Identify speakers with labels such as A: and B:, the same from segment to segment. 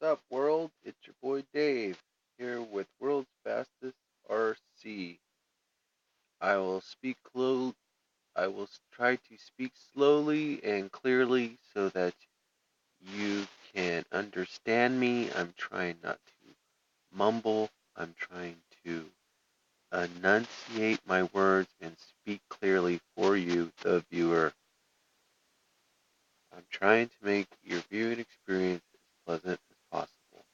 A: What's up, world? It's your boy Dave here with World's Fastest RC. I will I will try to speak slowly and clearly so that you can understand me. I'm trying not to mumble. I'm trying to enunciate my words and speak clearly for you, the viewer. I'm trying to make your viewing experience as pleasant as possible.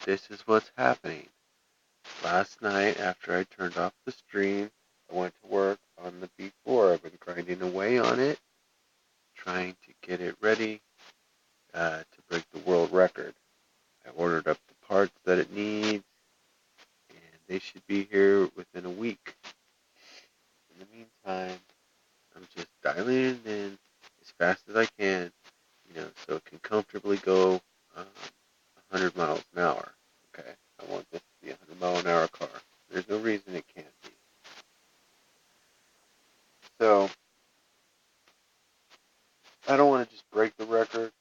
A: This is what's happening. Last night, after I turned off the stream, I went to work on the B4. I've been grinding away on it, trying to get it ready to break the world record. I ordered up the parts that it needs, and they should be here within a week. In the meantime, I'm just dialing it in as fast as I can, so it can comfortably go 100 miles an hour. Okay, I want this to be a 100-mile-an-hour car. There's no reason it can't be. So, I don't want to just break the record.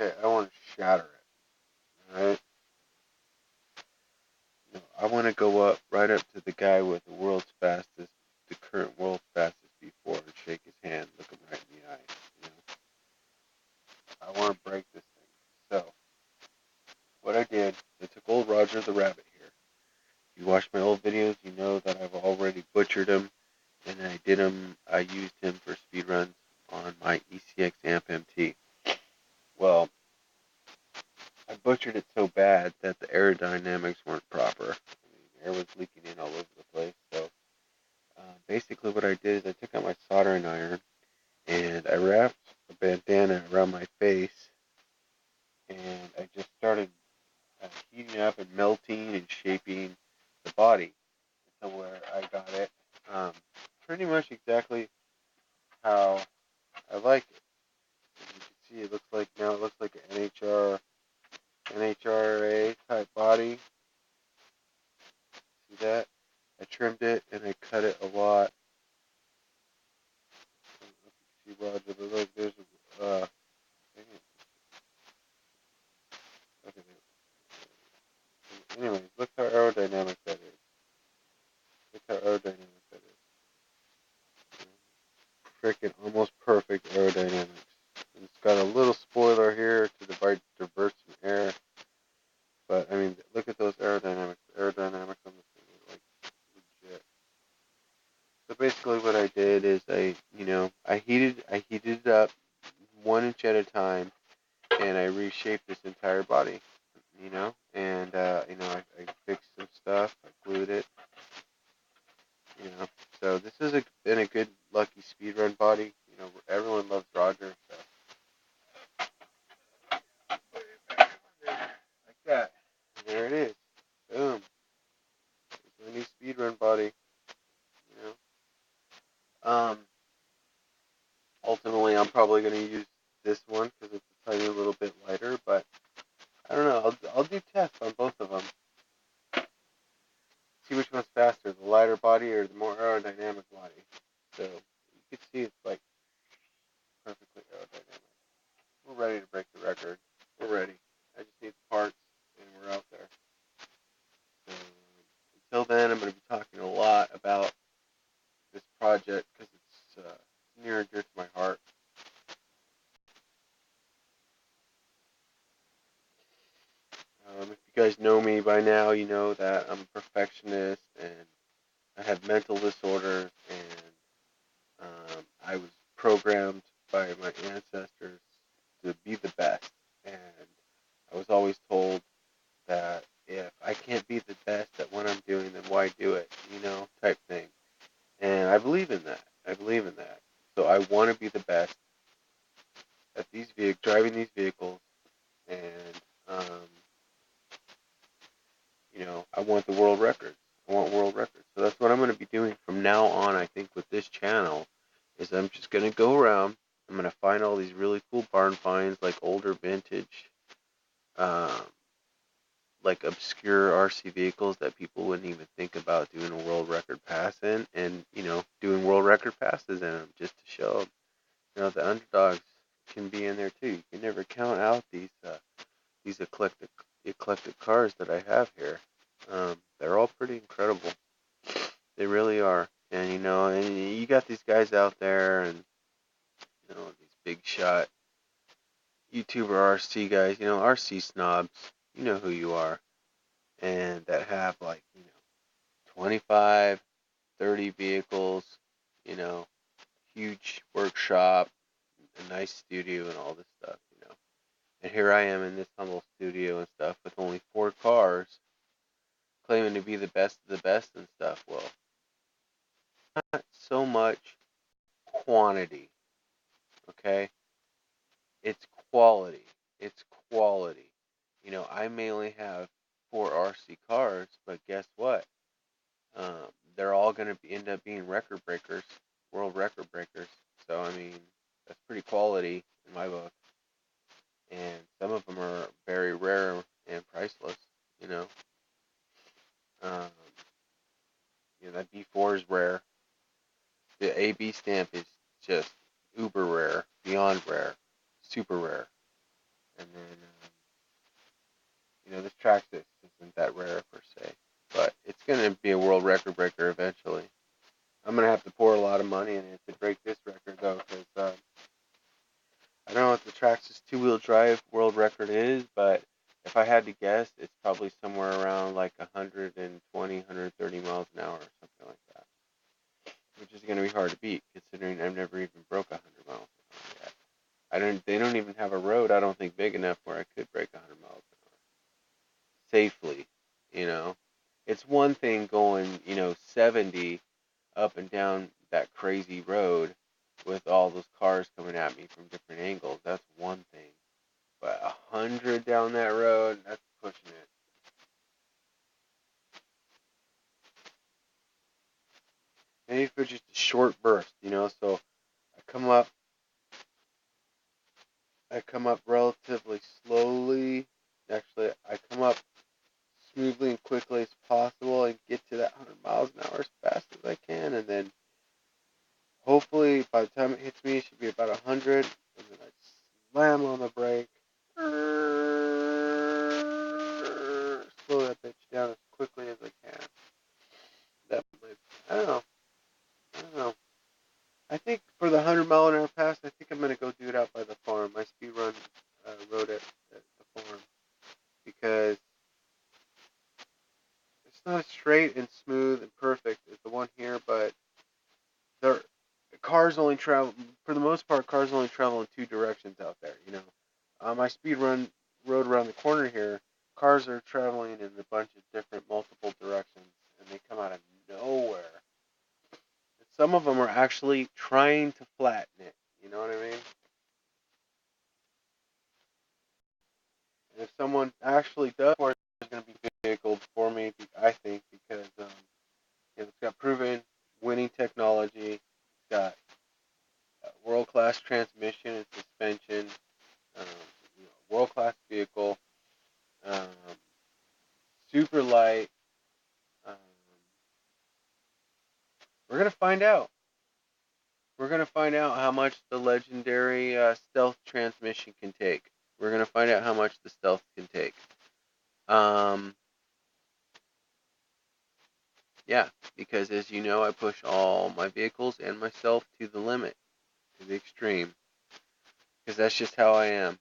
A: Okay, I want to shatter it. Alright? I want to go right up to the guy with the current world's fastest B4 and shake his hand, look him right in the eye. I want to break this thing. So, what I did, I took old Roger the Rabbit here. If you watch my old videos, you know that I've already butchered him, and I used him for speed runs on my ECX Amp MT. Well, I butchered it so bad that the aerodynamics weren't proper. Air was leaking in all over the place. So basically what I did is I took out my soldering iron and I wrapped a bandana around my face, and I just started heating up and melting and shaping the body to where I got it pretty much exactly how I like it. As you can see, it looks like an NHRA type body. See that? I trimmed it and I cut it a lot. I don't know if you can see Roger, but look, there's okay. Anyways, look how aerodynamic that is. Look how aerodynamic that is. Freaking almost perfect aerodynamics. And it's got a little spoiler here to divert some air. But I mean, look at those aerodynamics. The aerodynamics on this thing is like legit. So basically, what I did is I heated it up 1 inch at a time, and I reshaped this entire body. And I fixed some stuff. I glued it. So this has been a good, lucky speedrun body. Everyone loves Roger. So like that. And there it is. Boom. It's my new speedrun body. Ultimately, I'm probably going to use this one because it's a tiny little bit lighter, but I don't know. I'll do tests on both of them. See which one's faster, the lighter body or the more aerodynamic body. So you can see it's like perfectly aerodynamic. We're ready to break the record. We're ready. I just need the parts, and we're out there. So until then, I'm going to be talking a lot about this project because it's near and dear to my heart. If you guys know me by now, you know that I'm a perfectionist and I have mental disorders, and I was programmed by my ancestors to be the best. And I was always told that if I can't be the best at what I'm doing, then why do it, type thing. And I believe in that. So I want to be the best at driving these vehicles, and I want the world records. So that's what I'm going to be doing from now on. I think with this channel is I'm just going to go around. I'm going to find all these really cool barn finds, like older vintage, like obscure RC vehicles that people wouldn't even think about doing a world record pass in, and doing world record passes in them just to show them, the underdogs can be in there too. You can never count cars that I have here. They're all pretty incredible. They really are. And and you got these guys out there, and these big shot YouTuber RC guys, RC snobs, you know who you are, and that have 25, 30 vehicles, huge workshop, a nice studio and all this stuff. And here I am in this humble studio and stuff with only 4 cars, claiming to be the best of the best and stuff. Well, not so much quantity, okay? It's quality. It's quality. I may only have 4 RC cars, but guess what? They're all going to end up being record breakers, world record breakers. So, I mean, that's pretty quality in my book. And some of them are very rare and priceless, Um, that B4 is rare. The AB stamp is just uber rare, beyond rare, super rare. And then, this Traxxas isn't that rare per se, but it's going to be a world record breaker eventually. I'm going to have to pour a lot of money in it to break this record, though, because I don't know what the Traxxas 2-wheel drive world record is, but if I had to guess, it's probably somewhere around like 120, 130 miles an hour or something like that, which is going to be hard to beat, considering I've never even broke 100 miles an hour yet. They don't even have a road, I don't think, big enough where I could break 100 miles an hour safely. It's one thing going 70 up and down that crazy road with all those cars coming at me from different angles. That's one thing, but 100 down that road, that's pushing it. Maybe if it's just a short burst, so I come up relatively slowly. Actually, I come up smoothly and quickly as possible and get to that 100 miles an hour as fast as I can, and then hopefully by the time it hits me, it should be about 100, and then I slam on the brake, slow that bitch down as quickly as I can. I don't know. I think for the 100 mile an hour pass, I think I'm going to go do it out by the farm. My speed run road at the farm, because it's not as straight and smooth and perfect as the one here, but cars only travel, for the most part, cars only travel in 2 directions out there, my speed run road around the corner here, cars are traveling in a bunch of different multiple directions, and they come out of nowhere. And some of them are actually trying to flatten it, you know what I mean? And if someone actually does, it's going to be vehicle for me, I think, because it's got proven winning technology, it's got world-class transmission and suspension, world-class vehicle, super light. We're going to find out. We're going to find out how much the legendary stealth transmission can take. We're going to find out how much the stealth can take. Yeah, because as you know, I push all my vehicles and myself to the limit, to the extreme. Because that's just how I am.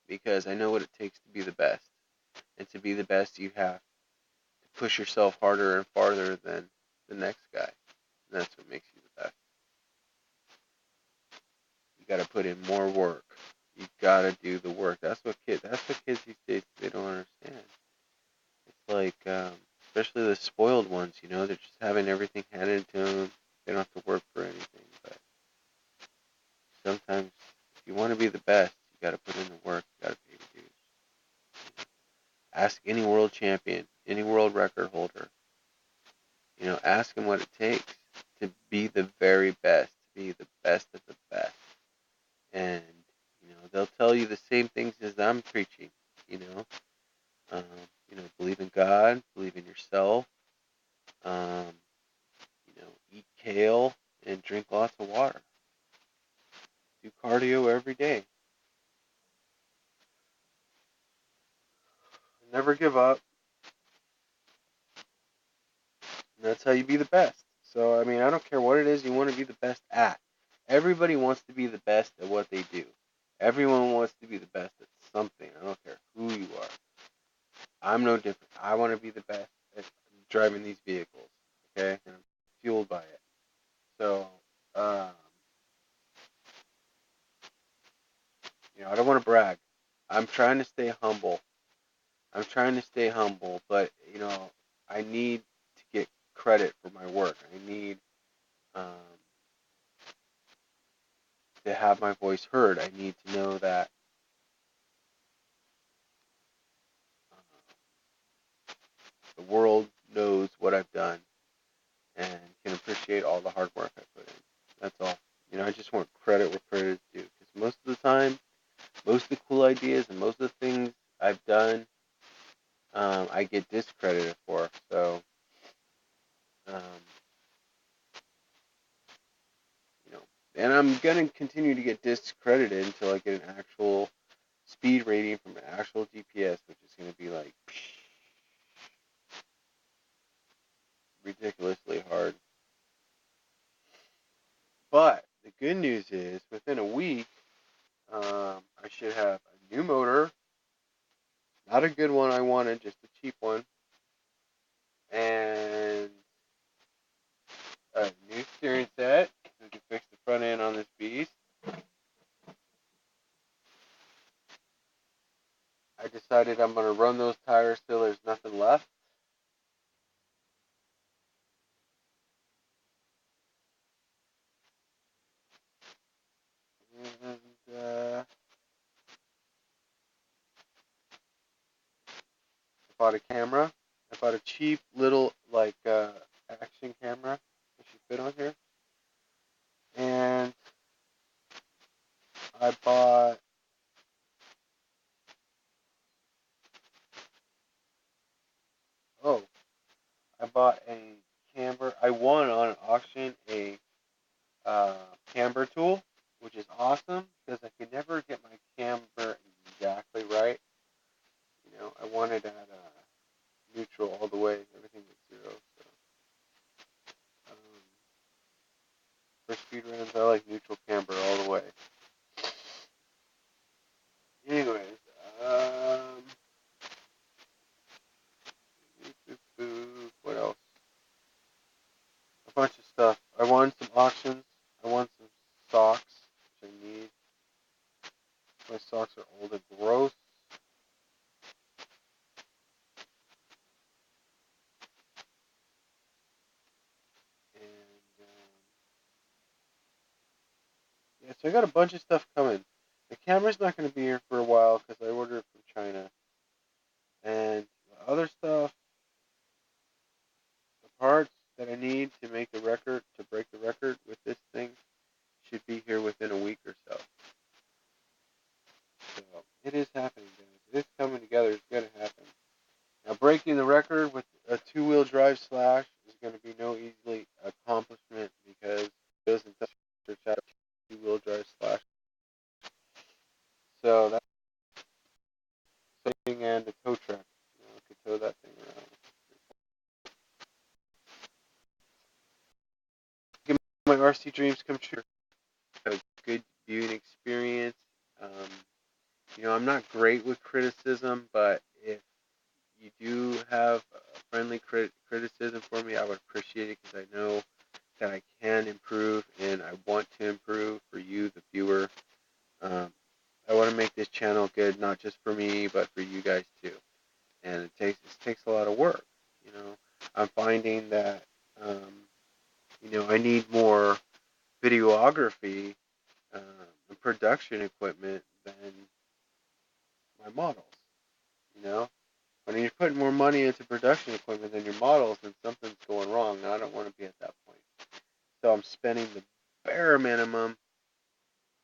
A: Because I know what it takes to be the best. And to be the best, you have to push yourself harder and farther than the next guy. And that's what makes you the best. You got to put in more work. You got to do the work. That's what kids these days, they don't understand. It's like, especially the spoiled ones, they're just having everything handed to them. They don't have to work for anything. But sometimes, if you want to be the best, you got to put in the work. You got to pay the dues. Ask any world champion, any world record holder. Ask them what it takes to be the very best, to be the best of the best. And, they'll tell you the same things as I'm preaching, believe in God, believe in yourself, eat kale and drink lots of water. Do cardio every day. Never give up. And that's how you be the best. So, I mean, I don't care what it is you want to be the best at. Everybody wants to be the best at what they do. Everyone wants to be the best at something. I don't care who you are. I'm no different. I want to be the best at driving these vehicles. Okay? And I'm fueled by it. So, um, I don't want to brag. I'm trying to stay humble. But, I need to get credit for my work. I need um, to have my voice heard. I need to know that the world knows what I've done and can appreciate all the hard work I put in. That's all. I just want credit where credit is due. Because most of the time, most of the cool ideas and most of the things I've done, I get discredited for. So, um, and I'm going to continue to get discredited until I get an actual speed rating from an actual GPS, which is going to be like ridiculously hard. But the good news is, within a week, I should have a new motor, not a good one I wanted, just a cheap one, and a new steering set, so we can fix the front end on this beast. I decided I'm going to run those tires till there's nothing left. And I bought a camera. I bought a cheap little action camera that should fit on here. And I bought a camber. I won on an auction a camber tool, which is awesome because I could never get my camber exactly right. I wanted at neutral all the way, everything was zero. So for speed runs, I like neutral camber all the way. Anyways, what else? A bunch of stuff. I won some auctions. I won some socks, which I need. My socks are old and gross. And yeah, so I got a bunch of stuff coming. The camera's not going to be here for a while because I ordered it from China. And the other stuff, the parts that I need to make the record, to break the record with this thing, should be here within a week or so. So it is happening, guys. It is coming together. It's going to happen. Now, breaking the record with a two-wheel drive slash is going to be no easy accomplishment because it doesn't search out two-wheel drive slash. So that's something, and a tow truck. I could tow that thing around. My RC dreams come true. A good viewing experience. I'm not great with criticism, but if you do have a friendly criticism for me, I would appreciate it because I know that I can improve and I want to improve for you, the viewer. I want to make this channel good, not just for me, but for you guys too. And it takes a lot of work. I'm finding that I need more videography and production equipment than my models. When you're putting more money into production equipment than your models, then something's going wrong, and I don't want to be at that point. So I'm spending the bare minimum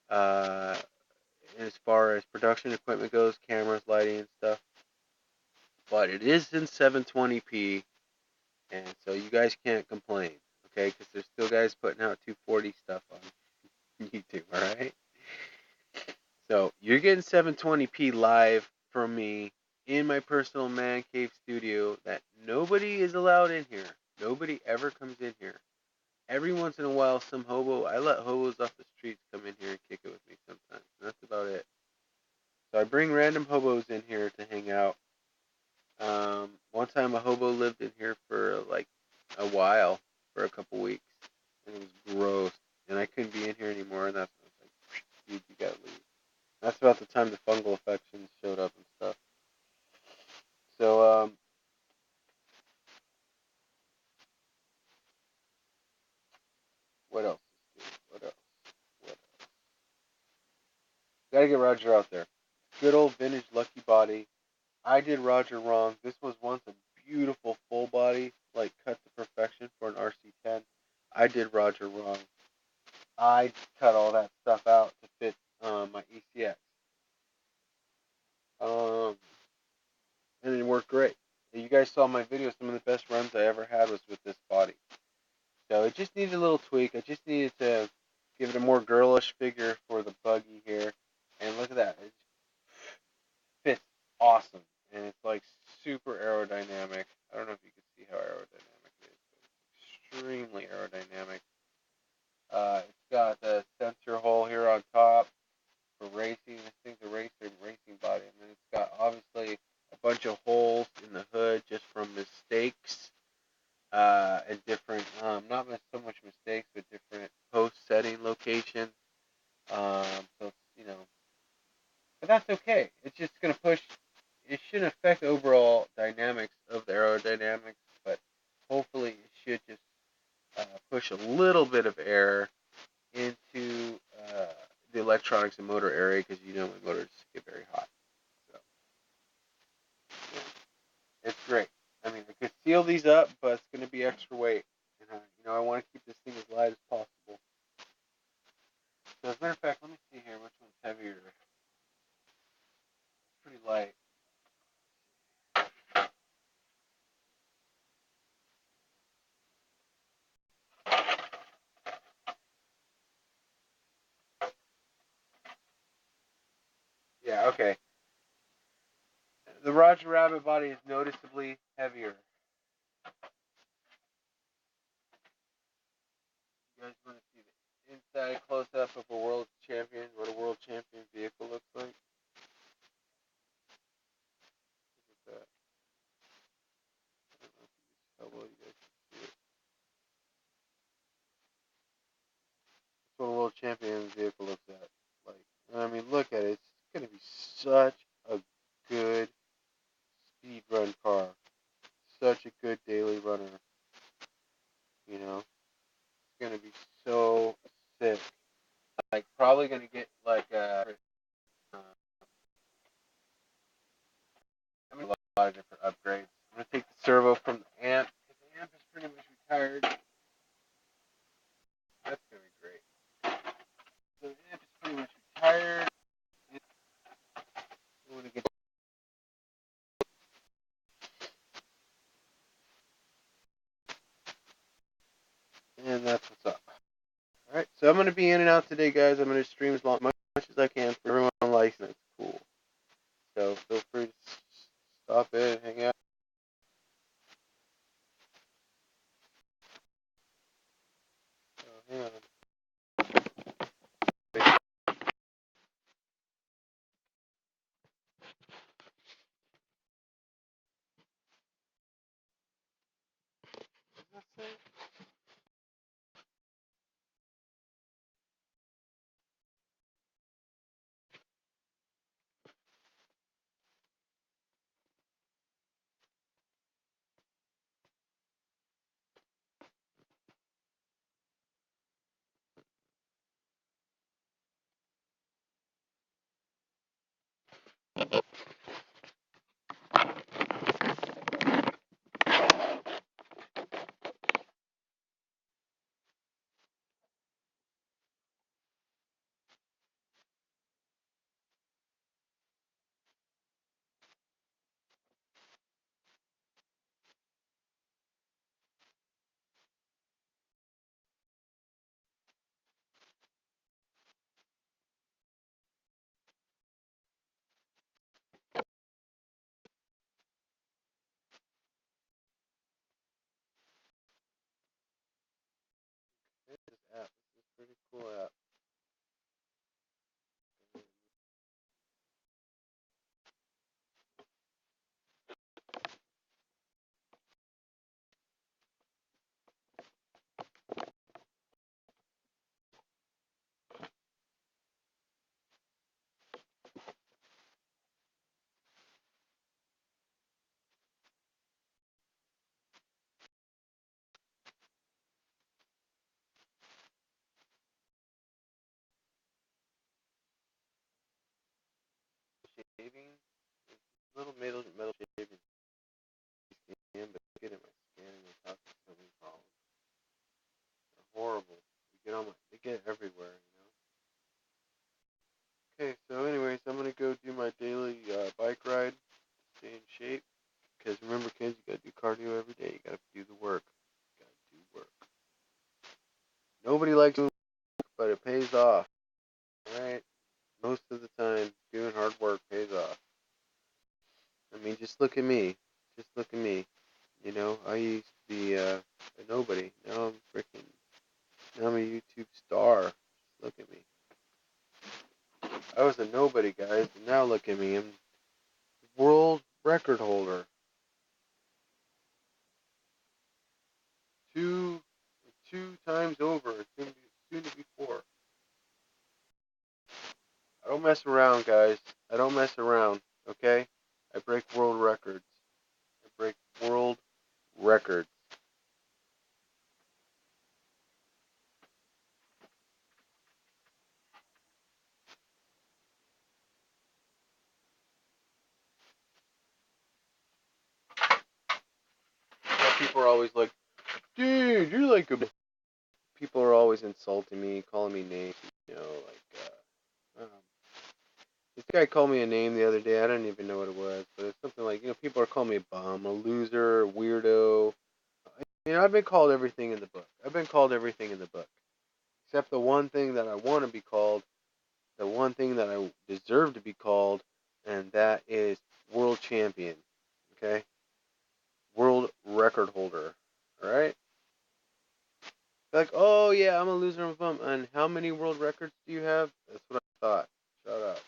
A: as far as production equipment goes, cameras, lighting, and stuff. But it is in 720p, and so you guys can't complain, okay? Because there's still guys putting out 240 stuff on YouTube, all right? So you're getting 720p live from me in my personal man cave studio that nobody is allowed in here. Nobody ever comes in here. Every once in a while, some hobo, I let hobos off the streets come in here and kick it with me sometimes. And that's about it. So I bring random hobos in here to hang out. One time a hobo lived in here for like a while, for a couple weeks. And it was gross. And I couldn't be in here anymore. And that's when I was like, dude, you gotta leave. That's about the time the fungal infections showed up and stuff. So, what else? What else? What else? Gotta get Roger out there. Good old vintage Lucky Body. I did Roger wrong. This was once a beautiful full body, like cut to perfection for an RC10. I did Roger wrong. I cut all that stuff out to fit my ECX. And it worked great. You guys saw my video. Some of the best runs I ever had was with this body. So it just needed a little tweak. I just needed to give it a more girlish figure for the buggy here. And look at that. It fits awesome. And it's like super aerodynamic. I don't know if you can see how aerodynamic it is, but it's extremely aerodynamic. It's got the sensor hole here on top for racing. This thing's a racing body. And then it's got obviously a bunch of holes in the hood just from mistakes. And different, not so much mistakes, but different post setting locations. So it's, but that's okay. It's just going to push, it shouldn't affect overall dynamics of the aerodynamics, but hopefully it should just push a little bit of air into the electronics and motor area, because my motors get very hot. So, yeah, it's great. I mean, I could seal these up, but it's going to be extra weight. And, I want to keep this thing as light as possible. So, as a matter of fact, let me see here which one's heavier. It's pretty light. Yeah, okay. The Roger Rabbit body is noticeably heavier. You guys want to see the inside close-up of a world champion, what a world champion vehicle looks like? Look at that. I don't know how well you guys can see it. That's what a world champion vehicle looks at. I mean, look at it. It's going to be such a good speed run car. Such a good daily runner. It's going to be so sick. Like, probably going to get like a lot of different upgrades. I'm going to take the servo from the amp, because the amp is pretty much retired. That's going to be great. So the amp is pretty much retired. I'm going to get, and that's what's up. Alright, so I'm going to be in and out today, guys. I'm going to stream as much as I can for everyone on license. It's cool. So feel free to stop in, hang out. Hang on. What does that say? this app. This is a pretty cool app. Shaving, little metal shaving skin, but get in my skin and they cause so many problems. They're horrible. They get everywhere, you know. Okay, so anyways, I'm gonna go do my daily bike ride to stay in shape. Because remember, kids, you gotta do cardio every day. You gotta do the work. You gotta do work. Nobody likes doing work, but it pays off. Alright? Most of the time, doing hard work pays off. I mean, just look at me. Just look at me. You know, I used to be a nobody. Now I'm a YouTube star. Just look at me. I was a nobody, guys, and now look at me. I'm world record holder. Two times over, soon to be four. I don't mess around, guys. I don't mess around, okay? I break world records. I break world records. People are always like, dude, you're like a... People are always insulting me, calling me names, you know, this guy called me a name the other day. I don't even know what it was, but it's something like, people are calling me a bum, a loser, a weirdo. I've been called everything in the book. Except the one thing that I want to be called, the one thing that I deserve to be called, and that is world champion. Okay? World record holder. Alright? Like, oh yeah, I'm a loser, I'm a bum. And how many world records do you have? That's what I thought. Shut up.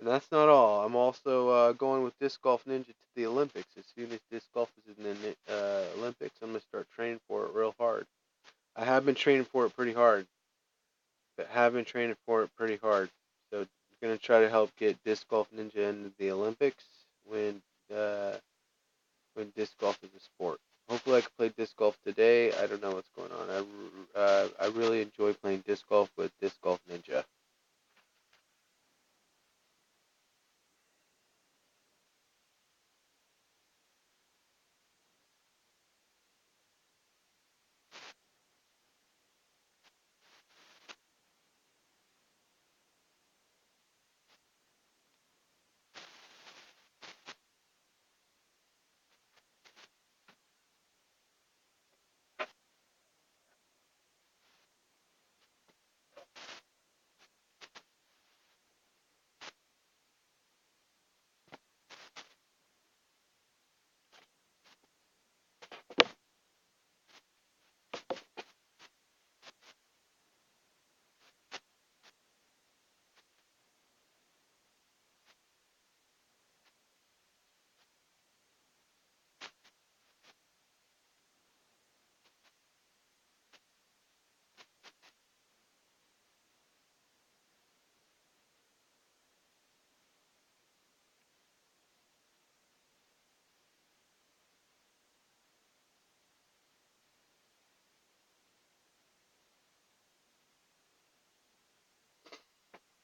A: And that's not all. I'm also going with Disc Golf Ninja to the Olympics. As soon as disc golf is in the Olympics, I'm going to start training for it real hard. I have been training for it pretty hard. So I'm going to try to help get Disc Golf Ninja into the Olympics when disc golf is a sport. Hopefully I can play disc golf today. I don't know what's going on. I really enjoy playing disc golf with Disc Golf Ninja.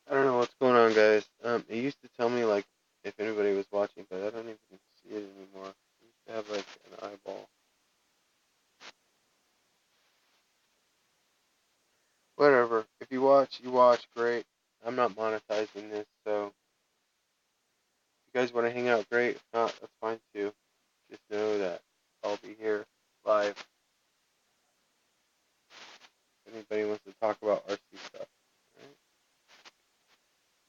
A: I don't know what's going on, guys. It used to tell me like if anybody was watching, but I don't even see it anymore. It used to have like an eyeball. Whatever. If you watch, you watch. Great. I'm not monetizing this, so if you guys want to hang out, great. If not, that's fine too. Just know that I'll be here live. If anybody wants to talk about RC stuff. Alright?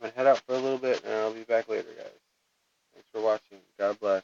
A: I'm gonna head out for a little bit, and I'll be back later, guys. Thanks for watching. God bless.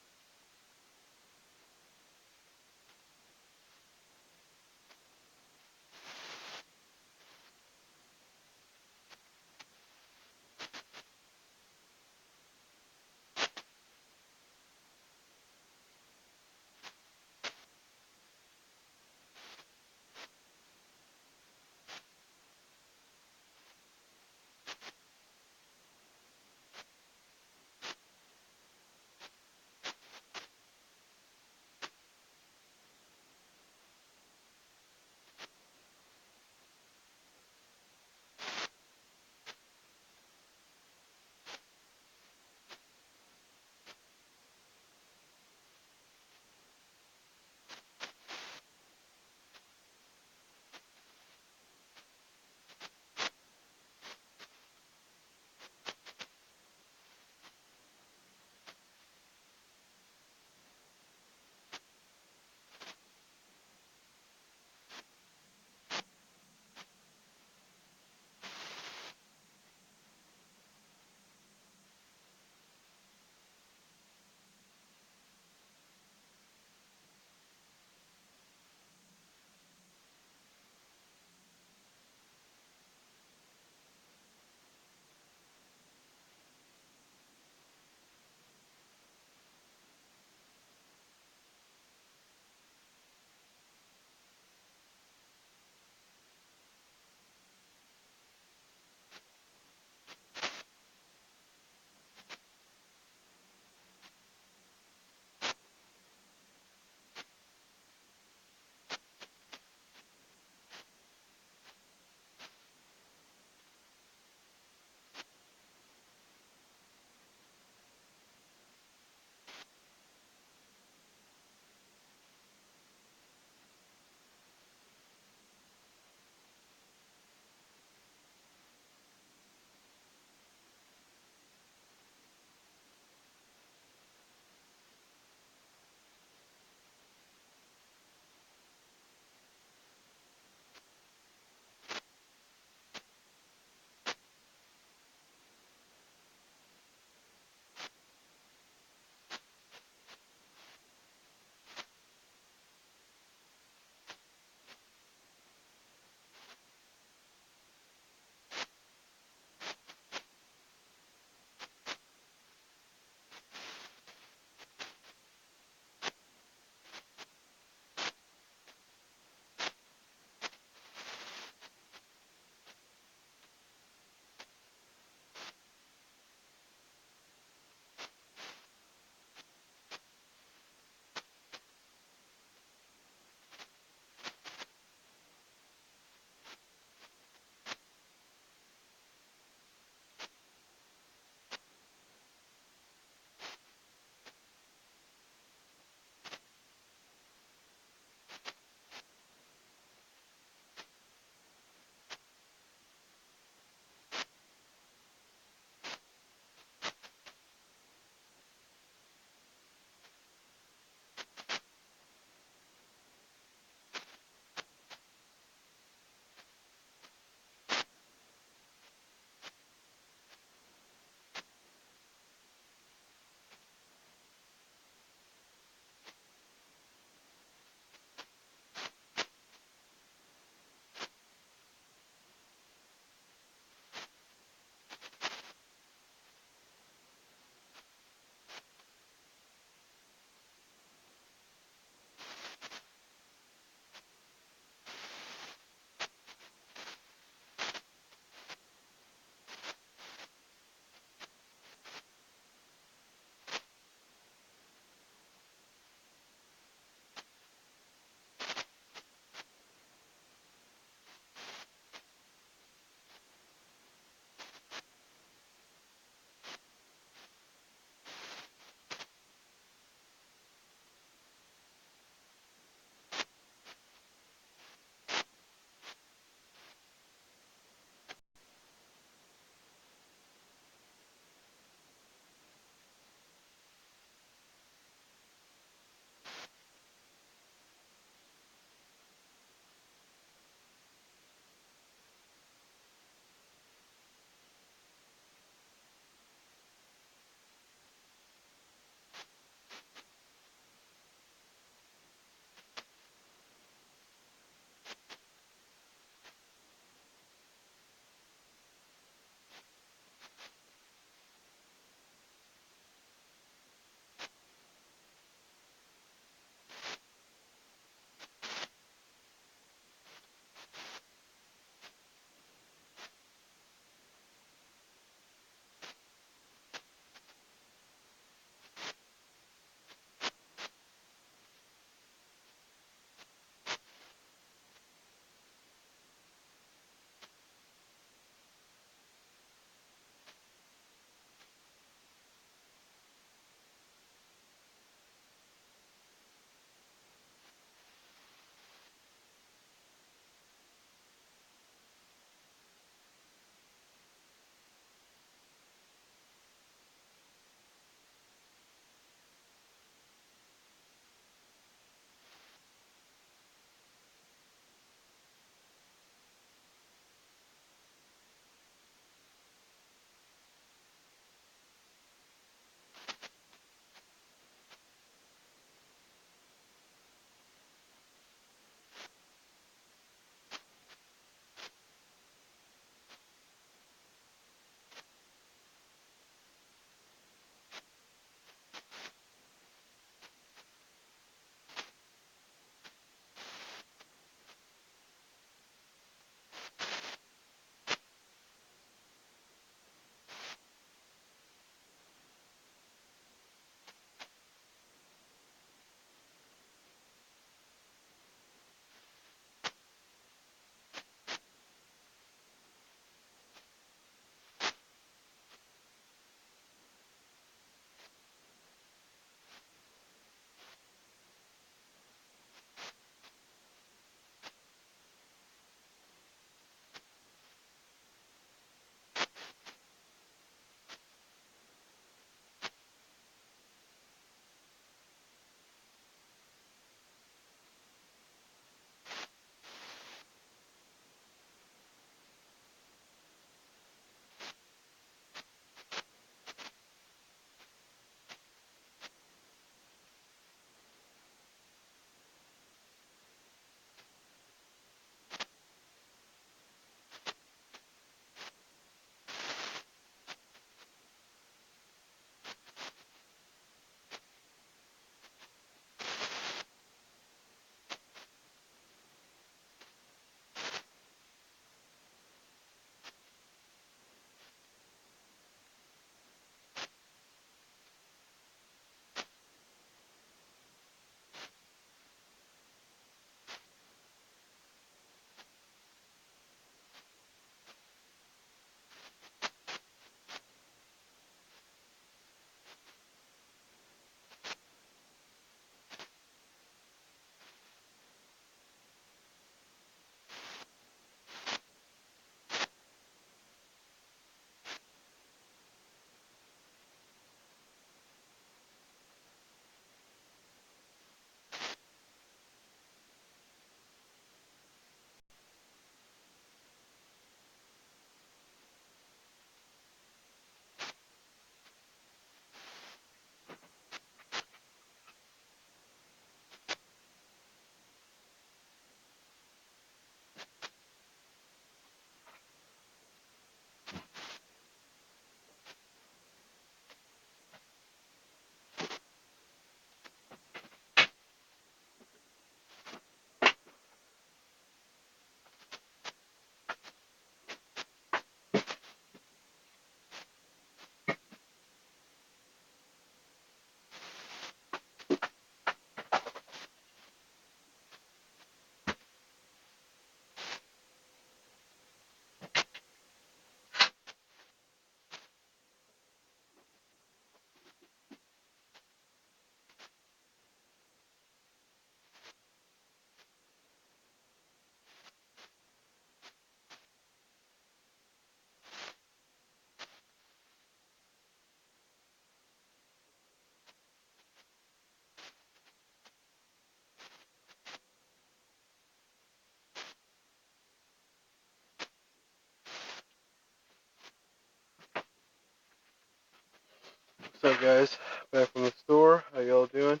A: What's up, guys? Back from the store. How y'all doing?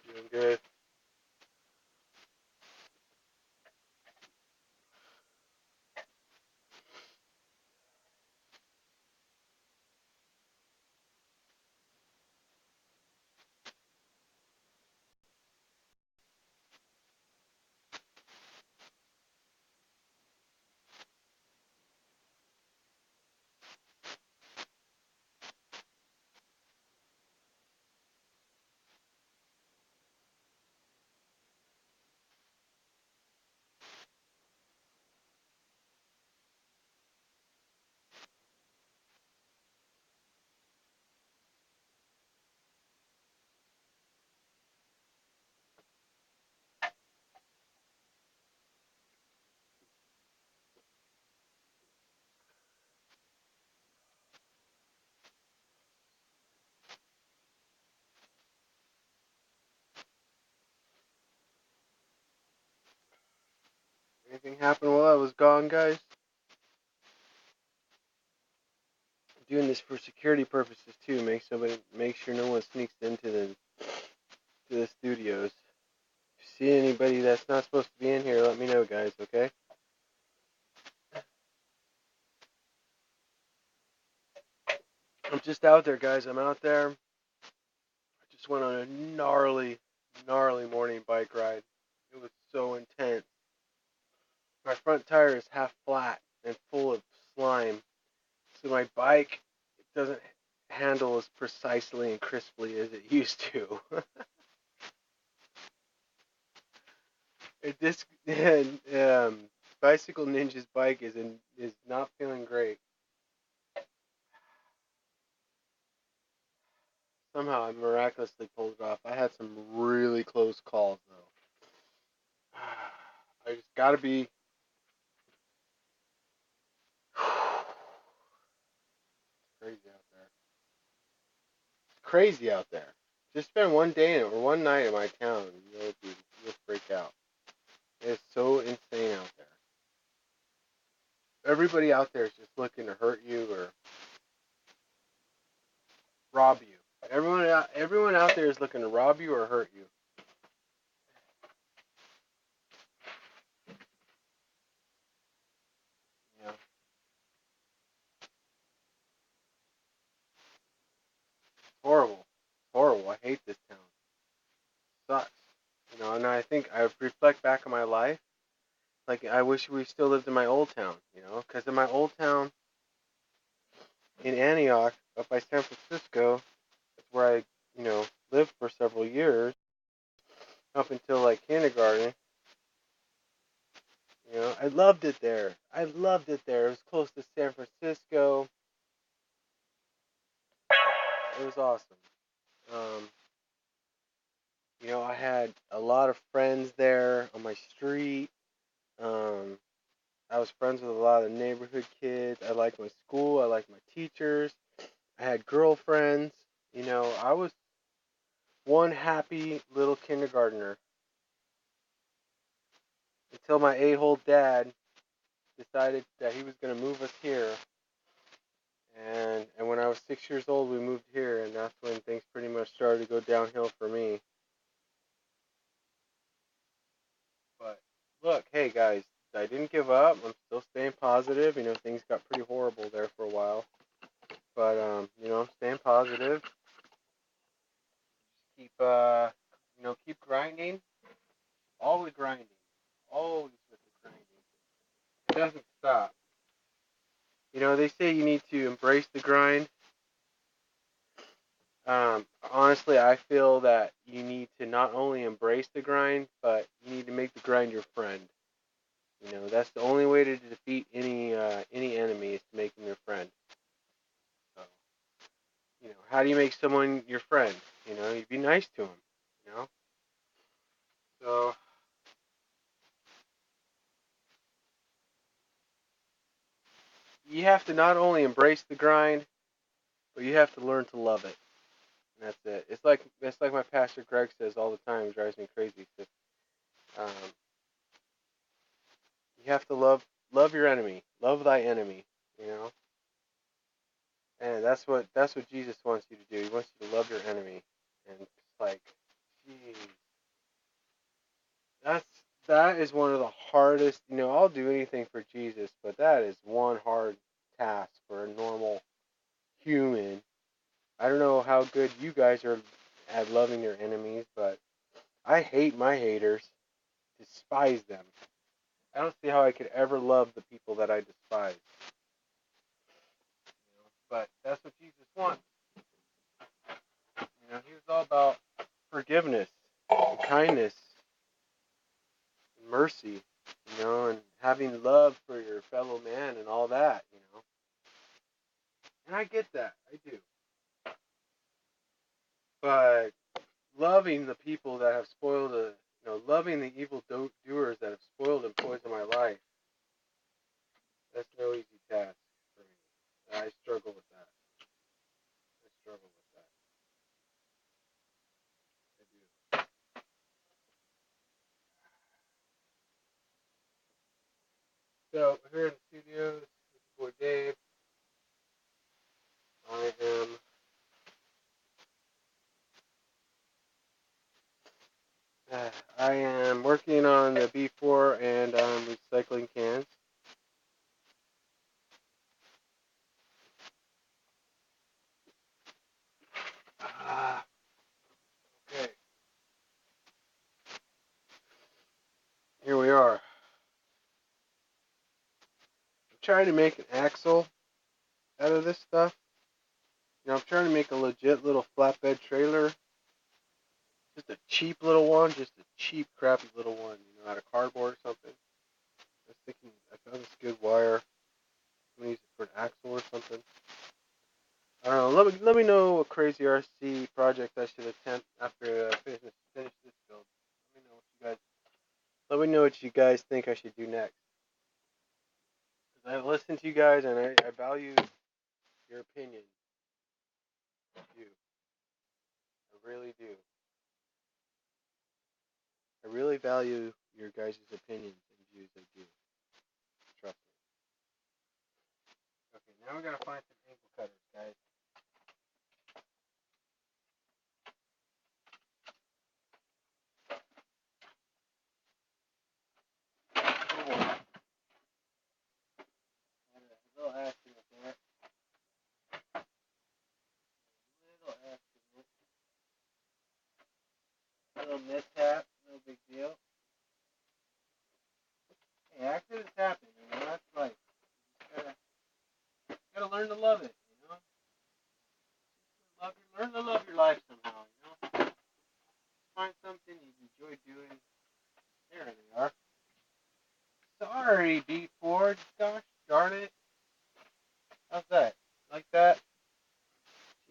A: Doing good. Anything happened while I was gone, guys? I'm doing this for security purposes too. Make sure no one sneaks into the studios. If you see anybody that's not supposed to be in here, let me know, guys. Okay? I'm just out there, guys. I'm out there. I just went on a gnarly morning bike ride. It was so intense. My front tire is half flat and full of slime, so my bike doesn't handle as precisely and crisply as it used to. This Bicycle Ninja's bike is not feeling great. Somehow I miraculously pulled it off. I had some really close calls though. I just gotta be. Crazy out there. It's crazy out there. Just spend one day or one night in my town, and you'll freak out. It's so insane out there. Everybody out there is just looking to hurt you or rob you. Everyone out there is looking to rob you or hurt you. You know, horrible, horrible. I hate this town. It sucks. You know, and I think I reflect back on my life. Like I wish we still lived in my old town. You know, because in my old town in Antioch, up by San Francisco, that's where I, lived for several years up until like kindergarten. You know, I loved it there. I loved it there. It was close to San Francisco. It was awesome. Um, I had a lot of friends there on my street. Um, I was friends with a lot of neighborhood kids. I liked my school. I liked my teachers. I had girlfriends. I was one happy little kindergartner until my a-hole dad decided that he was going to move us here. And when I was 6 years old, we moved here, and that's when things pretty much started to go downhill for me. But look, hey guys, I didn't give up. I'm still staying positive. Things got pretty horrible there for a while. But I'm staying positive. Keep grinding. Always grinding. Always with the grinding. It doesn't stop. They say you need to embrace the grind. Honestly, I feel that you need to not only embrace the grind, but you need to make the grind your friend. That's the only way to defeat any enemy is to make them your friend. So, how do you make someone your friend? You be nice to them. So you have to not only embrace the grind, but you have to learn to love it. And that's it. It's like my pastor Greg says all the time. It drives me crazy. He says, um, you have to love your enemy. Love thy enemy. You know. And that's what Jesus wants you to do. He wants you to love your enemy. And it's like, geez, that's that is one of the hardest. I'll do anything for Jesus, but that is one hard task for a normal human. I don't know how good you guys are at loving your enemies, but I hate my haters, despise them. I don't see how I could ever love the people that I despise. But that's what Jesus wants. He was all about forgiveness, and kindness, and mercy, and having love for your fellow man and all that. And I get that, I do. But loving the people that have spoiled loving the evil doers that have spoiled and poisoned my life, that's no easy task for me. I struggle with that. I struggle with that. I do. So we're here in the studios with the boy Dave. I am working on the B4 and I'm recycling cans. Okay. Here we are. I'm trying to make an axle out of this stuff. I'm trying to make a legit little flatbed trailer. Just a cheap little one, just a cheap, crappy little one, out of cardboard or something. I was thinking, I found this good wire. I'm gonna use it for an axle or something. I don't know. Let me know what crazy RC project I should attempt after I finish this build. Let me know what you guys think I should do next. Because I listen to you guys and I value your opinion. I do. I really do. I really value your guys' opinions and views. I do. Trust me. Okay, now we gotta find some angle cutters, guys. Oh, a little accident there. A little mishap. No big deal. Hey, accidents happen. That's life. You gotta learn to love it. Learn to love your life somehow. Find something you enjoy doing. There they are. Sorry, B4. Gosh darn it. How's that? Like that?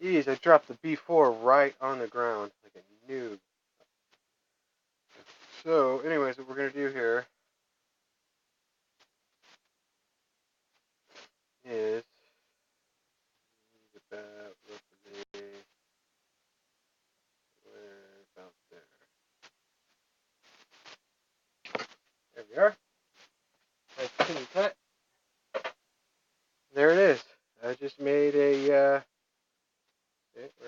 A: Jeez, I dropped the B4 right on the ground like a noob. So, anyways, what we're going to do here is about roughly about there. There we are. Nice clean cut. There it is. I just made a, where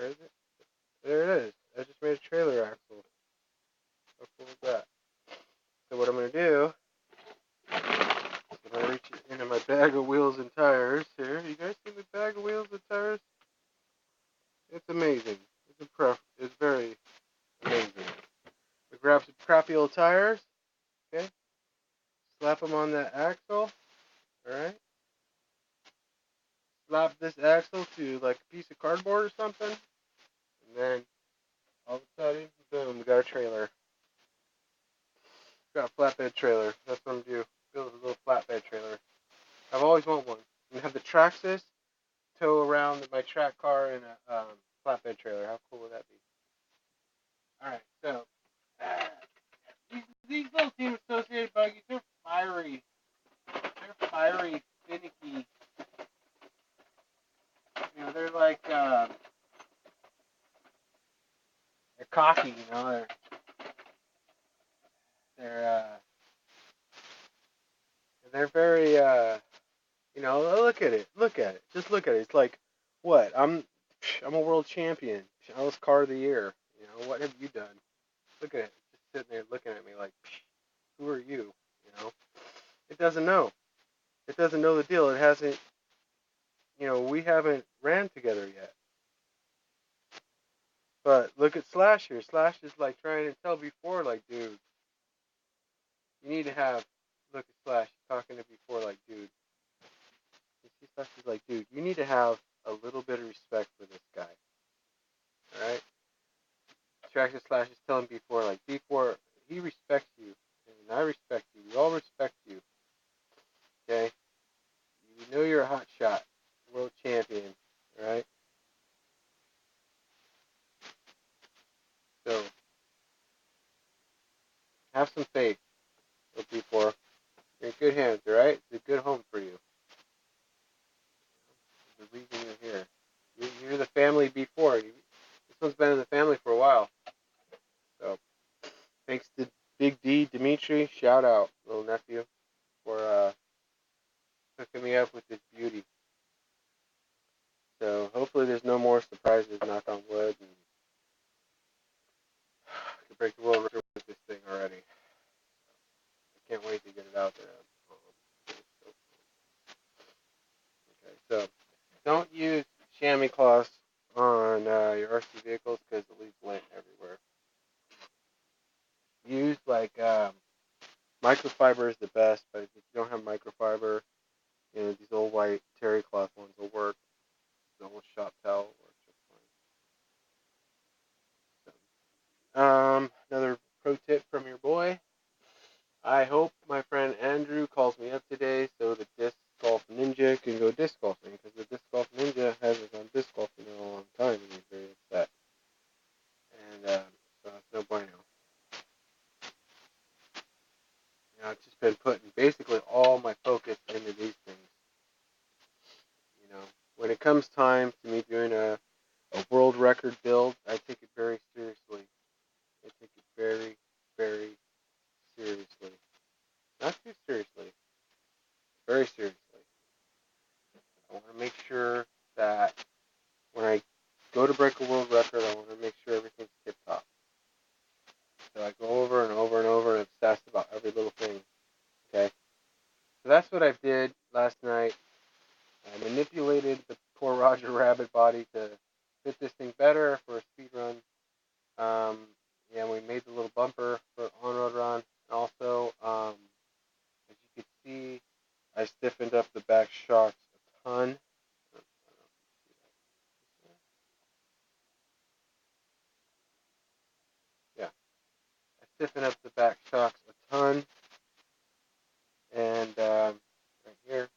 A: is it? There it is. I just made a trailer axle. How cool is that? So what I'm going to do, I'm going to reach into my bag of wheels and tires here. You guys see the bag of wheels and tires? It's amazing. It's very amazing. We grab some crappy old tires, okay? Slap them on that axle, alright? Slap this axle to like a piece of cardboard or something, and then all of a sudden, boom, we got a trailer. Got a flatbed trailer. That's what I'm gonna do. Build a little flatbed trailer. I've always wanted one. And have the Traxxas tow around my track car in a flatbed trailer. How cool would that be? Alright, so these little Team Associated buggies, they're fiery. They're fiery, finicky. They're like they're cocky. They're very look at it. Just look at it. It's like What? I'm a world champion. I was car of the year. You know, what have you done? Look at it. It's just sitting there looking at me like, who are you? You know, it doesn't know. It doesn't know the deal. It hasn't. You know, we haven't ran together yet. But look at Slash here. Slash is like trying to tell before, like, dude, you need to have. Look at Slash talking to before, like, dude. You see Slash is like, dude, you need to have a little bit of respect for this guy. All right. Tractor Slash is telling before, like, before he respects you, and I respect you. We all respect you. Okay. You know you're a hot shot, world champion. All right. So have some faith. Before you're in good hands. All right. It's a good home for you. The reason you're here. You're the family before. This one's been in the family for a while. So, thanks to Big D, Dimitri, shout out, little nephew, for hooking me up with this beauty. So, hopefully there's no more surprises, knock on wood, and I can break the world record with this thing already. I can't wait to get it out there. Okay, so don't use chamois cloths on your RC vehicles because it leaves lint everywhere. Use like microfiber is the best, but if you don't have microfiber, you know, these old white terry cloth ones will work. The old shop towel works just fine. So, another pro tip from your boy. I hope my friend Andrew calls me up today so the Disc Golf Ninja can go disc golfing, because the Disc Golf Ninja hasn't gone disc golfing in a long time, and he's very upset. And so it's no bueno. You know, I've just been putting basically all my focus into these things. You know, when it comes time to me doing a world record build, I take it very seriously. I take it very, very seriously. Not too seriously. Very seriously. I want to make sure that when I go to break a world record, I want to make sure everything's tip top. So I go over and over and over and obsess about every little thing. Okay? So that's what I did last night. I manipulated the poor Roger Rabbit body to fit this thing better for a speed run. Yeah, we made the little bumper for on-road run. Also, as you can see, I stiffened up the back shocks a ton. Yeah, I stiffened up the back shocks a ton. And right here,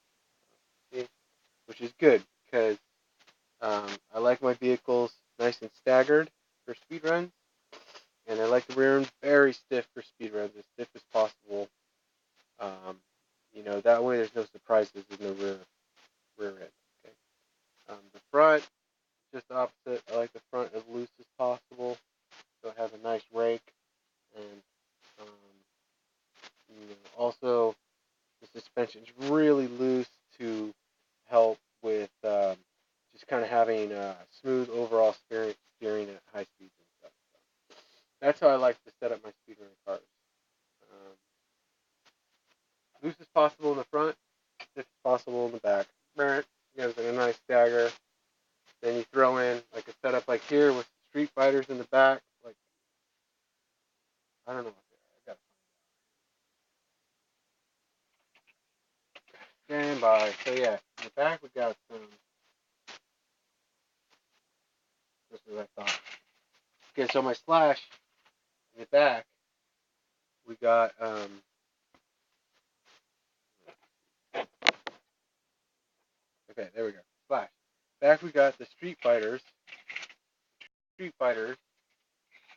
A: see, which is good because I like my vehicles nice and staggered for speed runs. And I like the rear end very stiff for speed runs, as stiff as possible. You know, that way there's no surprises in the rear end. Okay. The front, just opposite. I like the front as loose as possible, so it has a nice rake. And you know, also the suspension's really loose to help with just kind of having smooth overall steering at high speeds and stuff. So that's how I like to set up my speedrun cars. Loose as possible in the front, stiff as possible in the back. Gives it a nice stagger. Then you throw in like a setup like here with Street Fighters in the back. Like, I don't know what they are. I gotta stand by. So yeah, in the back we got some. This is what I thought. Okay, so my Slash in the back, we got okay, there we go. Slash. Back we got the Street Fighters,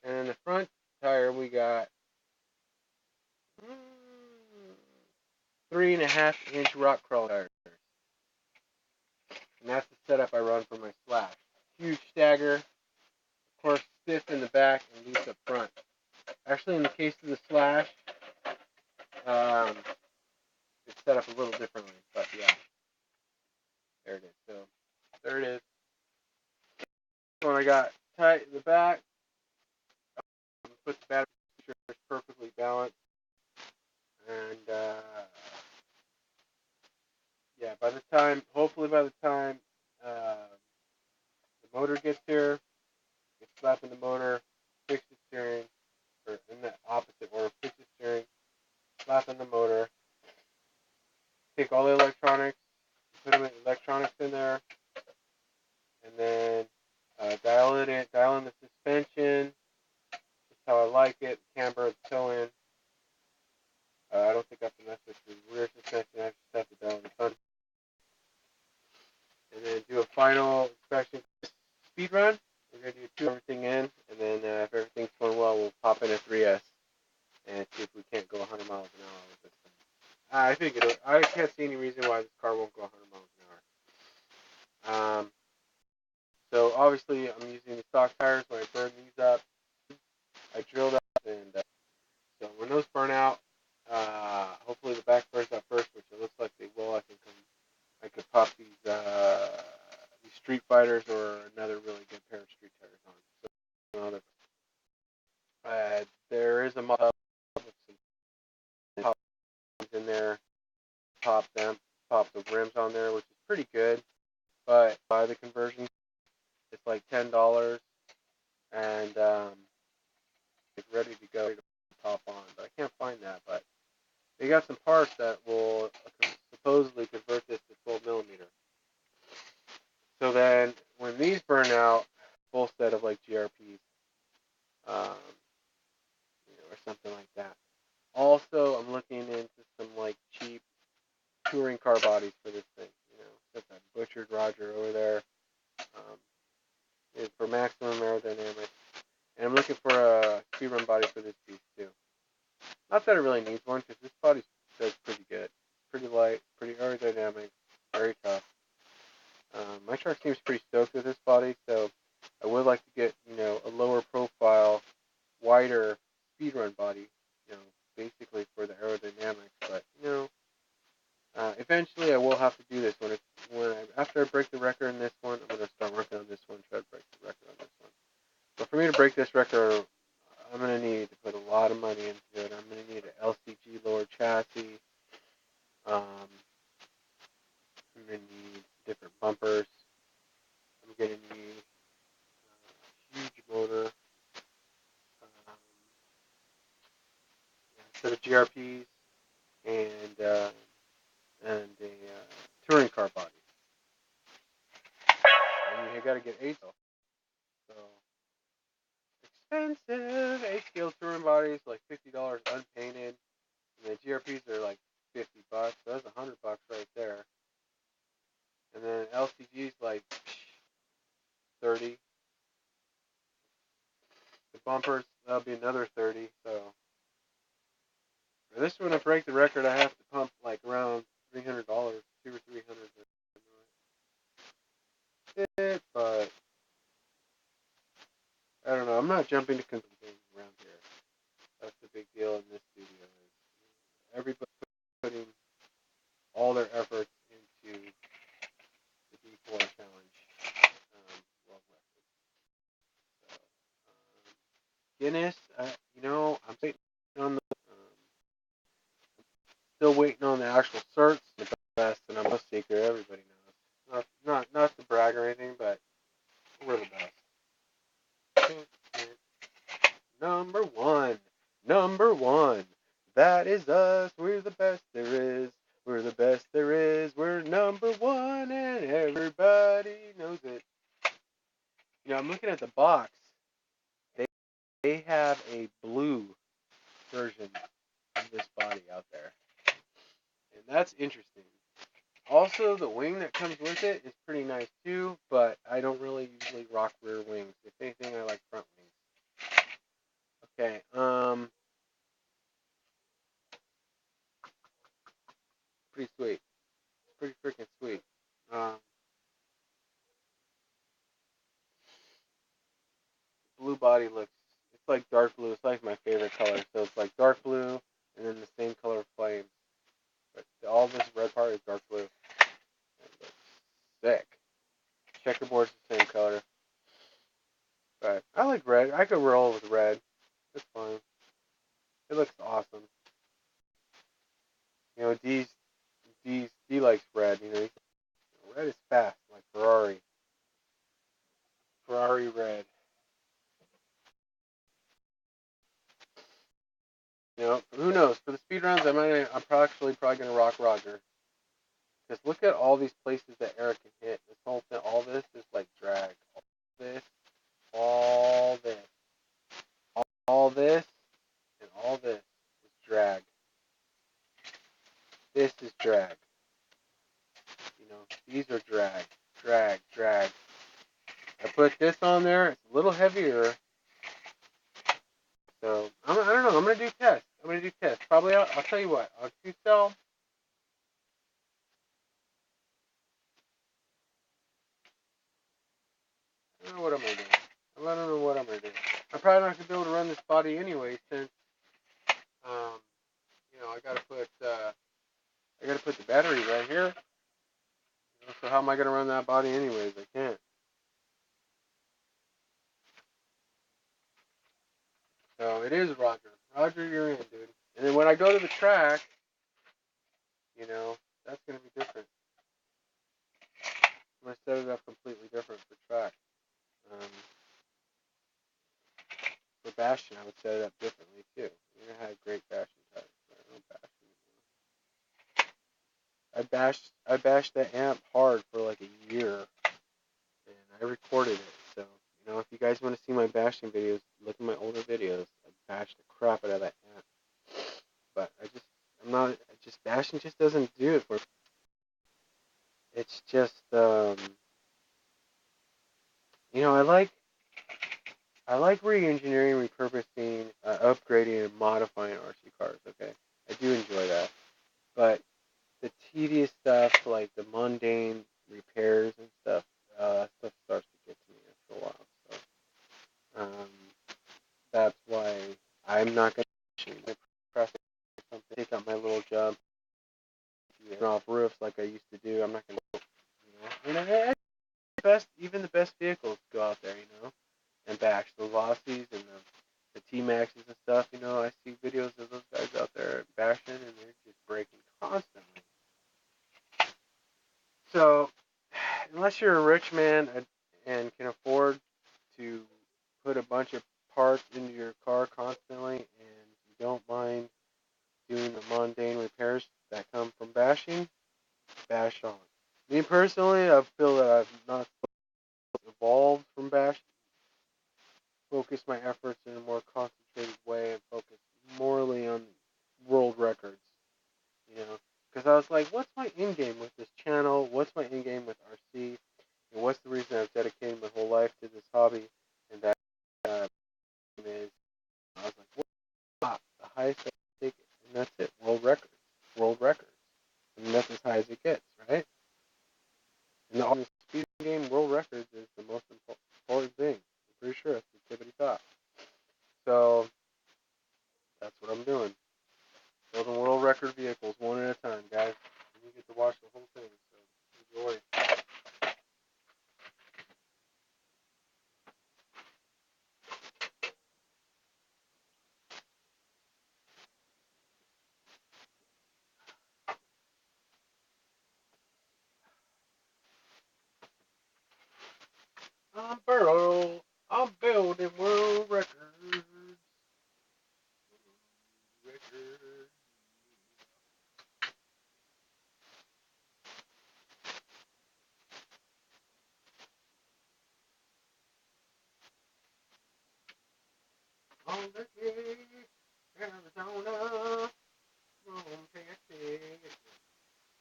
A: and in the front tire we got 3.5-inch rock crawl tires, and that's the setup I run for my Slash. Huge stagger, of course, stiff in the back and loose up front. Actually, in the case of the Slash, it's set up a little differently, but yeah, there it is. So there it is. When I got tight in the back, put the battery perfectly balanced, and yeah, hopefully by the time the motor gets here, get slapping the motor, fix the steering, or in the opposite order, fix the steering, slapping the motor, take all the electronics, put them in electronics in there, and then dial in the suspension, just how I like it, camber, the toe in. I don't think I have to mess with the rear suspension, I just have to dial in the front. And then do a final inspection speed run. We're going to do everything in, and then if everything's going well, we'll pop in a 3S and see if we can't go 100 miles an hour with this thing. I think I can't see any reason why this car won't go 100 miles an hour. So obviously I'm using the stock tires. When I burn these up, I drilled up, and so when those burn out, hopefully the back burns out first, which it looks like they will. I think I could pop these Street Fighters or another really good pair of street tires on. So there is a model with some tops in there, pop the rims on there, which is pretty good. But by the conversion, it's like $10, and it's ready to go to pop on. But I can't find that. But they got some parts that will supposedly convert this to 12 millimeter. So then, when these burn out, full set of like GRPs, or something like that. Also, I'm looking into some like cheap touring car bodies for this thing. Got that butchered Roger over there for maximum aerodynamics, and I'm looking for a speed run body for this piece too. Not that it really needs one, because this body does pretty good, pretty light, pretty aerodynamic, very tough. My truck seems pretty stoked with this body, so I would like to get a lower profile, wider speed run body, basically for the aerodynamics. But eventually I will have to do this after I break the record in this one. I'm going to start working on this one, try to break the record on this one. But for me to break this record, I'm going to need to put a lot of money into it. I'm going to need an LCG lower chassis. I'm going to need different bumpers. I'm going to need a huge motor, a set of GRPs, and a touring car body. And you got to get 8 so expensive. 8-scale touring bodies like $50 unpainted, and the GRPs are like $50. So that's $100 right there. And then LCG's like 30. The bumpers, that'll be another 30. So for this one to break the record, I have to pump like around $300, $200 or $300. But I don't know. I'm not jumping to conclusions around here. That's the big deal in this studio. Is everybody putting all their efforts into the D4 challenge world record. So, Guinness, I'm waiting on the. Still waiting on the actual certs. The best, and I'm a secret. Everybody knows. Not to brag or anything, but we're the best. Number one. That is us. We're the best there is. We're the best there is. We're number one, and everybody knows it. I'm looking at the box. They have a blue version of this body out there, and that's interesting. Also, the wing that comes with it is pretty nice too, but I don't really usually rock rear wings. If anything, I like front wings. Okay, pretty sweet. Pretty freaking sweet. Blue body it's like dark blue. It's like my favorite color. So it's like dark blue and then the same color flames. But all this red part is dark blue. And it's sick. Checkerboard's the same color.
B: could roll with red. It's fine. It looks awesome. You know, D likes red. You know, red is fast, like Ferrari. Ferrari red. You know, who knows? For the speed runs, I'm probably gonna rock Roger. Because look at all these places that Eric can hit. This whole thing, all this is like drag. All this, all this, and all this is drag. This is drag. You know, these are drag, drag, drag. I put this on there. It's a little heavier. So I don't know. I'm gonna do tests. Probably I'll tell you what. On 2-cell. I don't know what I'm gonna do. I don't know what I'm gonna do. I'm probably not gonna be able to run this body anyway, since you know, I gotta put the battery right here. You know, so how am I gonna run that body anyways? I can't. So it is Roger. Roger, you're in, dude. And then when I go to the track, you know, that's gonna be different. I'm gonna set it up completely different for track. For Bastion, I would set it up differently too. You're gonna have great Bastion tires. I don't Bastion. I bashed that amp hard for like a year, and I recorded it. So you know, if you guys want to see my bashing videos, look at my older videos. I bashed the crap out of that amp. But bashing just doesn't do it for me. It's just you know, I like re-engineering, repurposing, upgrading, and modifying RC cars. Okay, I do enjoy that, but the tedious stuff, like the mundane repairs and stuff, stuff starts to get to me after a while. So that's why I'm not going to take out my little job, off roofs like I used to do. I'm not going to, you know, even the best vehicles go out there, you know, and bash the Lossies and the T-Maxes and stuff. You know, I see videos of those guys out there bashing, and they're just breaking constantly. So, unless you're a rich man and can afford to put a bunch of parts into your car constantly, and you don't mind doing the mundane repairs that come from bashing, bash on. Me personally, I feel that I've not evolved from bashing. Focus my efforts in a more concentrated way and focus morely on world records, you know. Because I was like, what's my end game with this channel? What's my end game with RC? And what's the reason I've dedicated my whole life to this hobby? And that is, I was like, what? The highest I can take it. And that's it. World records. World records. And that's as high as it gets, right? And the speed game, world records is the most important thing. I'm pretty sure that's the tippity top. So that's what I'm doing. Building world record vehicles one at a time, guys. And you get to watch the whole thing, so enjoy. I'm building world records. On the gate, Arizona, from Texas.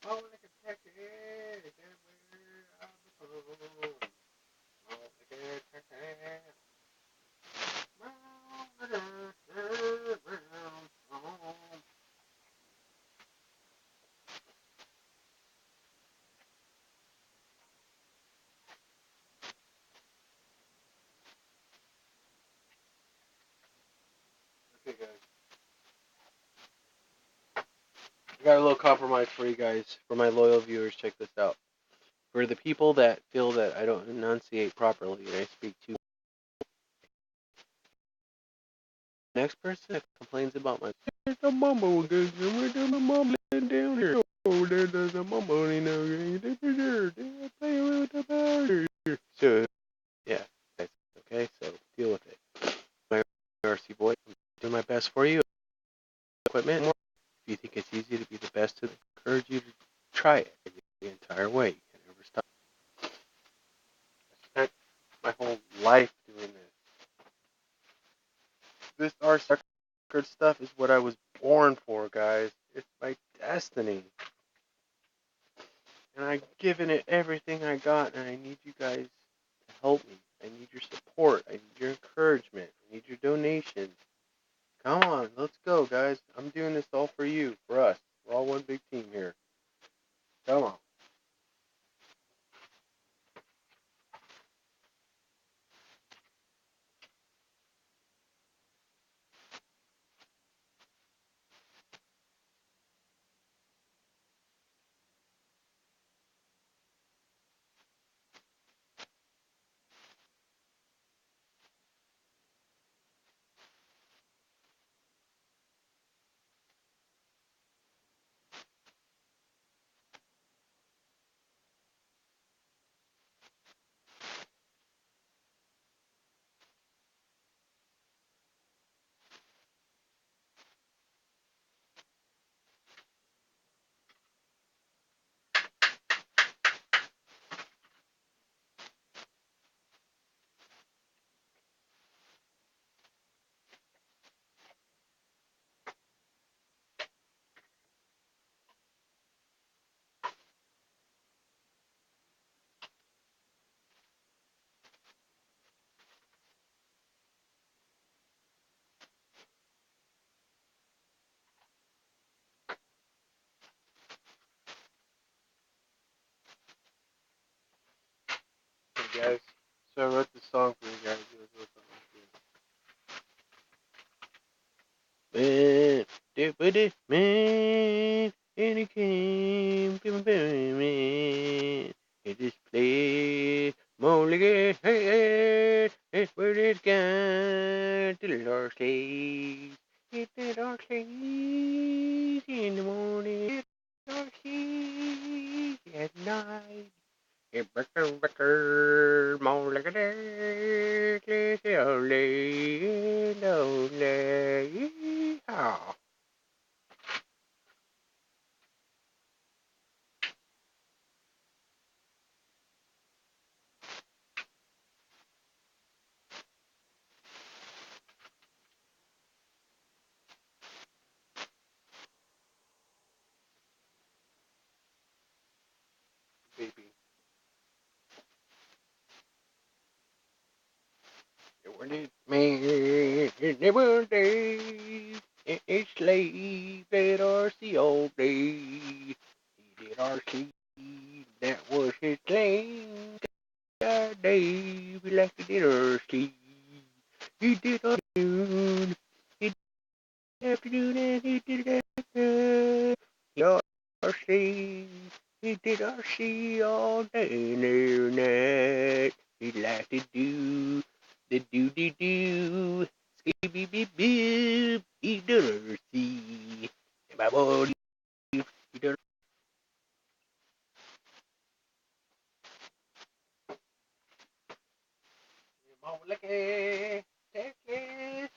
B: Oh, look at Texas, that's where I belong. Oh, look at Texas. Okay, guys. I got a little compromise for you guys, for my loyal viewers. Check this out. For the people that feel that I don't enunciate properly and I speak too next person that complains about my there's a mumbo again. There's a mumbling down here. Oh, there's a mumbling again. Play with the powder. So yeah, that's okay. So deal with it. My RC boy, I'm doing my best for you. Equipment. If you think it's easy to be the best, I encourage you to try it the entire way. You can never stop. I spent my whole life doing this. This RC record stuff is what I was born for, guys. It's my destiny. And I've given it everything I got, and I need you guys to help me. I need your support. I need your encouragement. I need your donations. Come on, let's go, guys. I'm doing this all for you, for us. We're all one big team here. Come on. Hey, guys. So I wrote this song for you guys. Man, and it came, man. It is play, Molly, hey, it's where it's gone to the Lord sleeps. It's the Lord sleeps in the morning. It's the Lord sleeps at night. It breaker, more like a day, only, oh. Baby. When it man in the day, it's slave that RC all day. He did RC, that was his claim. That day, we like to did RC. He did afternoon, he did afternoon, and he did afternoon. He did RC, he did RC all day and every night. He liked to do the do, skibby beep beep, he done see. My boy, he done. Lucky, Texas,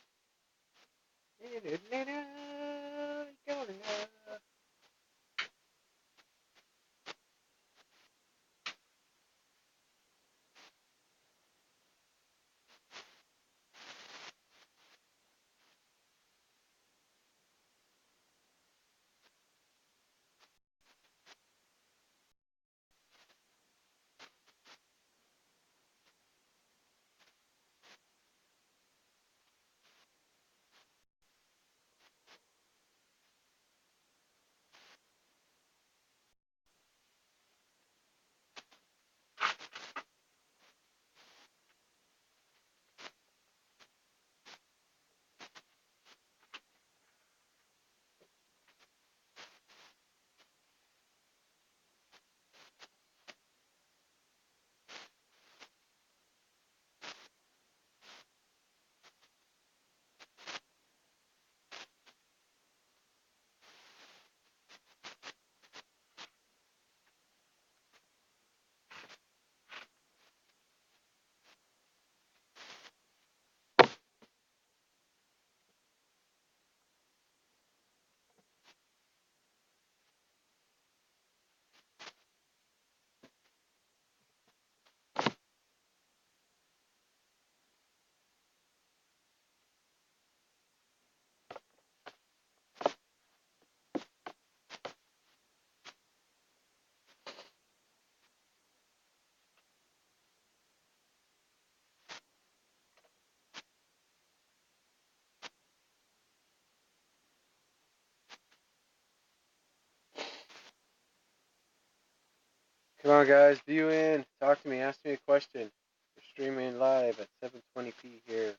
B: Come on, guys, view in. Talk to me. Ask me a question. We're streaming live at 7:20p here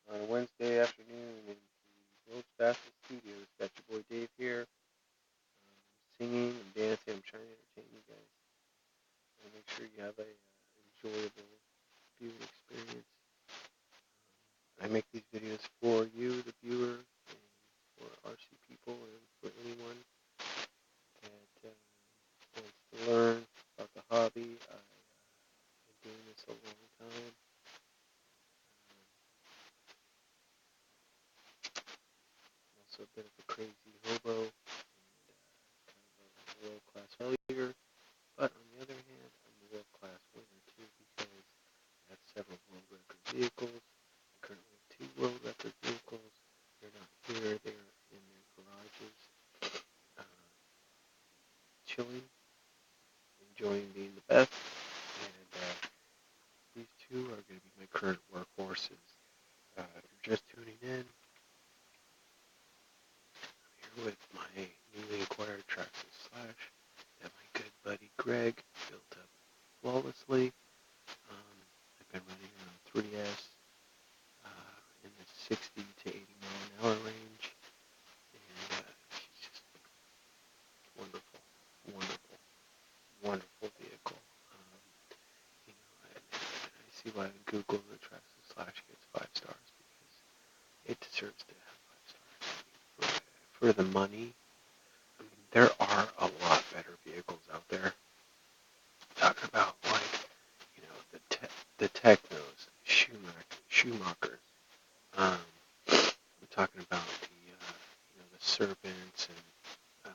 B: on a Wednesday afternoon in the world's fastest studios. Got your boy Dave here, singing and dancing. I'm trying to entertain you guys. And make sure you have a enjoyable viewing experience. I make these videos for you, the viewer, and for RC people, and for anyone that wants to learn about the hobby. I've been doing this a long time. I'm also a bit of a crazy hobo and kind of a world-class failure. But on the other hand, I'm a world-class winner too because I have several world record vehicles. I currently have 2 world record vehicles. They're not here. They're in their garages, chilling, enjoying being the best. And these 2 are going to be my current workhorses. If you're just tuning in, I'm here with my newly acquired Traxxas Slash that my good buddy Greg built up flawlessly. I've been running around 3S in the 60 to 80 mile an hour range, and she's just wonderful, wonderful, wonderful vehicle. I see why on Google the Traxxas Slash gets 5 stars because it deserves to have 5 stars. For the money, I mean, there are a lot better vehicles out there. I'm talking about the Technos, Schumachers. I'm talking about the Serpents and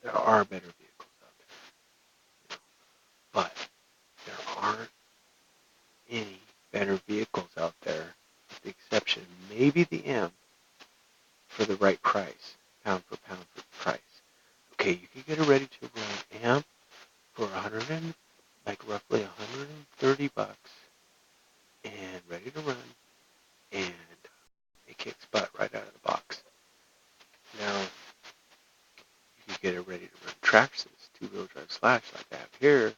B: there are better vehicles out there, but there aren't any better vehicles out there, with the exception maybe the M, for the right price, pound for pound for price. Okay, you can get a ready-to-run amp for roughly $130 and ready to run, and it kicks butt right out of the box. Now, you can get a ready-to-run Traxxas 2-wheel drive Slash like I have here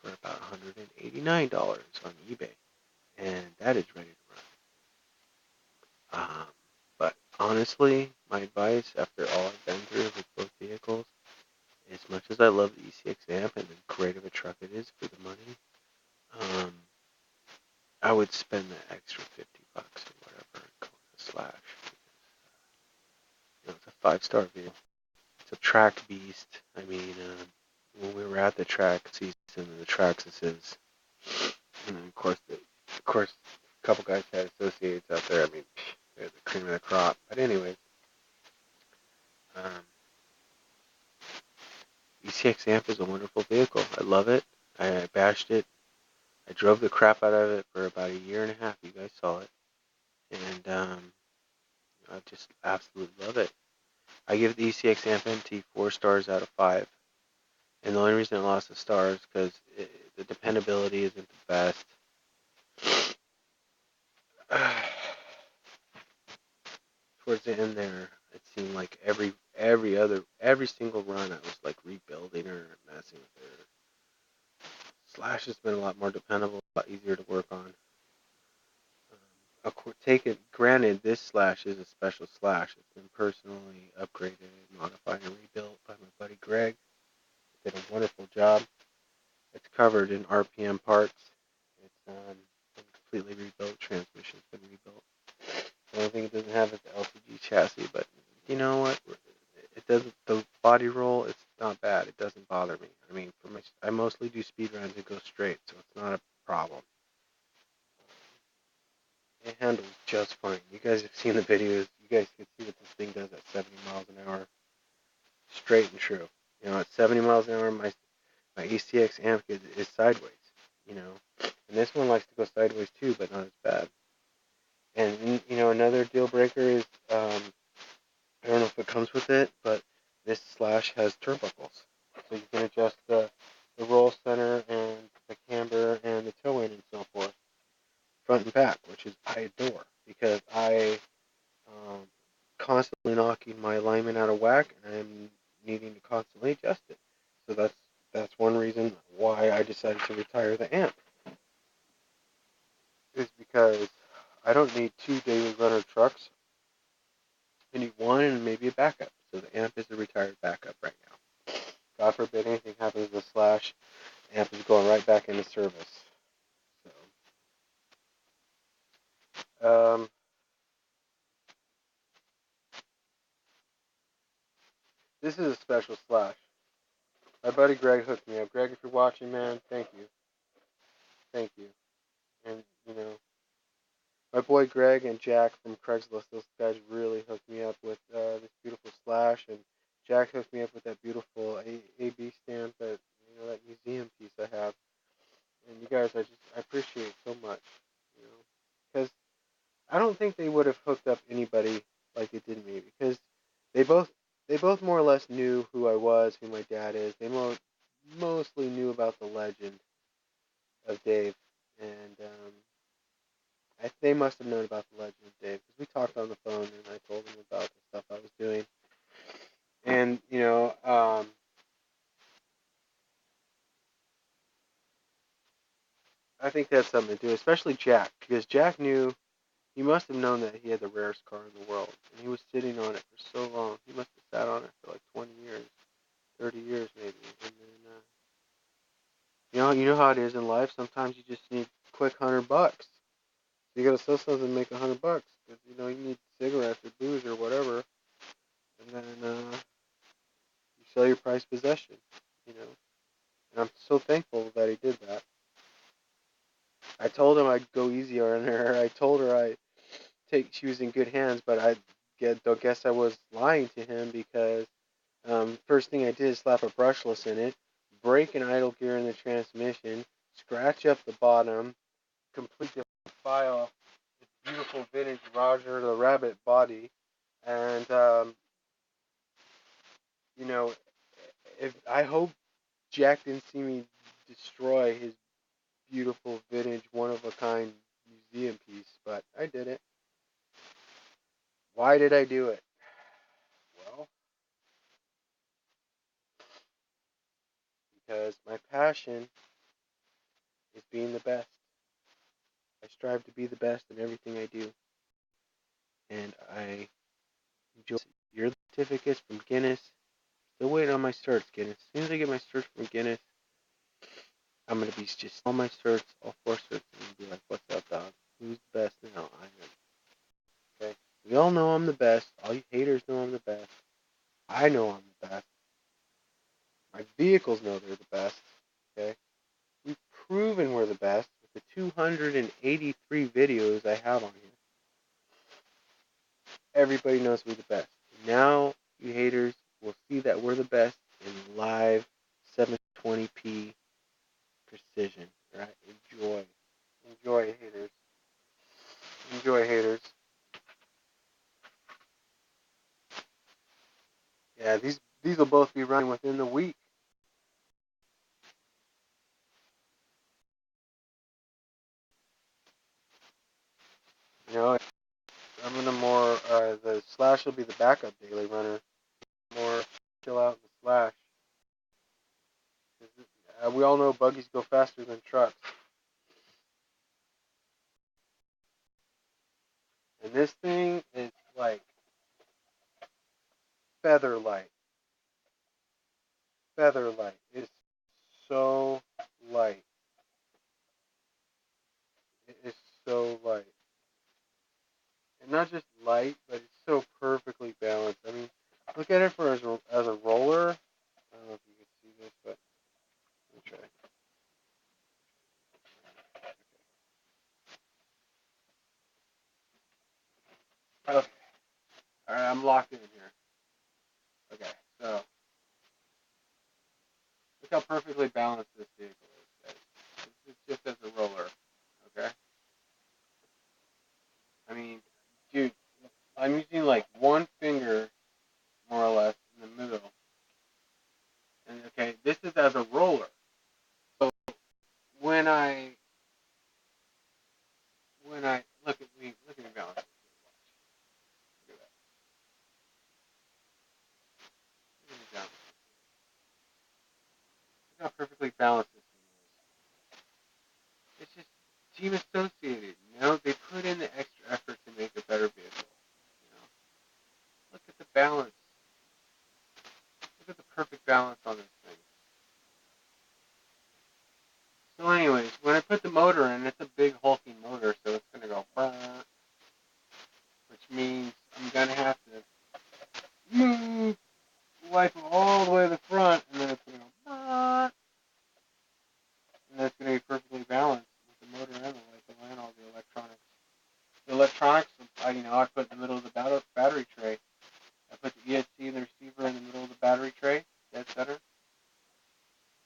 B: for about $189 on eBay, and that is ready to run. But honestly, my advice after all I've been through with both vehicles, as much as I love the ECX amp and the great of a truck it is for the money, I would spend the extra $50 or whatever and go with the Slash. It's a 5-star vehicle. It's a track beast. I mean, when we were at the track season of the Traxxas, and of course, a couple guys had associates out there. I mean, they're the cream of the crop. But anyways, ECX amp is a wonderful vehicle. I love it. I bashed it. I drove the crap out of it for about a year and a half. You guys saw it. And I just absolutely love it. I give the ECX Amp MT 4 stars out of 5. And the only reason I lost the star is because the dependability isn't the best. Towards the end there, it seemed like every single run I was like rebuilding her and messing with her. Slash has been a lot more dependable, a lot easier to work on. Granted, this Slash is a special Slash. It's been personally upgraded, modified, and rebuilt by my buddy Greg. He did a wonderful job. It's covered in RPM parts. It's been completely rebuilt. Transmission's been rebuilt. The only thing it doesn't have is the LPG chassis, but you know what? It doesn't. The body roll, it's not bad. It doesn't bother me. I mean, I mostly do speed runs and go straight, so it's not a problem. It handles just fine. You guys have seen the videos. You guys can see what this thing does at 70 miles an hour. Straight and true. At 70 miles an hour, my ECX amp is sideways. And this one likes to go sideways too, but not as bad. And another deal breaker is I don't know if it comes with it, but this Slash has turnbuckles, so you can adjust the roll center and the camber and the toe in and so forth, front and back, which is I adore because I constantly knocking my alignment out of whack, and I'm needing to constantly adjust it. So that's one reason why I decided to retire the amp. Is because I don't need 2 daily runner trucks. I need one and maybe a backup. So the amp is the retired backup right now. God forbid anything happens to the Slash, amp is going right back into service. So, this is a special Slash. My buddy Greg hooked me up. Greg, if you're watching, man, thank you. Thank you. And, you know, my boy Greg and Jack from Craigslist, those guys really hooked me up with this beautiful Slash, and Jack hooked me up with that beautiful AB stand, that that museum piece I have. And you guys, I appreciate so much, because I don't think they would have hooked up anybody like they did me, because they both more or less knew who I was, who my dad is. They mostly knew about the legend of Dave, and they must have known about the legend of Dave, because we talked on the phone, and I told them about the stuff I was doing. And, I think that's something to do, especially Jack, because Jack knew, he must have known that he had the rarest car in the world, and he was sitting on it for so long. He must have sat on it for like 20 years, 30 years maybe, and then, you know how it is in life. Sometimes you just need quick $100. You gotta sell something and make $100, because you need cigarettes or booze or whatever, and then you sell your prized possession, And I'm so thankful that he did that. I told him I'd go easy on her. I told her she was in good hands, but I guess I was lying to him, because first thing I did is slap a brushless in it, break an idle gear in the transmission, scratch up the bottom, completely file this beautiful vintage Roger the Rabbit body, and if I hope Jack didn't see me destroy his beautiful vintage one of a kind museum piece, but I did it. Why did I do it? Well, because my passion is being the best. I strive to be the best in everything I do, and I enjoy your certificates from Guinness. Still waiting on my certs, Guinness. As soon as I get my certs from Guinness, I'm going to be just all my certs, all 4 certs, and be like, what's up, dog? Who's the best now? I am. Okay? We all know I'm the best. All you haters know I'm the best. I know I'm the best. My vehicles know they're the best. Okay? We've proven we're the best with the 283 videos I have on here. Everybody knows we're the best. Now, you haters will see that we're the best in live 720p precision. Right? Enjoy. Enjoy, haters. Enjoy, haters. Yeah, these will both be running within the week. I'm gonna the Slash will be the backup daily runner. More chill out in the Slash. We all know buggies go faster than trucks. And this thing is like feather light. Feather light. It's so light. It is so light. And not just light, but it's so perfectly balanced. I mean, look at it as a roller. I don't know if you can see this, but let me try. Okay. Alright, I'm locked in here. Okay, so look how perfectly balanced this vehicle is, guys. This is just as a roller, okay? I mean, dude, I'm using like one finger, more or less, in the middle. And okay, this is as a roller. So when I look at me balance. Look at that. perfectly balanced this thing is. It's just team associated, you know? They put in the extra effort to make a better vehicle, you know? Look at the balance. Look at the perfect balance on this thing. So anyways, when I put the motor in, it's a big hulking motor, so it's going to go brrr, which means I'm going to have to move the life all the way to the front, and then it's going to go brrr, and that's going to be perfectly balanced with the motor and the life and all the electronics. The electronics, I put in the middle of the battery tray. I put the ESC and the receiver in the middle of the battery tray, dead center.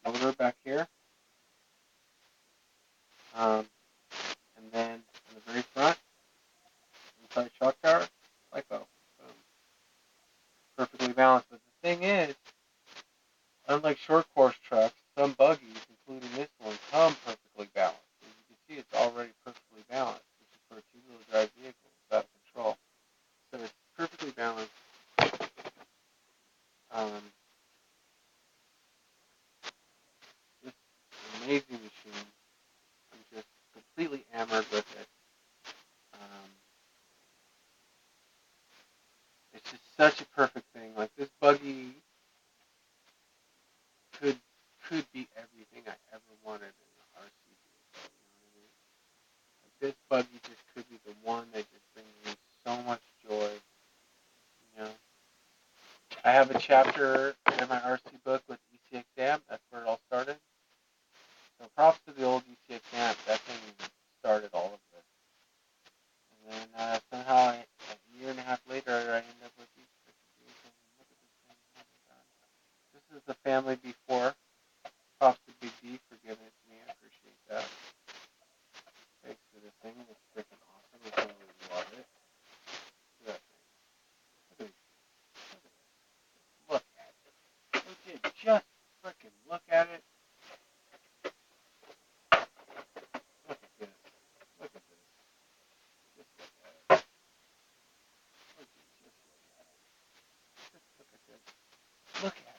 B: Motor back here. And then in the very front, inside shock tower, LiPo. Perfectly balanced. But the thing is, unlike short course trucks, some buggies, including this one, come perfectly balanced. As you can see, it's already perfectly balanced, which is for a two-wheel drive vehicle. It's out of control. So it's perfectly balanced. This amazing machine. I'm just completely enamored with it. It's just such a perfect thing. Like this buggy could be everything I ever wanted in an RC vehicle. You know what I mean? Like this buggy just could be the one that just brings me so much joy. You know, I have a chapter in my RC book with EC exam. That's where it all started. So props to the old EC exam. That thing started all of this. And then somehow a year and a half later, I ended up with these freaking vehicles. And look at this thing. Oh my god. This is the family before. Props to Big D for giving it to me. I appreciate that. Thanks for this thing. It's freaking awesome. I totally love it. Look at that thing. Look at it. Look at it. Look at it. Just freaking look at it. Look at this. Look at this. Just look at it. Just look at it. Just look at this. Look at it.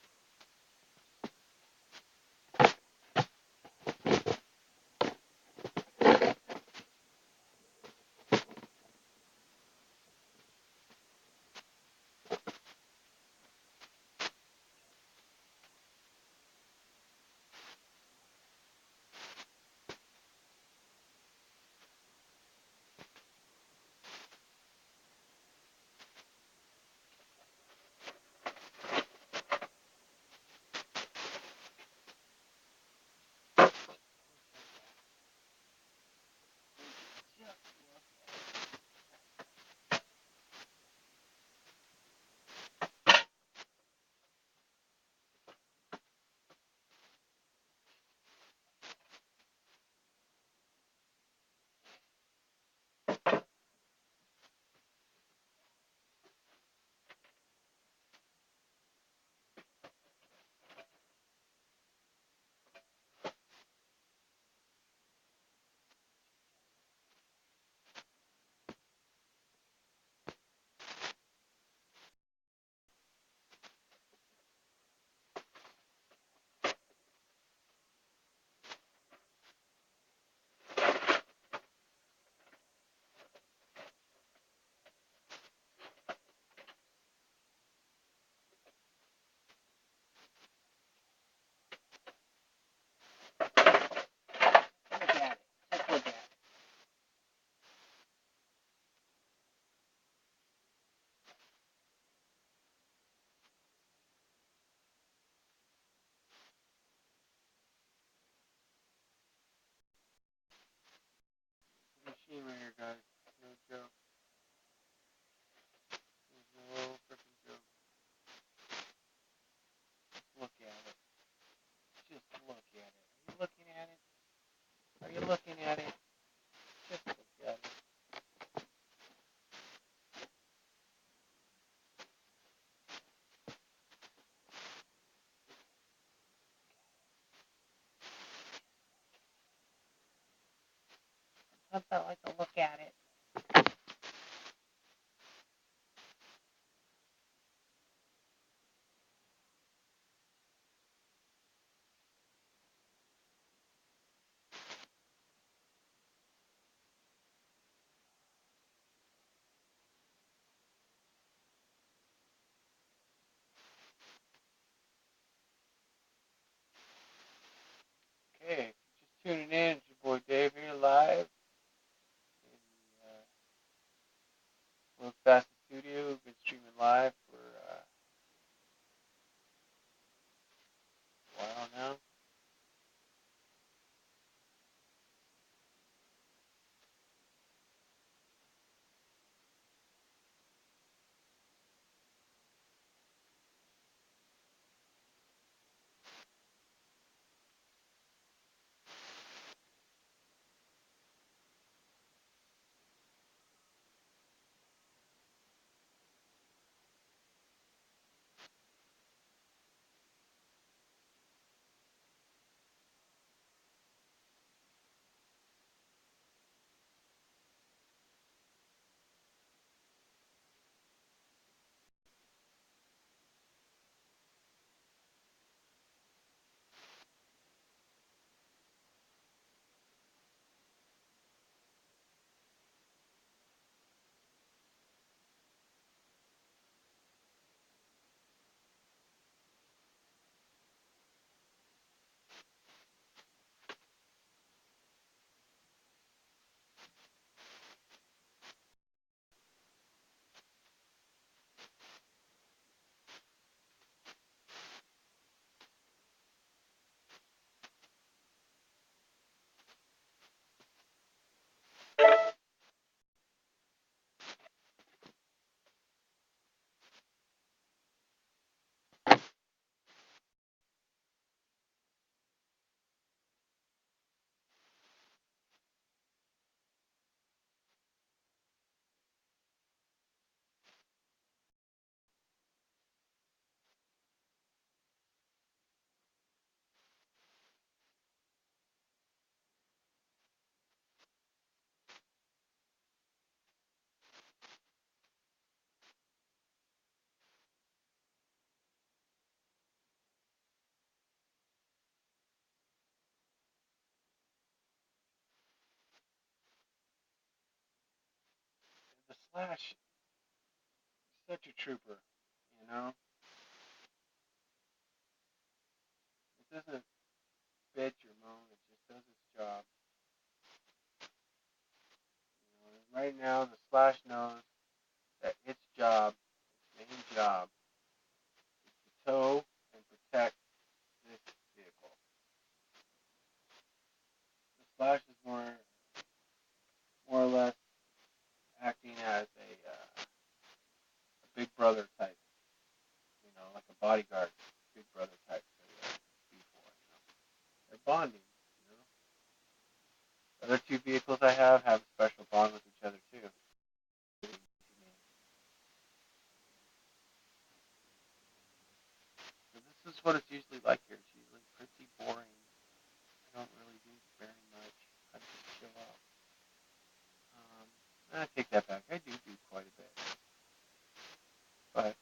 B: Machine right here, guys. No joke. No freaking joke. Just look at it. Just look at it. Are you looking at it? Are you looking at it? Just look at it. Sometimes I like to look at it. World's Fastest Studio. We've been streaming live for a while now. The Slash is such a trooper, you know. It doesn't bitch or moan. It just does its job. You know, and right now, the Slash knows that its job, its main job, is to tow and protect this vehicle. The Slash is more or less acting as a big brother type, you know, like a bodyguard, big brother type before, you know. They're bonding, you know. The other two vehicles I have a special bond with each other too. So this is what it's usually like here. It's usually pretty boring. I don't really do very much. I just chill out. I take that back. I do quite a bit. But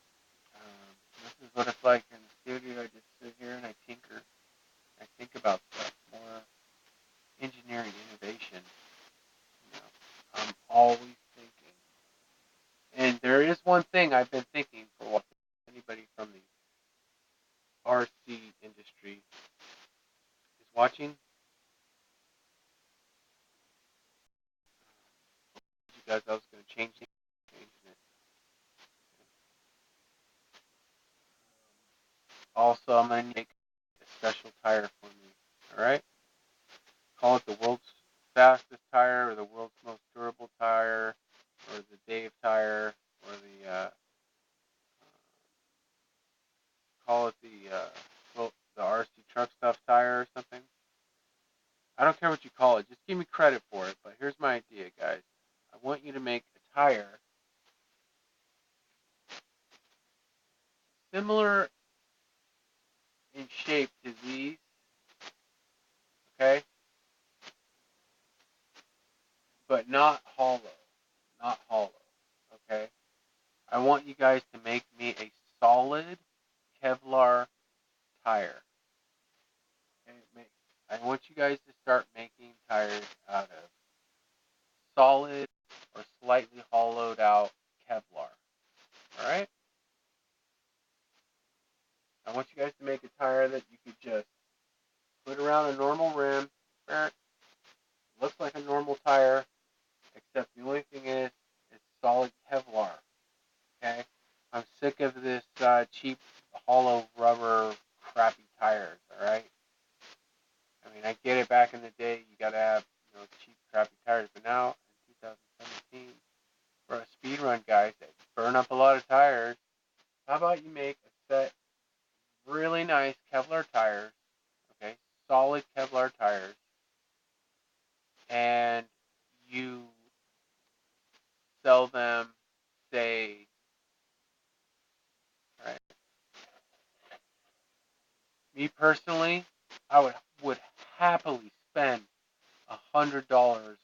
B: this is what it's like in the studio. I just sit here and I tinker. I think about stuff, more engineering, innovation. You know, I'm always thinking. And there is one thing I've been thinking for a while. Anybody from the RC industry is watching. You guys, I was going to change it. Also, I'm going to make a special tire for me. All right? Call it the world's fastest tire, or the world's most durable tire, or the Dave tire, or the call it the RC truck stuff tire or something. I don't care what you call it. Just give me credit for it. But here's my idea, guys. I want you to make a tire similar in shape to these, okay? But not hollow. Not hollow, okay? I want you guys to make me a solid Kevlar tire. Okay? I want you guys to start making tires out of solid or slightly hollowed out Kevlar. Alright? I want you guys to make a tire that you could just put around a normal rim. It looks like a normal tire, except the only thing is it's solid Kevlar. sick of this cheap, hollow rubber, crappy tires. All right. I mean, I get it. Back in the day, you gotta have cheap, crappy tires. But now in 2017, for a speed run guys that burn up a lot of tires, how about you make a set of really nice Kevlar tires, okay, solid Kevlar tires, and you sell them, say, right? Me personally, I would happily spend $100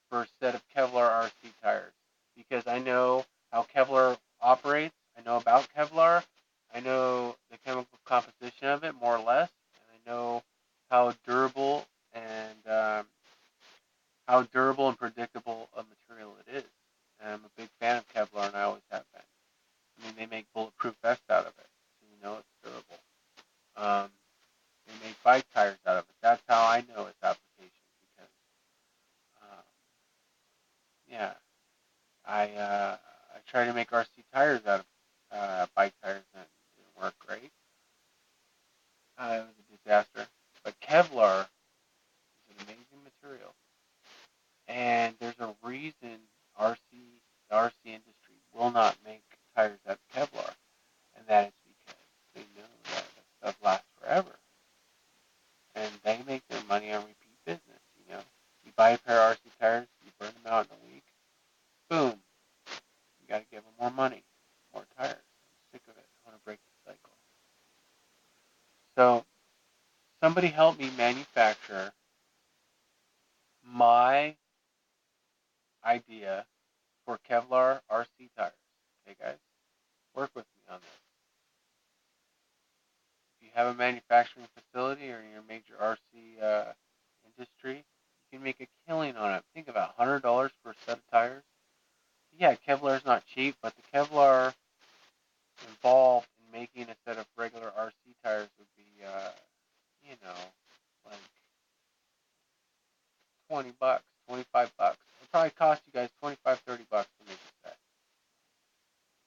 B: for a set of Kevlar RC tires because I know how Kevlar operates. I know about Kevlar. I know the chemical composition of it more or less, and I know how durable and predictable a material it is. And I'm a big fan of Kevlar, and I always have been. I mean, they make bulletproof vests out of it, so you know it's durable. They make bike tires out of it. That's how I know its application because, um, yeah, I tried to make RC tires out of bike tires and it didn't work great. It was a disaster. But Kevlar is an amazing material, and there's a reason the RC industry will not make tires out of Kevlar, and that is because they know that stuff lasts forever, and they make their money on repeat business. You buy a pair of RC tires, you burn them out in a week, boom, you got to give them more money, more tires. I'm sick of it. I want to break the cycle. So somebody help me manufacture my idea for Kevlar RC tires. Okay, guys? Work with me on this. If you have a manufacturing facility or your major RC industry, you can make a killing on it. Think about $100 for a set of tires. Yeah, Kevlar is not cheap, but the Kevlar involved in making a set of regular RC tires would be, like $20, $25. It'll probably cost you guys $25, $30 to make a set.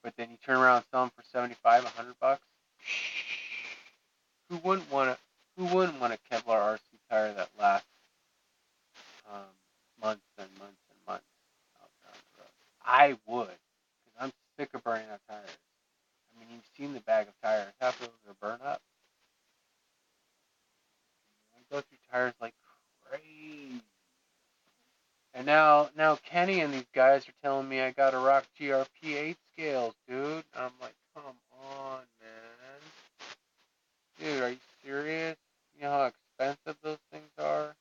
B: But then you turn around and sell them for $75, $100. Who wouldn't want a Kevlar RC tire that lasts months and months and months out down the road? I would, because I'm sick of burning out tires. I mean, you've seen the bag of tires. Half of them are burned up. I go through tires like crazy. And now Kenny and these guys are telling me I gotta rock GRP 8 scales, dude. And I'm like, come on, man. Dude, are you serious? You know how expensive those things are?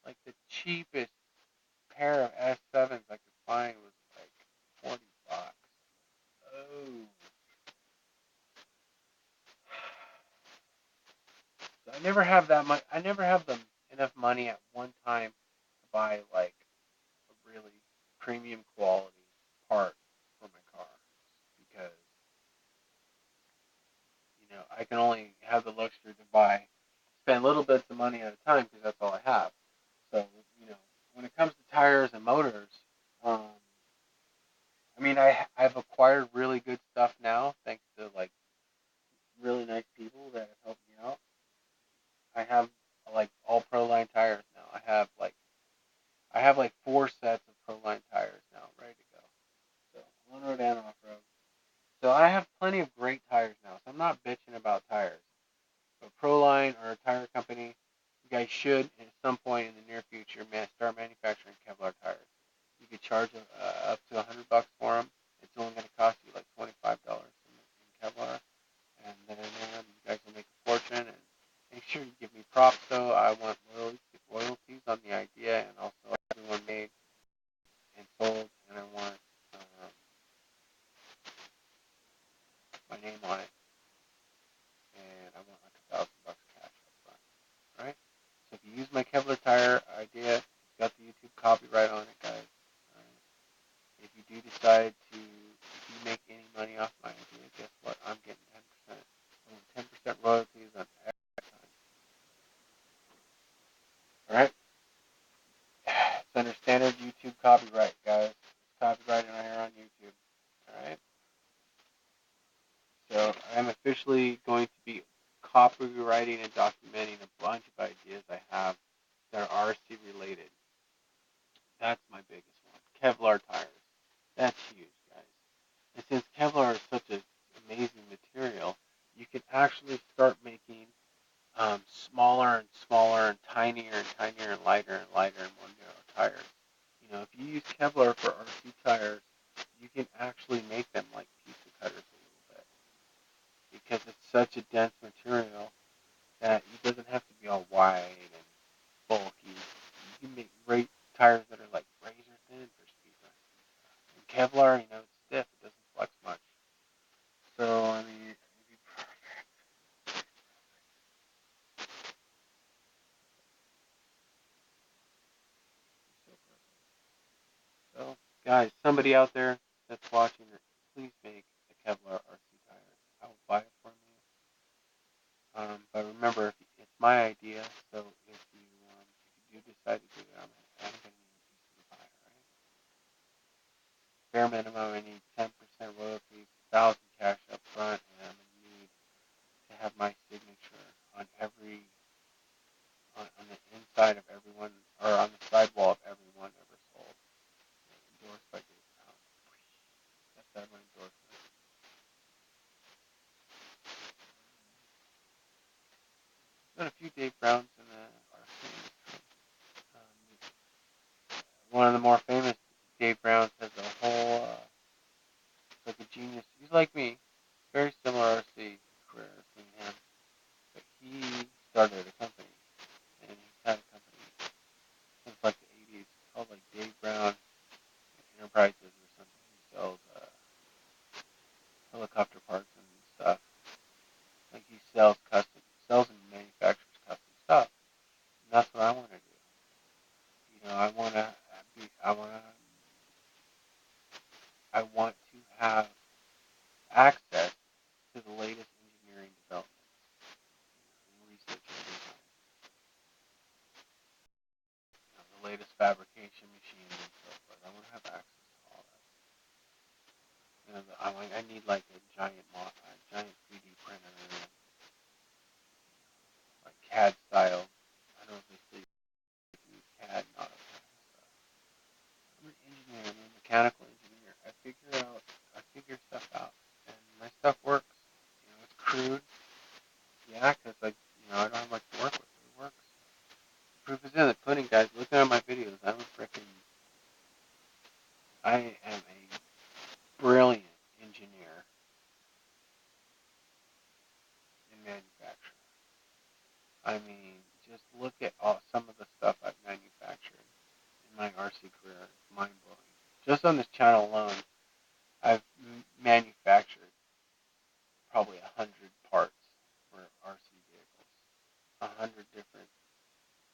B: Like the cheapest pair of S7s I could find was like $40. Oh. So I never have that much. I never have enough money at one time to buy like a really premium quality part for my car because I can only have the luxury to spend little bits of money at a time because that's all I have. So when it comes to tires and motors, I mean I've acquired really good stuff now thanks to like really nice people that have helped me out. I have like all Proline tires now. I have like 4 sets of Proline tires now ready to go. So on road and off road. So I have plenty of great tires now. So I'm not bitching about tires. But Proline or a tire company, you guys should at some point in the near future start manufacturing Kevlar tires. You could charge up to $100 for them. It's only going to cost you like $25 in Kevlar, and then you guys will make a fortune. And make sure you give me props, though. I want royalties on the idea, and also everyone made and sold, and I want my name on it, and I want like $1,000 cash up front. All right. So if you use my Kevlar tire idea, it's got the YouTube copyright on it, guys. All right. If you do decide if you make any money off my idea, guess what? I'm getting 10%. 10% royalties on every time. All right. It's under standard YouTube copyright, guys. It's copyrighted right here on YouTube. All right. officially going to be copywriting and documenting a bunch of ideas I have that are RC related. That's my biggest one. Kevlar tires. That's huge, guys. And since Kevlar is such an amazing material, you can actually start making smaller and smaller and tinier and lighter and more narrow tires. If you use Kevlar for RC tires, you can actually make them like pizza cutters a little bit because it's such a dense material that it doesn't have to be all wide and bulky. You can make great tires that are like razor thin for speed runs. And Kevlar, it's stiff; it doesn't flex much. So I mean, it'd be perfect. So perfect. So, guys, somebody out there that's watching it, please make a Kevlar RC tire. I will buy it for you. But remember, it's my idea, so if you do decide to do it, I'm going to need a piece of the pie, right? Bare minimum, I need 10% royalties, 1,000 cash up front, and I'm going to need to have my signature on on the inside of everyone, or on the sidewall of everyone ever sold. Endorsed by Dave Brown. That's my endorsement. There's been a few Dave Browns in the RC industry. One of the more famous Dave Browns has a whole, like a genius. He's like me, very similar RC career as me and him, but he started a company, and he's had a company since like the 80s. It's called like Dave Brown Enterprises or something. He sells helicopter parts and stuff. Like he sells and manufactures custom stuff. And that's what I want to do. I want to have access to the latest engineering developments and research and design. The latest fabrication machines and so forth. I want to have access to all that. I need like a giant 3D printer, like CAD style. I don't know if they still use CAD and AutoCAD and stuff. I'm an engineer. I'm a mechanical engineer. I figure stuff out, and my stuff works. It's crude. Yeah, because I don't have much to work with. It works. The proof is in the pudding, guys. Looking at my videos, I am a brilliant engineer in manufacturing. I mean, just look at some of the stuff I've manufactured in my RC career. It's mind-blowing. Just on this channel alone, I've manufactured probably 100 parts for RC vehicles. 100 different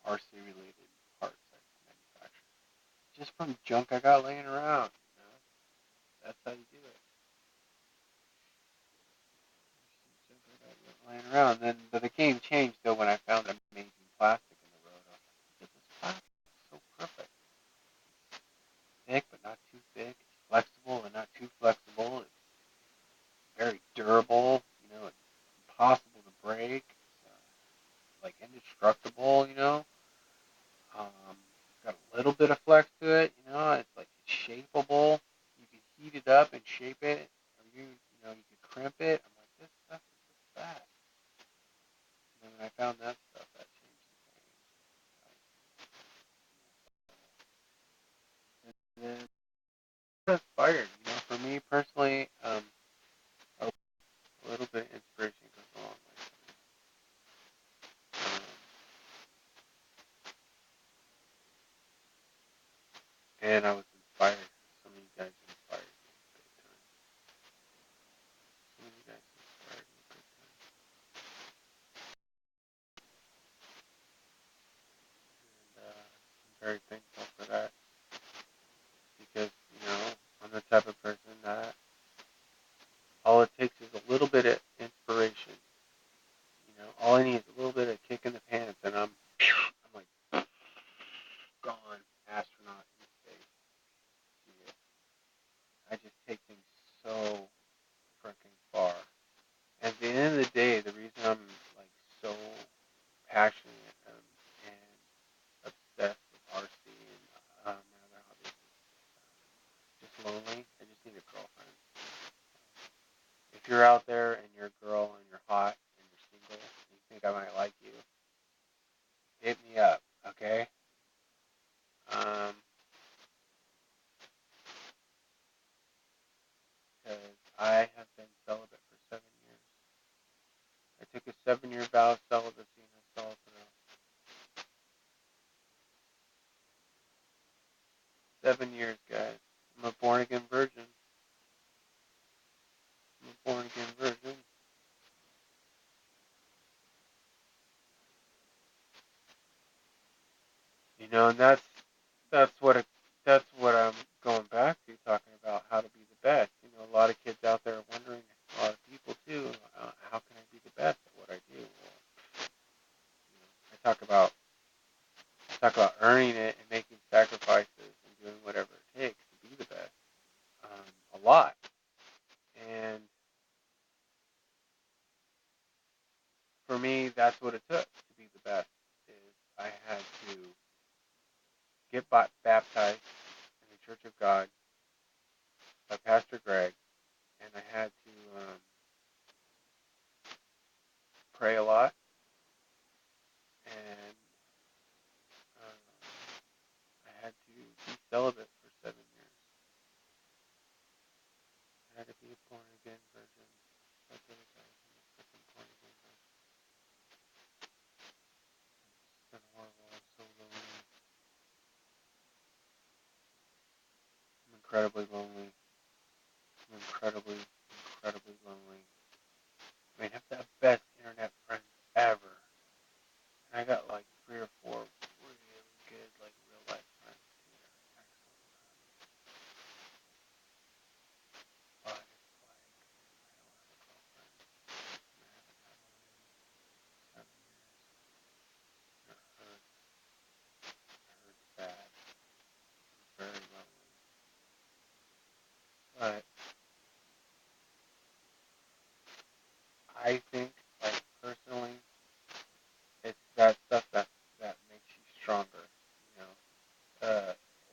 B: RC-related parts I've manufactured. Just from junk I got laying around. That's how you do it. Junk I got laying around. But the game changed though when I found amazing plastic in the road. I was like, look at this plastic. It's so perfect. Thick but not too thick. It's flexible but not too flexible. It's very durable. It's impossible to break. It's like indestructible. It's got a little bit of flex to it. It's like it's shapeable. You can heat it up and shape it, or you can crimp it. I'm like, this stuff is the best. And then when I found that stuff, that changed the game. And then inspired. For me personally, a little bit of inspiration goes a long way. And I was inspired. Some of you guys inspired me big time. Some of you guys inspired me big time. And I'm very thankful for that because, I'm the type of person that you're out there and you're a girl and you're hot and you're single and you think I might like you, hit me up, okay? Because I have been celibate for 7 years. I took a 7-year vow of celibacy and I saw it through. 7 years, guys. I'm a born again virgin. You know, and that's what I'm going back to, talking about how to be the best. You know, a lot of kids out there are wondering, a lot of people too, how can I be the best at what I do? Well, you know, I talk about earning it and making sacrifices and doing whatever it takes to be the best. A lot. And for me, that's what it took to be the best. Is I had to get baptized in the Church of God by Pastor Greg, and I had to pray a lot, and I had to be celibate for 7 years. I had to be a born again virgin. Like other guys, I'm a freaking born again virgin. It's been horrible. I'm so lonely. I'm incredibly lonely. I'm incredibly lonely. I mean, I have the best internet friends ever. And I got like 3 or 4 really good, like, real life friends too. They're excellent friends. But it's like, I don't have a girlfriend. And I haven't had one in 7 years. And it hurts. It hurts bad. I'm very lonely. But I think, like, personally, it's that stuff that makes you stronger, you know.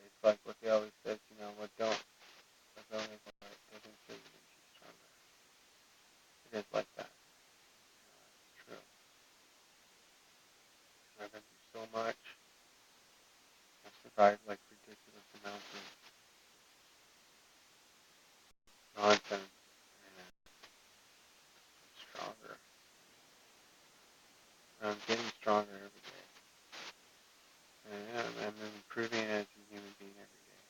B: It's like what they always says, you know, what only what doesn't kill you makes you stronger. It is like that. You know, it's true. I've been through so much. I've survived like ridiculous amounts of nonsense, and I'm stronger. And I'm getting stronger every day. And I'm improving as a human being every day.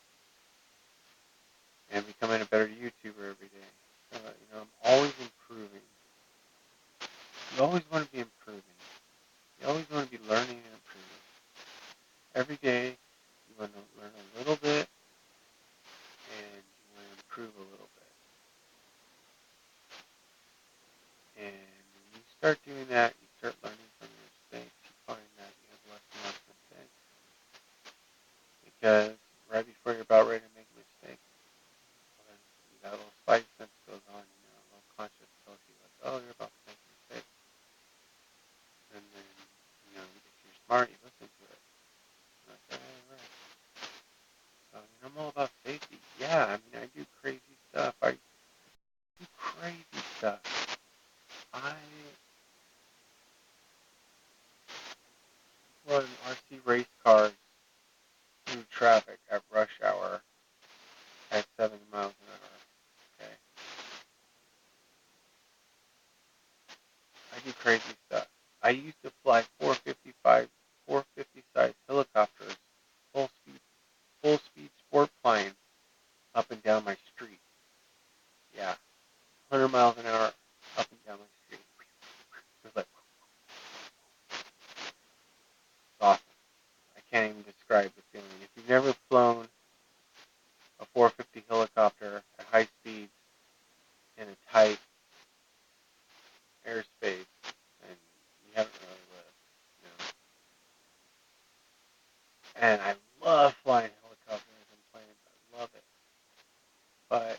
B: And becoming a better YouTuber every day. So, you know, I'm always improving. You always want to be improving. You always want to be learning and improving. Every day, you want to learn a little bit, and you want to improve a little bit. And when you start doing that, you start learning from your mistakes. You find that you have less and less mistakes. Because right before you're about ready to make a mistake, well, then that little spidey sense goes on, you know, a little conscious tells you, like, oh, you're about to make a mistake. And then, you know, if you're smart, you listen to it. And like, oh, right. So, you know, I'm all about safety. Yeah, I mean, I do crazy stuff. I run RC race cars through traffic at rush hour at 70 miles an hour. Okay. I do crazy stuff. I used to fly 450 size helicopters, full speed sport planes up and down my street. Yeah, 100 miles an hour up and down my street. It was like awesome. I can't even describe the feeling. If you've never flown a 450 helicopter at high speeds in a tight airspace, and you haven't really lived, you know. And I love flying helicopters and planes. I love it. But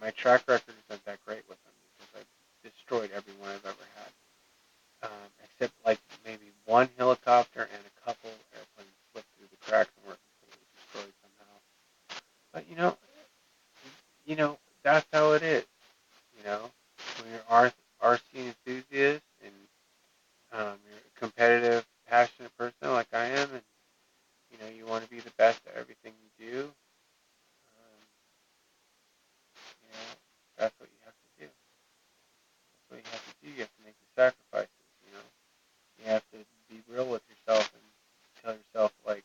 B: my track record isn't that great with them because I've destroyed every one I've ever had. Except like maybe one helicopter and a couple airplanes slipped through the cracks and were completely destroyed somehow. But you know, that's how it is. You know, you're an RC enthusiast and you're a competitive, passionate person like I am, and you want to be the best at everything you do, you know, that's what you have to do. That's what you have to do. You have to make the sacrifices. You have to be real with yourself and tell yourself, like,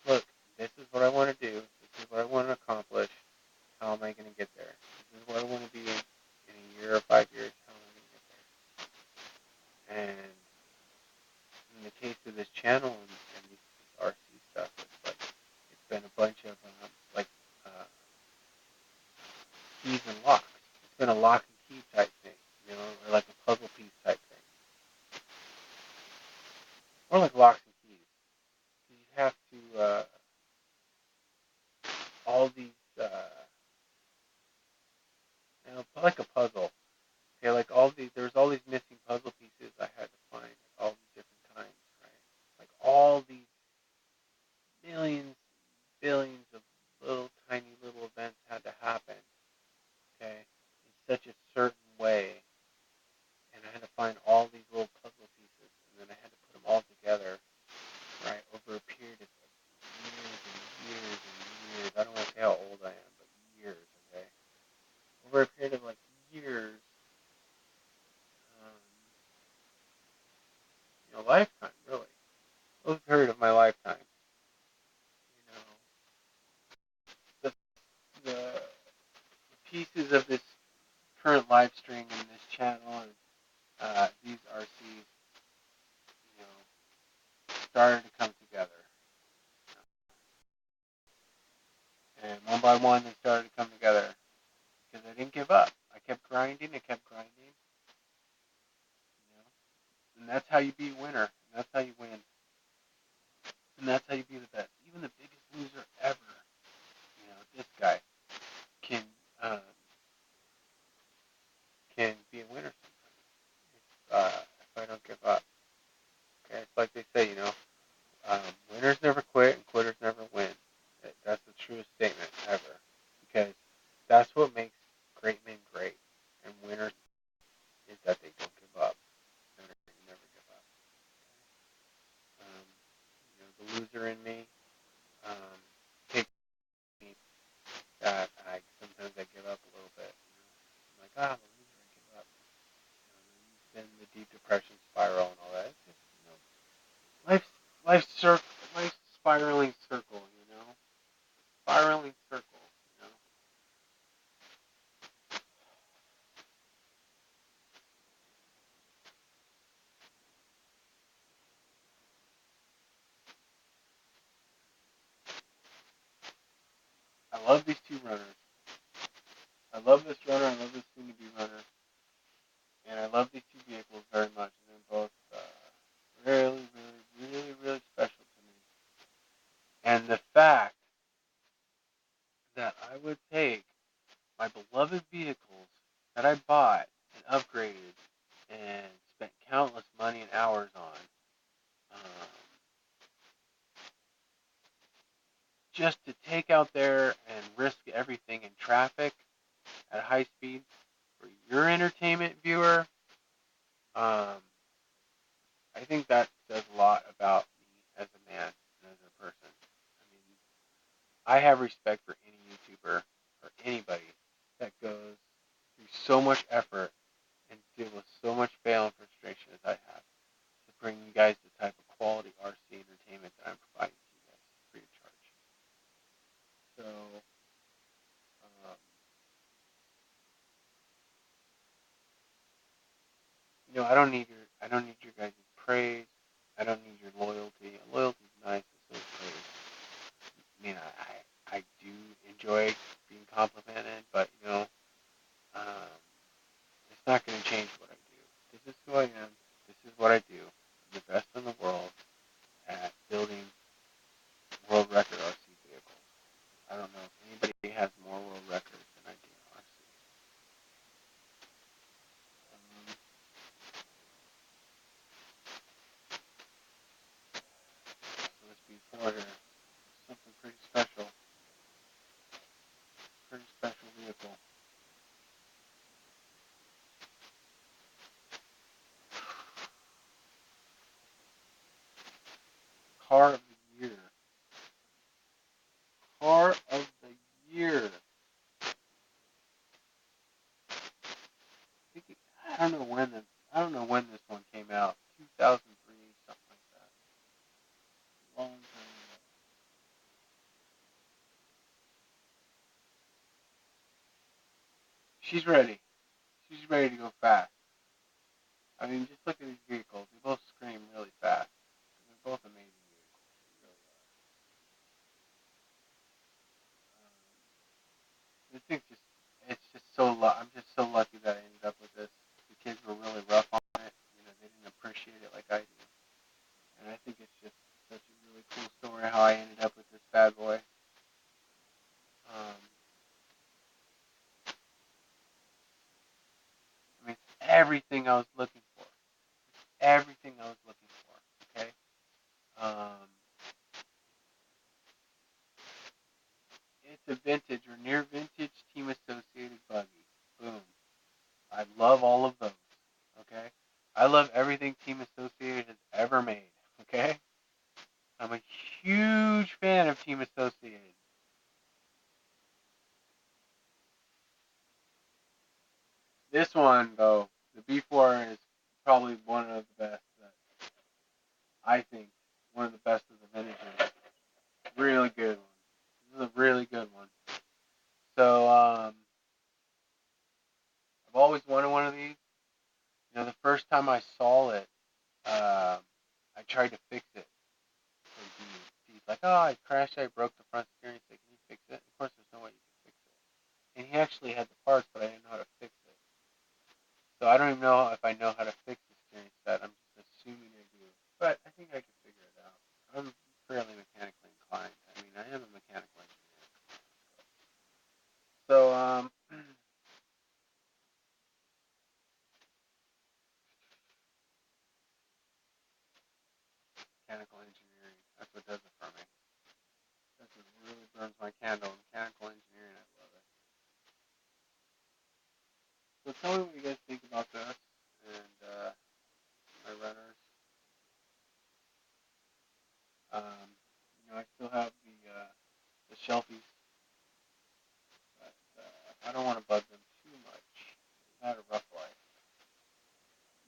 B: look, this is what I want to do. This is what I want to accomplish. How am I going to get there? This is what I want to be in a year or 5 years. How am I going to get there? And in the case of this channel and this RC stuff, it's been a bunch of keys and locks. It's been a lock and key type thing, or like a puzzle piece type thing, or like locks and keys. You have to all these like a puzzle. Okay, like there's all these missing puzzle pieces I had to find, like all these different kinds, right? Like all these millions, billions of little tiny little events had to happen, okay, in such a certain way, and I had to find all these little puzzle pieces, and then I had to put them all together, right, over a period of years and years and years. I don't want to say how old I am, but years, okay? Over a period of like years, lifetime, really. Over a period of my lifetime, the, the pieces of this current live stream and this channel and these RCs, started to come together. And one by one, they started to come together because I didn't give up. I kept grinding. And that's how you be a winner. And that's how you win. And that's how you be the best. Even the biggest loser ever, this guy can be a winner sometimes if I don't give up. Okay, it's like they say, winners never quit and quitters never win. That's the truest statement ever, because that's what makes great men great, and winners is that they don't give up. Never give up. The loser in me takes me that sometimes I give up a little bit. I'm like, I'm a loser, I give up. Then the deep depression spiral and all that. It's just, life's spiraling circle, spiraling circle, I love these two runners. I love this runner. I love this soon-to-be runner. And I love these two vehicles very much. And they're both really, really, really, really special to me. And the fact that I would take my beloved vehicles that I bought and upgraded and spent countless money and hours on, just to take out there and risk everything in traffic at high speed for your entertainment, viewer, I think that says a lot about me as a man and as a person. I mean, I have respect for any YouTuber or anybody that goes through so much effort and deal with so much fail and frustration as I have to bring you guys the type of quality RC entertainment that I'm providing to you guys free of charge. So, I don't need your guys' praise. I don't need your loyalty. Loyalty's nice, it's so praise. I mean, I do enjoy being complimented, but it's not going to change what I do. This is who I am. This is what I do. I'm the best in the world at building world record RC vehicles. I don't know if anybody has more world records than I do in RC. So this before here, something pretty special. Pretty special vehicle. car of the year. Car of the year. I don't know when this one came out. 2003, something like that. Long time ago. She's ready. She's ready to go fast. I mean, just look at these vehicles. They both scream really fast. They're both amazing vehicles. They really are. This thing's it's just so, I'm just so lucky that I ended up with this. The kids were really rough on it. They didn't appreciate it like I do. And I think it's just such a really cool story how I ended up with this bad boy. I mean, it's everything I was looking for. Everything I was looking for. Okay. It's a vintage or near vintage team associated buggy. Boom. I love all of those. Okay. I love everything Team Associated has ever made. Okay. I'm a huge fan of Team Associated. This one, though, the B4 is probably one of the best. I think one of the best of the vintages. Really good one. This is a really good one. So, I've always wanted one of these. The first time I saw it, I tried to fix it. He's like, oh, I crashed, I broke the front steering. He's like, can you fix it? Of course, there's no way you can fix it. And he actually had the parts, but I didn't know how to fix it. So I don't even know if I know how to fix the steering set. I'm just assuming I do. But I think I can figure it out. I'm fairly mechanically inclined. I mean, I am a mechanical engineer. So, mechanical engineering. That's what does it for me. That's what really burns my candle. Mechanical engineering, I love it. So tell me what you guys think about this and my runners. I still have the shelfies, but I don't want to bug them too much. They've had a rough life.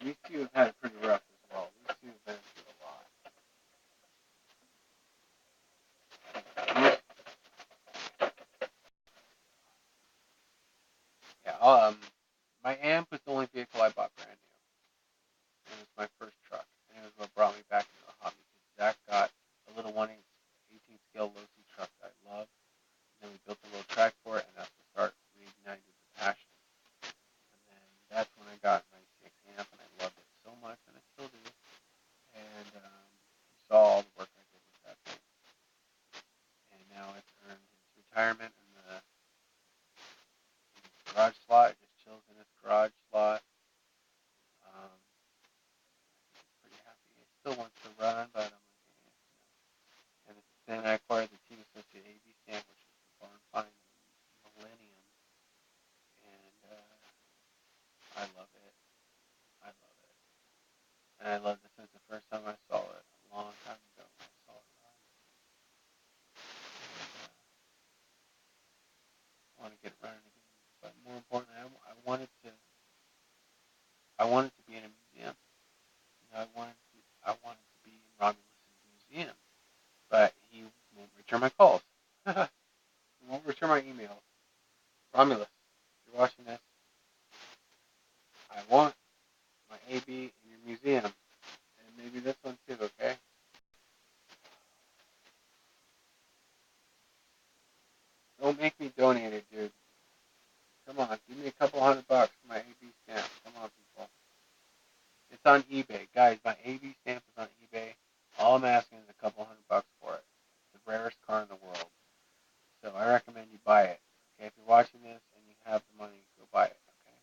B: These two have had it pretty rough as well. These two have been through a lot. Yeah. My amp was the only vehicle I bought brand new. And it was my first truck, and it was what brought me back into the hobby. Because Zach got a little 1/18 scale low C truck that I love, and then we built a little track for it, and that's the start reignited the passion. And then that's when I got my 6 amp, and I loved it so much, and I still do. And you saw all the work I did with that thing. And now it's earned its retirement in the garage slot. It just chills in its garage slot. Pretty happy. It still wants to run, but I'm like, And then I acquired the Team Associate AV stamp, which is the Barn Find Millennium, and I love it. I love it. And I loved it since the first time I saw it, a long time ago when I saw it run. And, I want to get it running again. But more importantly, I wanted to be in a museum. I wanted to be in Romulus's museum. But he won't return my calls. He won't return my emails. Romulus, if you're watching this, I want my AB in your museum. And maybe this one too, okay? Don't make me donate it, dude. Come on, give me a couple $100 for my AB stamp. Come on, people. It's on eBay. Guys, my AB stamp is on eBay. All I'm asking is a couple $100 for it. It's the rarest car in the world. So I recommend you buy it. Okay, if you're watching this and you have the money, go buy it, okay?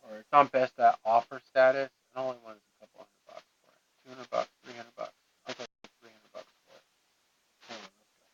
B: Or it's on best offer status, and all I want is a couple $100 for it. $200, $300. I'll take $300 for it. Come on, let's go.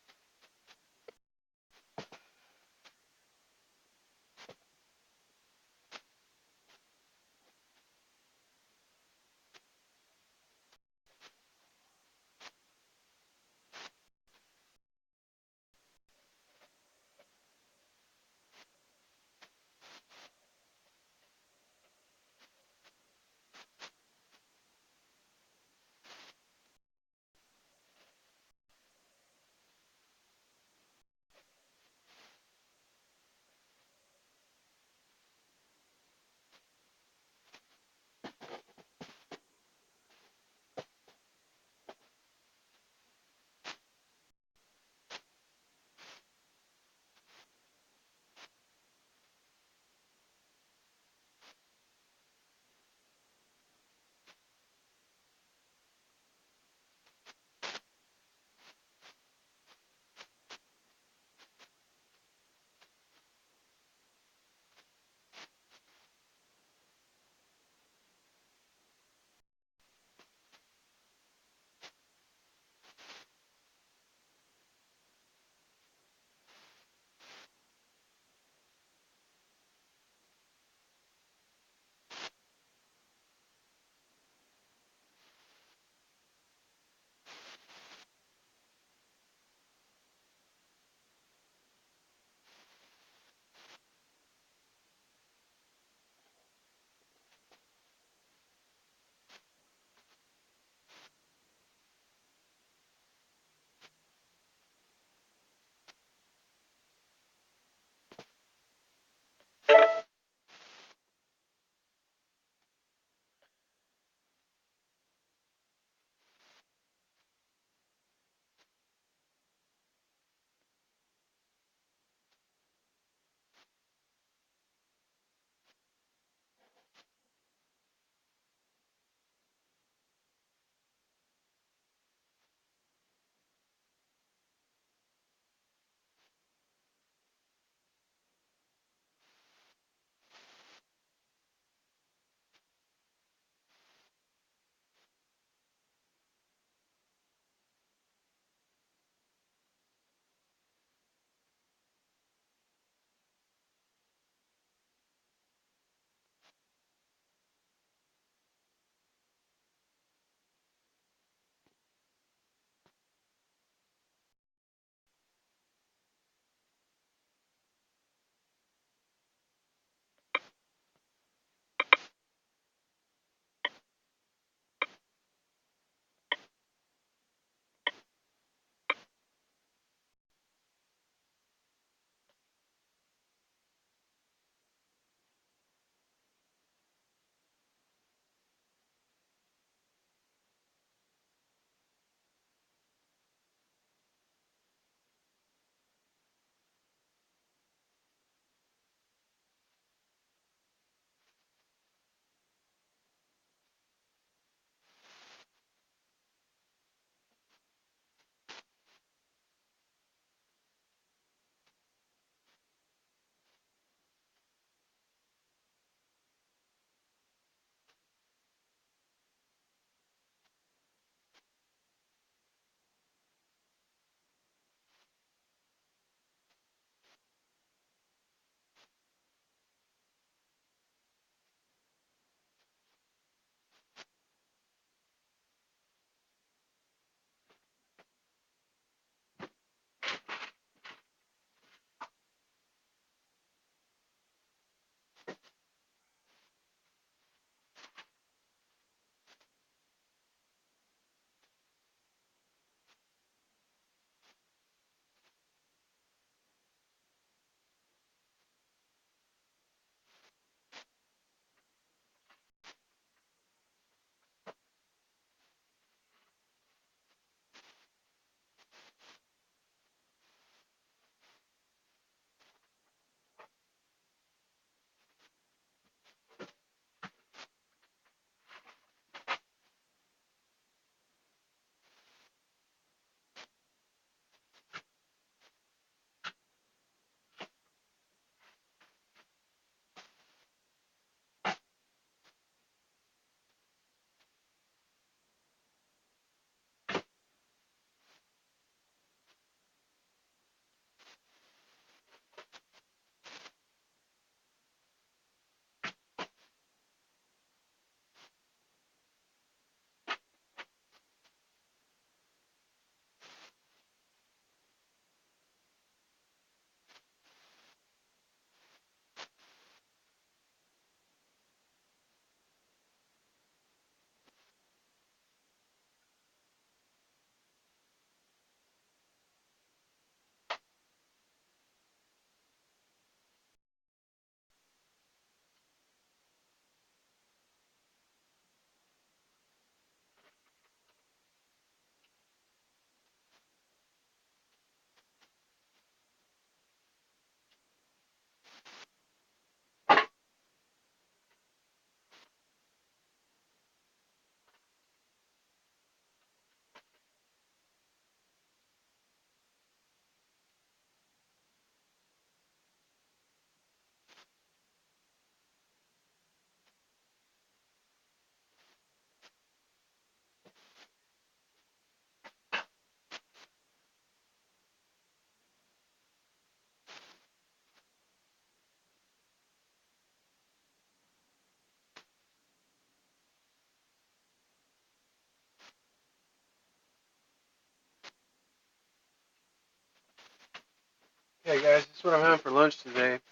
B: Okay, guys, this is what I'm having for lunch today. It's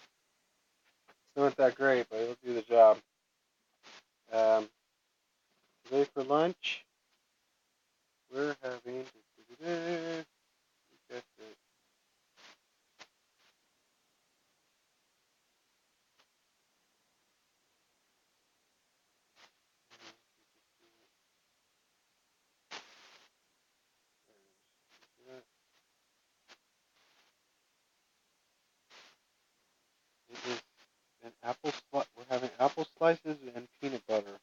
B: not that great, but it'll do the job. Today for lunch, we're having. Guess it. It is an apple. We're having apple slices and peanut butter,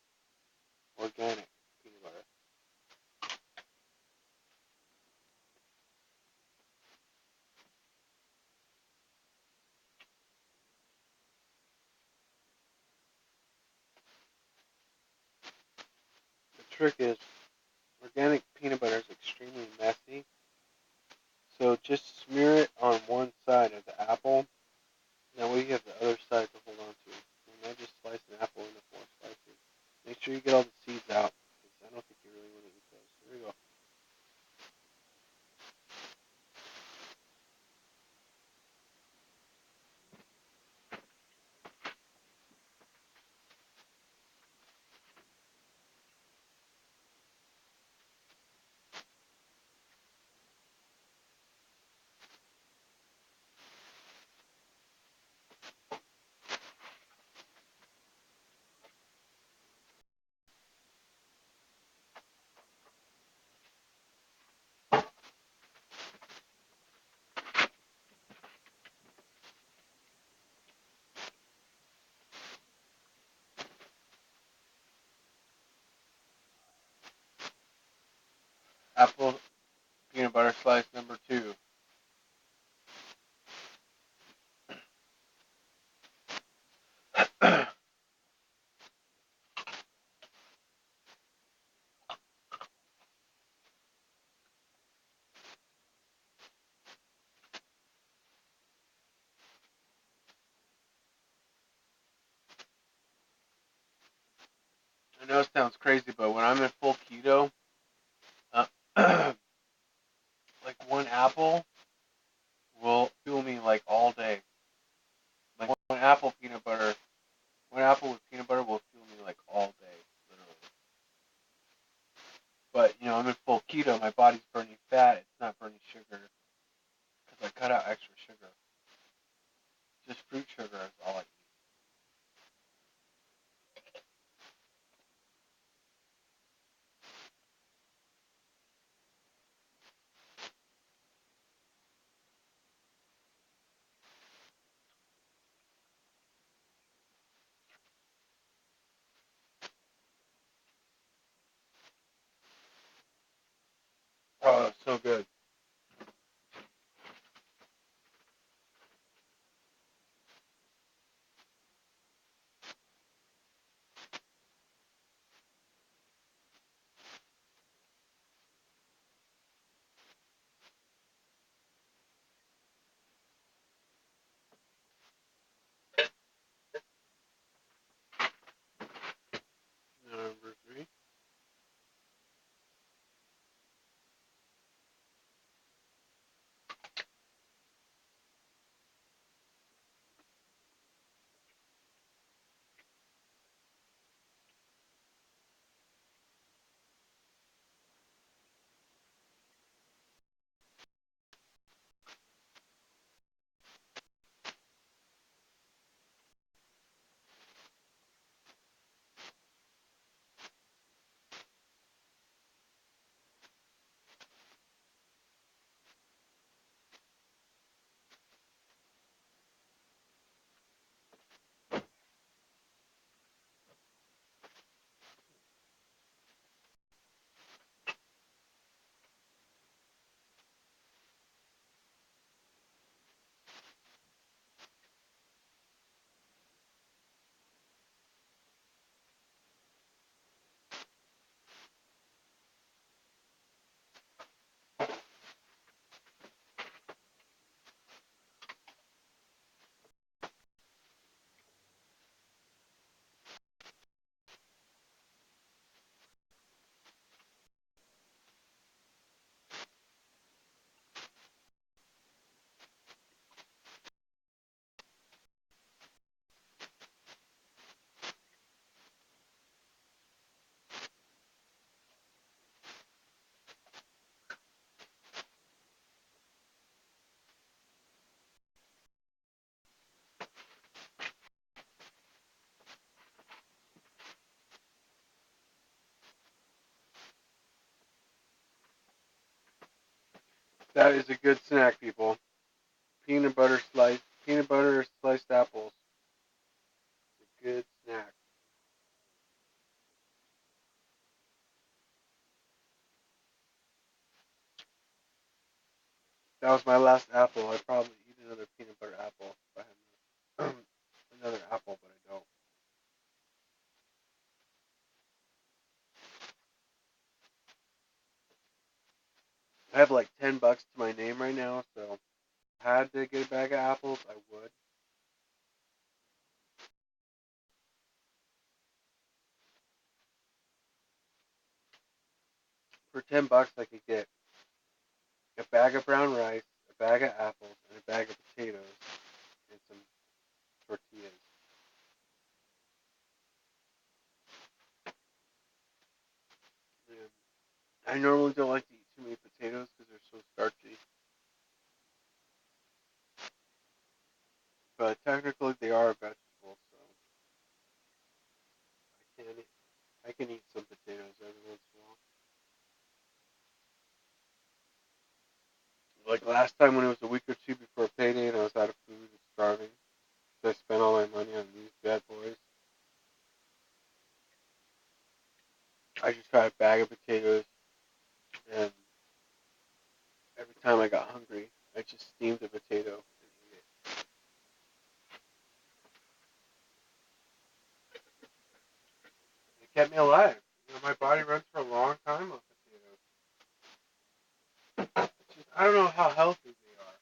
B: organic peanut butter. The trick is, organic peanut butter is extremely messy, so just smear it on one side of the apple. That way you have the other side to hold on to. And I just slice an apple into 4 slices. Make sure you get all the seeds out, because I don't think you really want to eat those. There we go. Apple peanut butter slice number 2. I know it sounds crazy, but when I'm in full keto, like one apple will fuel me like all day. Like one apple with peanut butter will fuel me like all day, literally. But I'm in full keto. My body's burning fat. It's not burning sugar because I cut out extra sugar. Just fruit sugar is all I eat. Oh, it's so good. Number 3. That is a good snack, people. Peanut butter sliced apples. It's a good snack. That was my last apple. I'd probably eat another peanut butter apple if I had another apple, but I don't. I have like $10 to my name right now, so if I had to get a bag of apples, I would. For $10, I could get a bag of brown rice, a bag of apples, and a bag of potatoes, and some tortillas. And I normally don't like to eat too many potatoes because they're so starchy. But technically, they are a vegetable, so I can eat some potatoes every once in a while. Like last time when it was a week or two before payday and I was out of food and starving, so I spent all my money on these bad boys. I just got a bag of potatoes, and every time I got hungry, I just steamed a potato and ate it. It kept me alive. You know, my body runs for a long time on potatoes. Just, I don't know how healthy they are.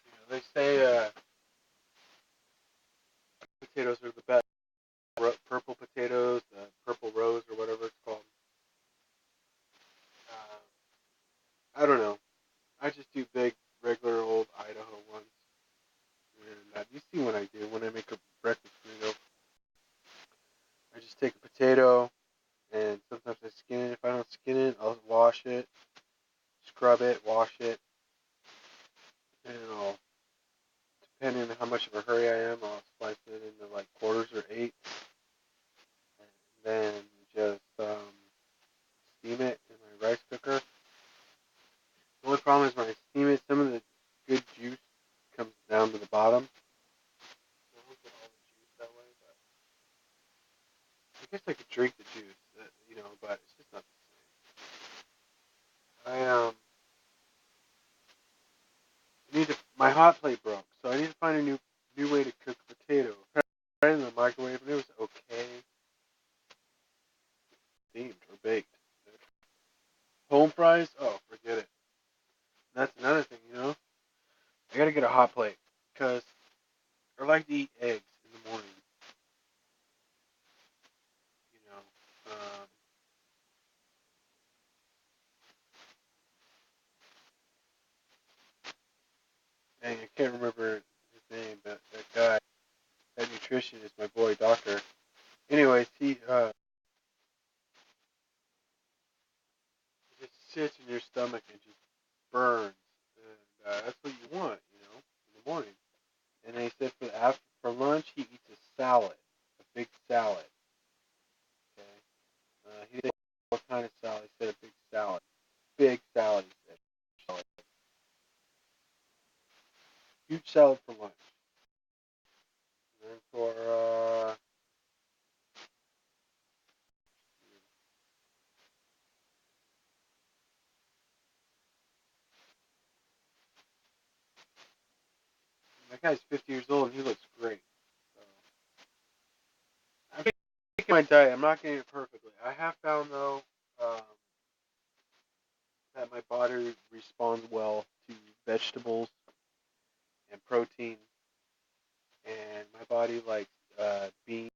B: You know, they say potatoes are the best. Purple potatoes, purple rose or whatever it's called. I don't know. I just do big, regular old Idaho ones. And you see what I do when I make a breakfast burrito. I just take a potato, and sometimes I skin it. If I don't skin it, I'll wash it, scrub it, wash it, and depending on how much of a hurry I am, I'll slice it into like quarters or eighths, and then just steam it in my rice cooker. The only problem is when I steam it, some of the good juice comes down to the bottom. I don't get all the juice that way, but I guess I could drink the juice, but it's just not the same. My hot plate broke, so I need to find a new way to cook potato. I tried it in the microwave, and it was okay, steamed or baked. Home fries? Oh, forget it. That's another thing, I gotta get a hot plate because I like to eat eggs in the morning. You know, dang, I can't remember his name, but that guy, that nutritionist, my boy, doctor. Anyways, he just sits in your stomach and just burns, and that's what you want, in the morning. And then he said for lunch he eats a salad, a big salad. Okay, he didn't say what kind of salad. He said a big salad. He said salad. Huge salad for lunch. And then for that guy's 50 years old and he looks great. So I'm taking my diet. I'm not getting it perfectly. I have found though that my body responds well to vegetables and protein, and my body likes beans,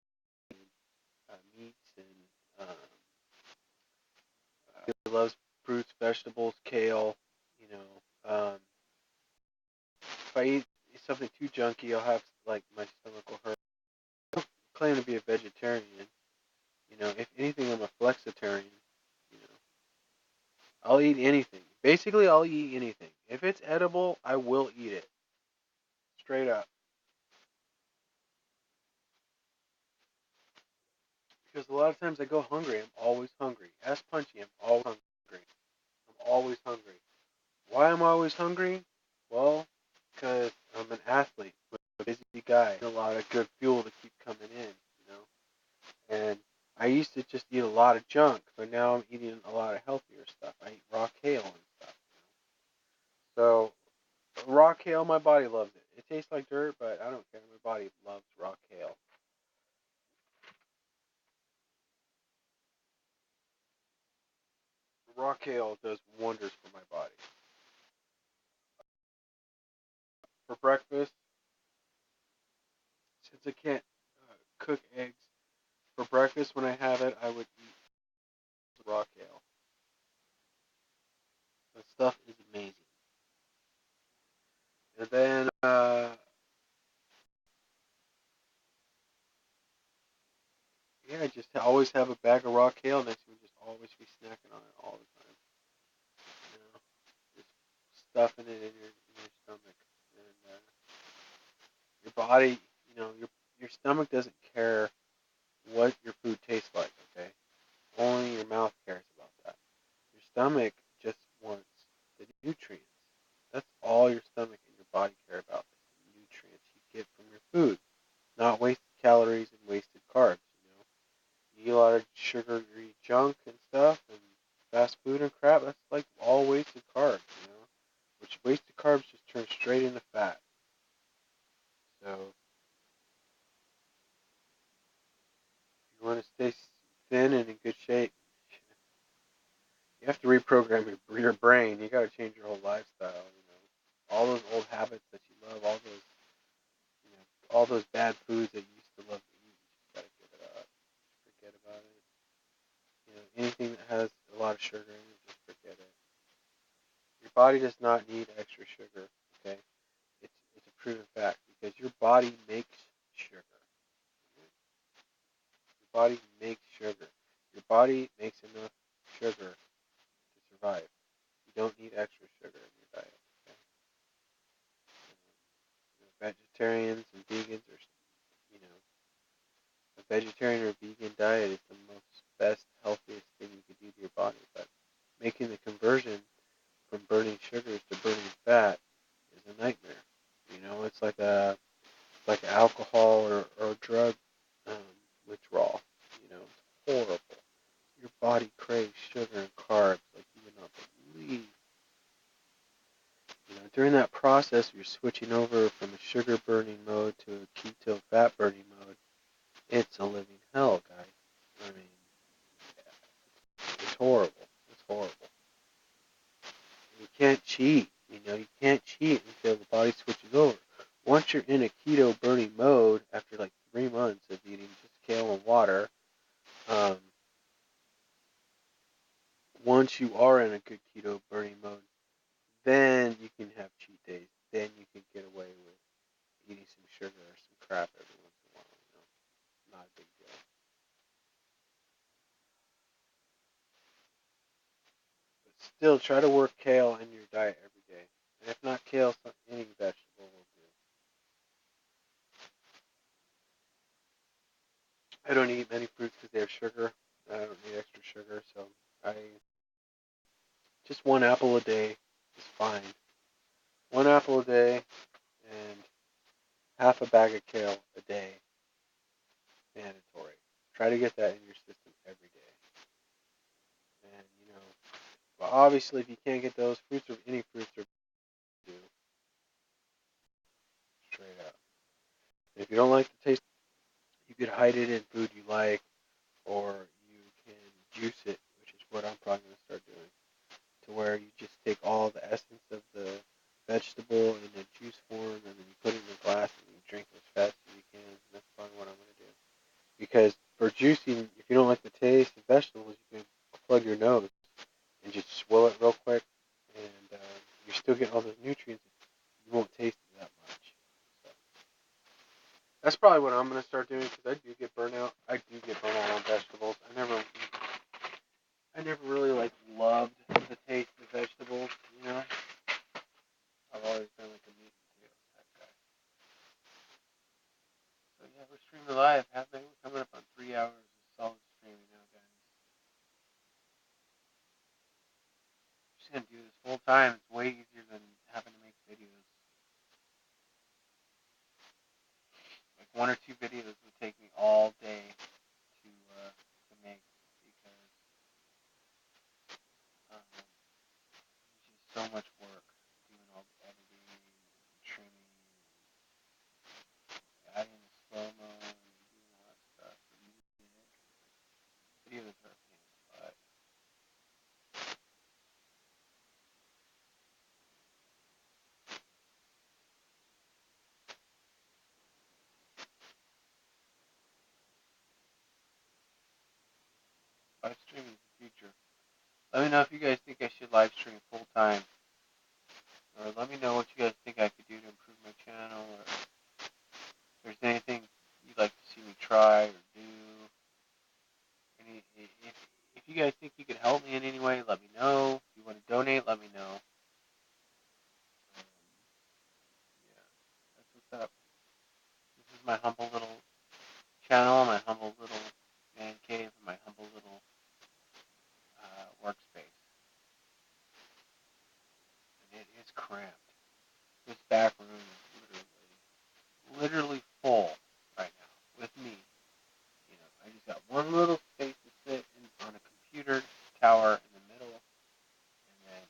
B: meats, and it loves fruits, vegetables, kale. You know, if I eat something too junky, I'll have like my stomach will hurt. I don't claim to be a vegetarian. If anything, I'm a flexitarian. You know, I'll eat anything. Basically, I'll eat anything. If it's edible, I will eat it. Straight up. Because a lot of times I go hungry. I'm always hungry. Ask Punchy. I'm always hungry. I'm always hungry. Why am I always hungry? Well, because I'm an athlete, I'm a busy guy, a lot of good fuel to keep coming in. And I used to just eat a lot of junk, but now I'm eating a lot of healthier stuff. I eat raw kale and stuff. So raw kale, my body loves it. It tastes like dirt, but I don't care. My body loves raw kale. Raw kale does wonders for my body. For breakfast, since I can't cook eggs for breakfast, when I have it, I would eat raw kale. That stuff is amazing. And then, yeah, I just always have a bag of raw kale next to me, just always be snacking on it all the time. You know, just stuffing it in your stomach. And your body, your stomach doesn't care what your food tastes like, okay? Only your mouth cares about that. Your stomach just wants the nutrients. That's all your stomach and your body care about, is the nutrients you get from your food, not wasted calories and wasted carbs. You eat a lot of sugary junk and stuff and fast food and crap, that's like all wasted carbs. Which wasted carbs just turn straight into fat. So if you want to stay thin and in good shape, you have to reprogram your brain. You got to change your whole lifestyle. All those old habits that you love, all those bad foods that you used to love to eat, you just got to give it up. Forget about it. Anything that has a lot of sugar in it, just forget it. Your body does not need extra sugar, okay? It's a proven fact because your body makes sugar. Okay? Your body makes sugar. Your body makes enough sugar to survive. You don't need extra sugar in your diet. Okay? Vegetarians and vegans you know, a vegetarian or vegan diet is the most best, healthiest thing you can do to your body. But making the conversion from burning sugars to burning fat is a nightmare. It's like alcohol or drug withdrawal. It's horrible. Your body craves sugar and carbs like you would not believe. During that process, you're switching over from a sugar burning mode to a keto fat burning mode. It's a living hell, guys. I mean, it's horrible. It's horrible. You can't cheat. You can't cheat until the body switches over. Once you're in a keto burning mode, after like 3 months of eating just kale and water, once you are in a good keto burning mode, then you can have cheat days. Then you can get away with eating some sugar or some crap every once in a while. Not a big deal. But still, try to work kale in your diet every day. And if not kale, any vegetable will do. I don't eat many fruits because they have sugar. I don't need extra sugar, so I just 1 apple a day is fine. 1 apple a day and half a bag of kale a day, mandatory. Try to get that in your system every day. And but obviously, if you can't get those fruits or any fruits are do straight up. If you don't like the taste, you could hide it in food you like, or you can juice it, which is what I'm probably going to start doing. To where you just take all the essence of the vegetable in a juice form, and then you put it in a glass and you drink as fast as you can. And that's probably what I'm going to do. Because for juicing, if you don't like the taste of vegetables, you can plug your nose and just swill it real quick, and you're still getting all those nutrients. You won't taste it that much. So that's probably what I'm going to start doing because I do get burnout. I do get burnout on vegetables. I never really loved the taste of vegetables. I've always been like a meat and potatoes type guy. So yeah, we're streaming live. We're coming up on 3 hours of solid just gonna do this full time. It's way easier than having to make videos. Like 1 or 2 videos would take me all day to make because it's just so much work doing all the editing and trimming, and adding the slow mo and doing all that stuff. The music, videos are a pain in the butt. Live streaming is the future. Let me know if you guys think I should live stream full time, or let me know what you guys think I could do to improve my channel, or if there's anything you'd like to see me try or do. If you guys think you could help me in any way, let me know. If you want to donate, let me know. Yeah, that's what's up. This is my humble little channel, my humble little man cave, and my humble little workspace. And it is cramped. This back room is literally full right now with me. You know, I just got one little space to sit on a computer tower in the middle, and then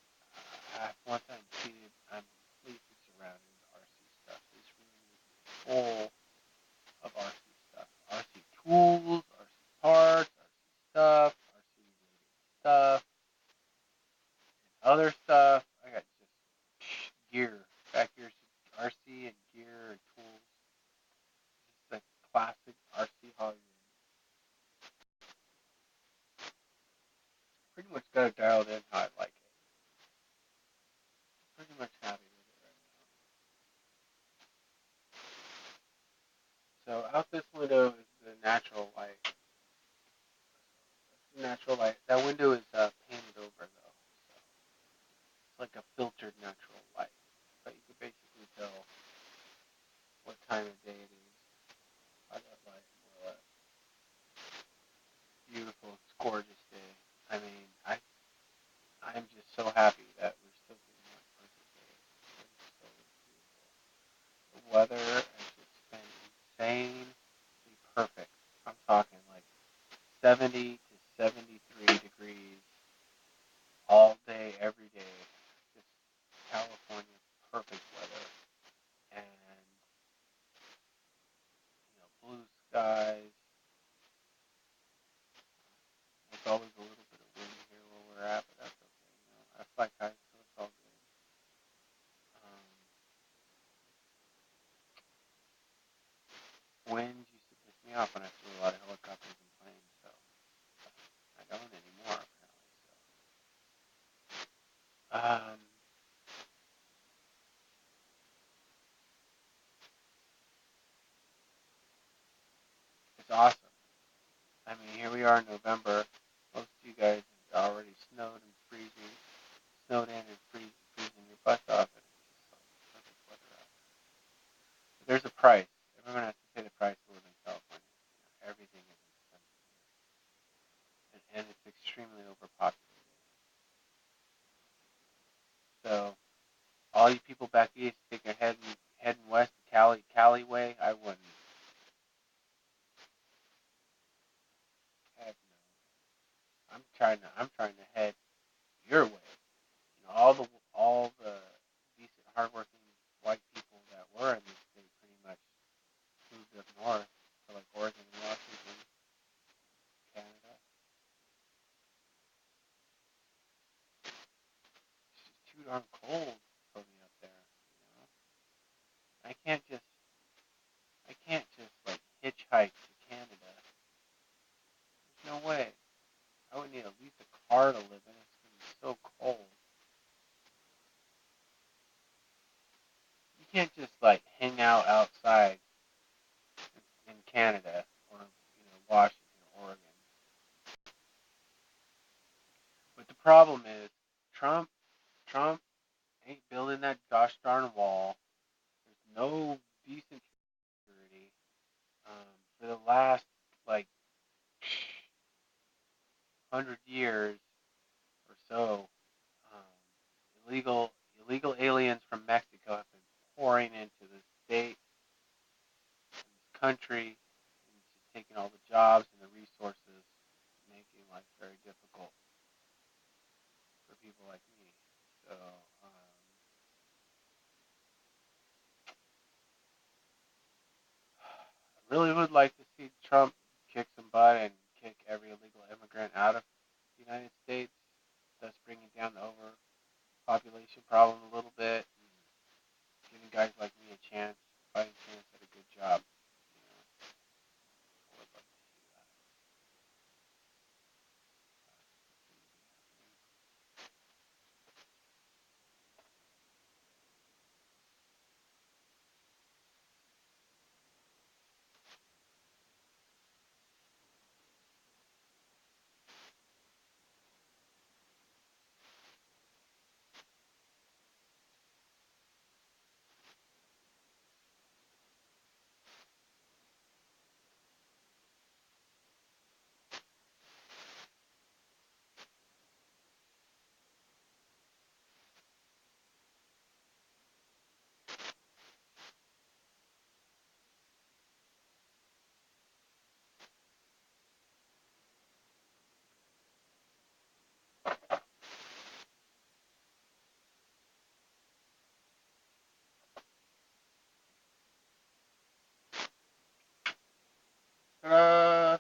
B: once I'm seated, I'm completely surrounded with RC stuff. This room is full of RC stuff. RC tools, RC parts, RC stuff, RC related stuff, and other stuff. I got just gear. Back here, RC and gear and tools. Just like classic RC Hollywood. Pretty much got it dialed in how I like it. Pretty much happy with it right now. So out this window is the natural light. Natural light. That window is painted over though, so it's like a filtered natural light. But you can basically tell what time of day it is by that light, more or less. Beautiful. It's a gorgeous day. I mean, I'm just so happy that we're still getting that perfect day. It's so beautiful. The weather has just been insanely perfect. I'm talking like 70 to 73 degrees all day, every day. Just California perfect weather. And, blue skies. There's always a little bit of wind here where we're at, but that's okay. I fly kites, so it's all good. Winds used to piss me off when I flew a lot of helicopters and planes, so I don't anymore, apparently. So, it's awesome. I mean, here we are in November. Most of you guys have already snowed and snowed in and freezing your butts off, and it's just like perfect weather out there. But there's a price. Everyone has to pay the price to live in California. Everything is expensive here, and it's extremely overpopulated. So, all you people back east, think you're heading west to Cali way. I wouldn't. Heck no. I'm trying to head your way. All the decent, hardworking white people that were in this state pretty much moved up north to like Oregon and Washington, Canada. It's just too darn cold for me up there. I can't just like hitchhike to Canada. There's no way. I would need at least a car to live in. It's gonna be so cold. You can't just like hang out outside in Canada or Washington, Oregon. But the problem is Trump ain't building that gosh darn wall. There's no decent security. For the last like 100 years or so, country and just taking all the jobs and the resources, making life very difficult for people like me. So I really would like to see Trump kick some butt and kick every illegal immigrant out of the United States, thus bringing down the overpopulation problem a little bit, and giving guys like me a chance, fighting chance at a good job. You know, I would like to see that. Ta-da!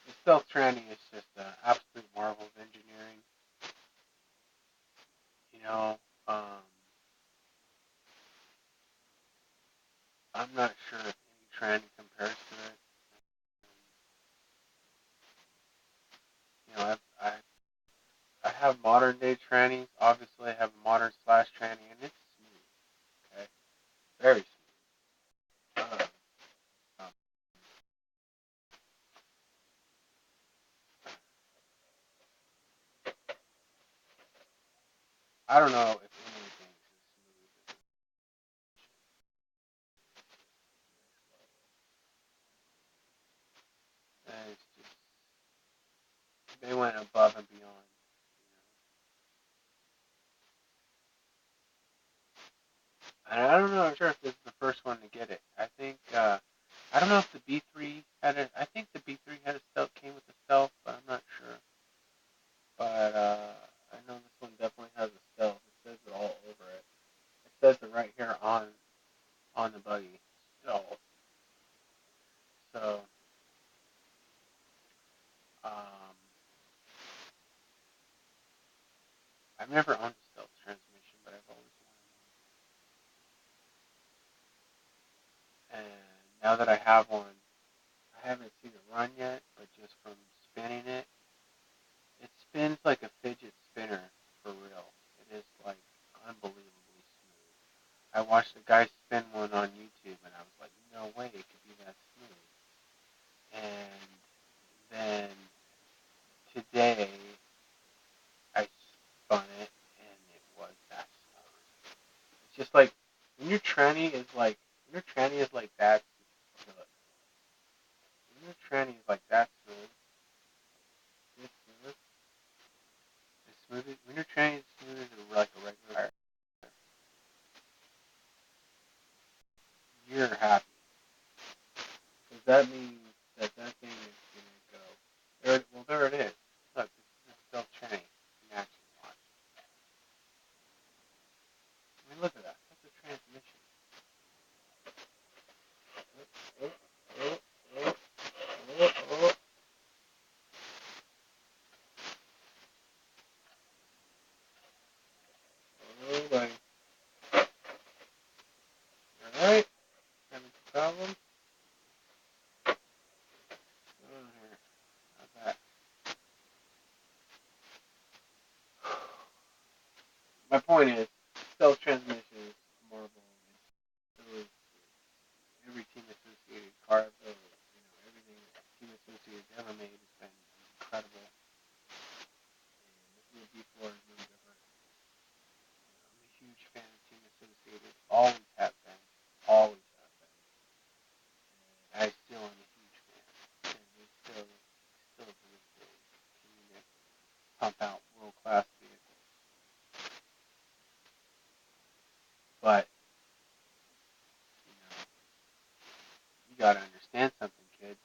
B: The stealth tranny is just an absolute marvel of engineering. You know, I'm not sure if any tranny compares to it. You know, I have modern day trannies. Obviously, I have a modern slash tranny, and it's smooth. Okay, very smooth. Um, I don't know if anything's as smooth as it. And it's just they went above and beyond. And I don't know. I'm sure if this is the first one to get it. I think I don't know if the B3 had it. I think the B3 had a stealth, came with a stealth, but I'm not sure. But I know this one definitely has a stealth. It says it all over it. It says it right here on the buggy. Stealth. So um, I've never owned a stealth transmission, but I've always wanted one. And now that I have one, I haven't seen it run yet, but just from spinning it, it spins like a fidget spinner for real. It is like unbelievably smooth. I watched a guy spin one on YouTube, and I was like, no way it could be that smooth. And then today, I spun it, and it was that smooth. It's just like when your tranny is like that good. When your tranny is like that smooth, it's smooth. It's smooth. When your tranny is smooth as like a regular tire, you're happy. Because that means that thing is going to go. There it is. Look, this is a stealth tranny in action. Watch. I mean, look at that. That's a transmission. point is, stealth transmission is a marvel. Every Team Associated car, everything that Team Associated ever made has been incredible. And this new B4 is no different. I'm a huge fan of Team Associated. Always have been. Always have been. And I still am a huge fan. And they still to this day continue to pump out world-class vehicles. But, you gotta understand something, kid.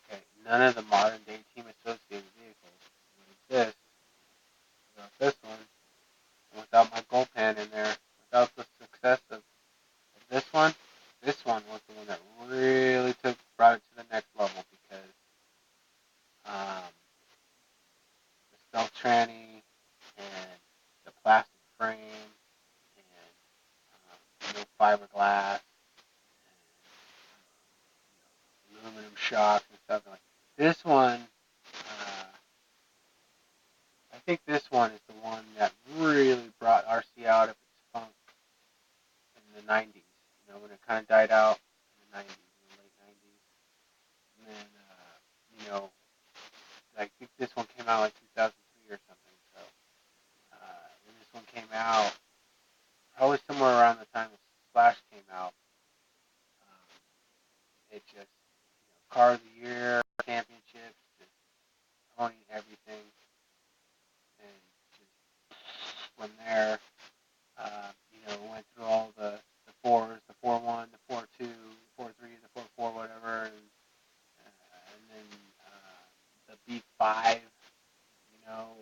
B: Okay, none of the modern day Team Associated vehicles would exist without this one, and without my gold pan in there, without the success of this one. This one was the one that really brought it to the next level because the stealth tranny and the plastic frame and no fiberglass and aluminum shocks and stuff like this one. I think this one is the one that really brought RC out of its funk in the 90s. When it kind of died out in the 90s, in the late 90s. And then, I think this one came out like 2003 or something. So when this one came out, probably somewhere around the time the Slash came out, it just, car of the year, championships, just owning everything. And just went there, went through all the fours, the 4-1, the 4-2, the 4-3, the 4-4, whatever, and then the B5,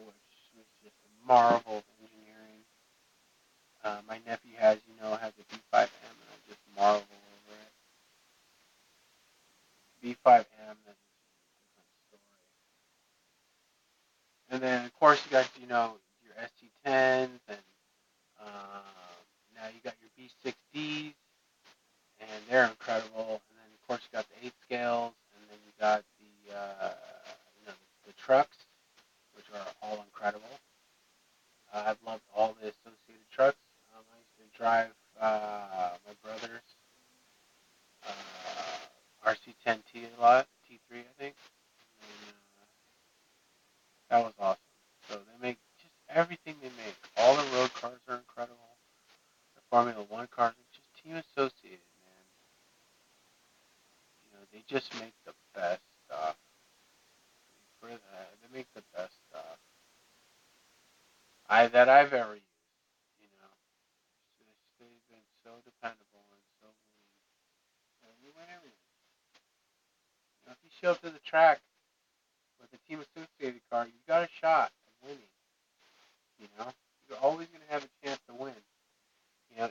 B: which was just a marvel of engineering. My nephew has a B5M, and I just marvel over it. B5M, that's a different story. And then, of course, you got, your RC10s, and now you got your B6Ds, and they're incredible. And then, of course, you got the 8 scales, and then you got the trucks, which are all incredible. I've loved all the associated trucks. I used to drive my brother's RC10T a lot, T3, I think. And, that was awesome. So they make just everything they make. All the road cars are incredible. The Formula One cars are just Team Associated, man. They just make the best stuff. They make the best stuff that I've ever used. They've been so dependable and so winning. You win everything. If you show up to the track with a Team Associated car, you got a shot of winning. You're always going to have a chance to win.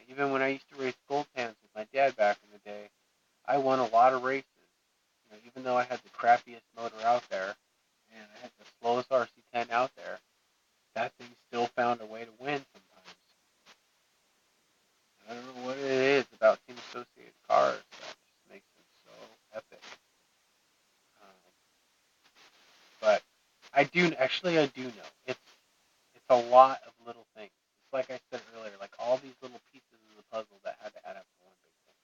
B: Even when I used to race gold pans with my dad back in the day, I won a lot of races. Even though I had the crappiest motor out there, and I had the slowest RC10 out there, that thing still found a way to win sometimes. I don't know what it is about Team Associated cars that just makes them so epic. But I do know. It's a lot of little things. It's like I said earlier, like all these little pieces of the puzzle that had to add up to one big thing.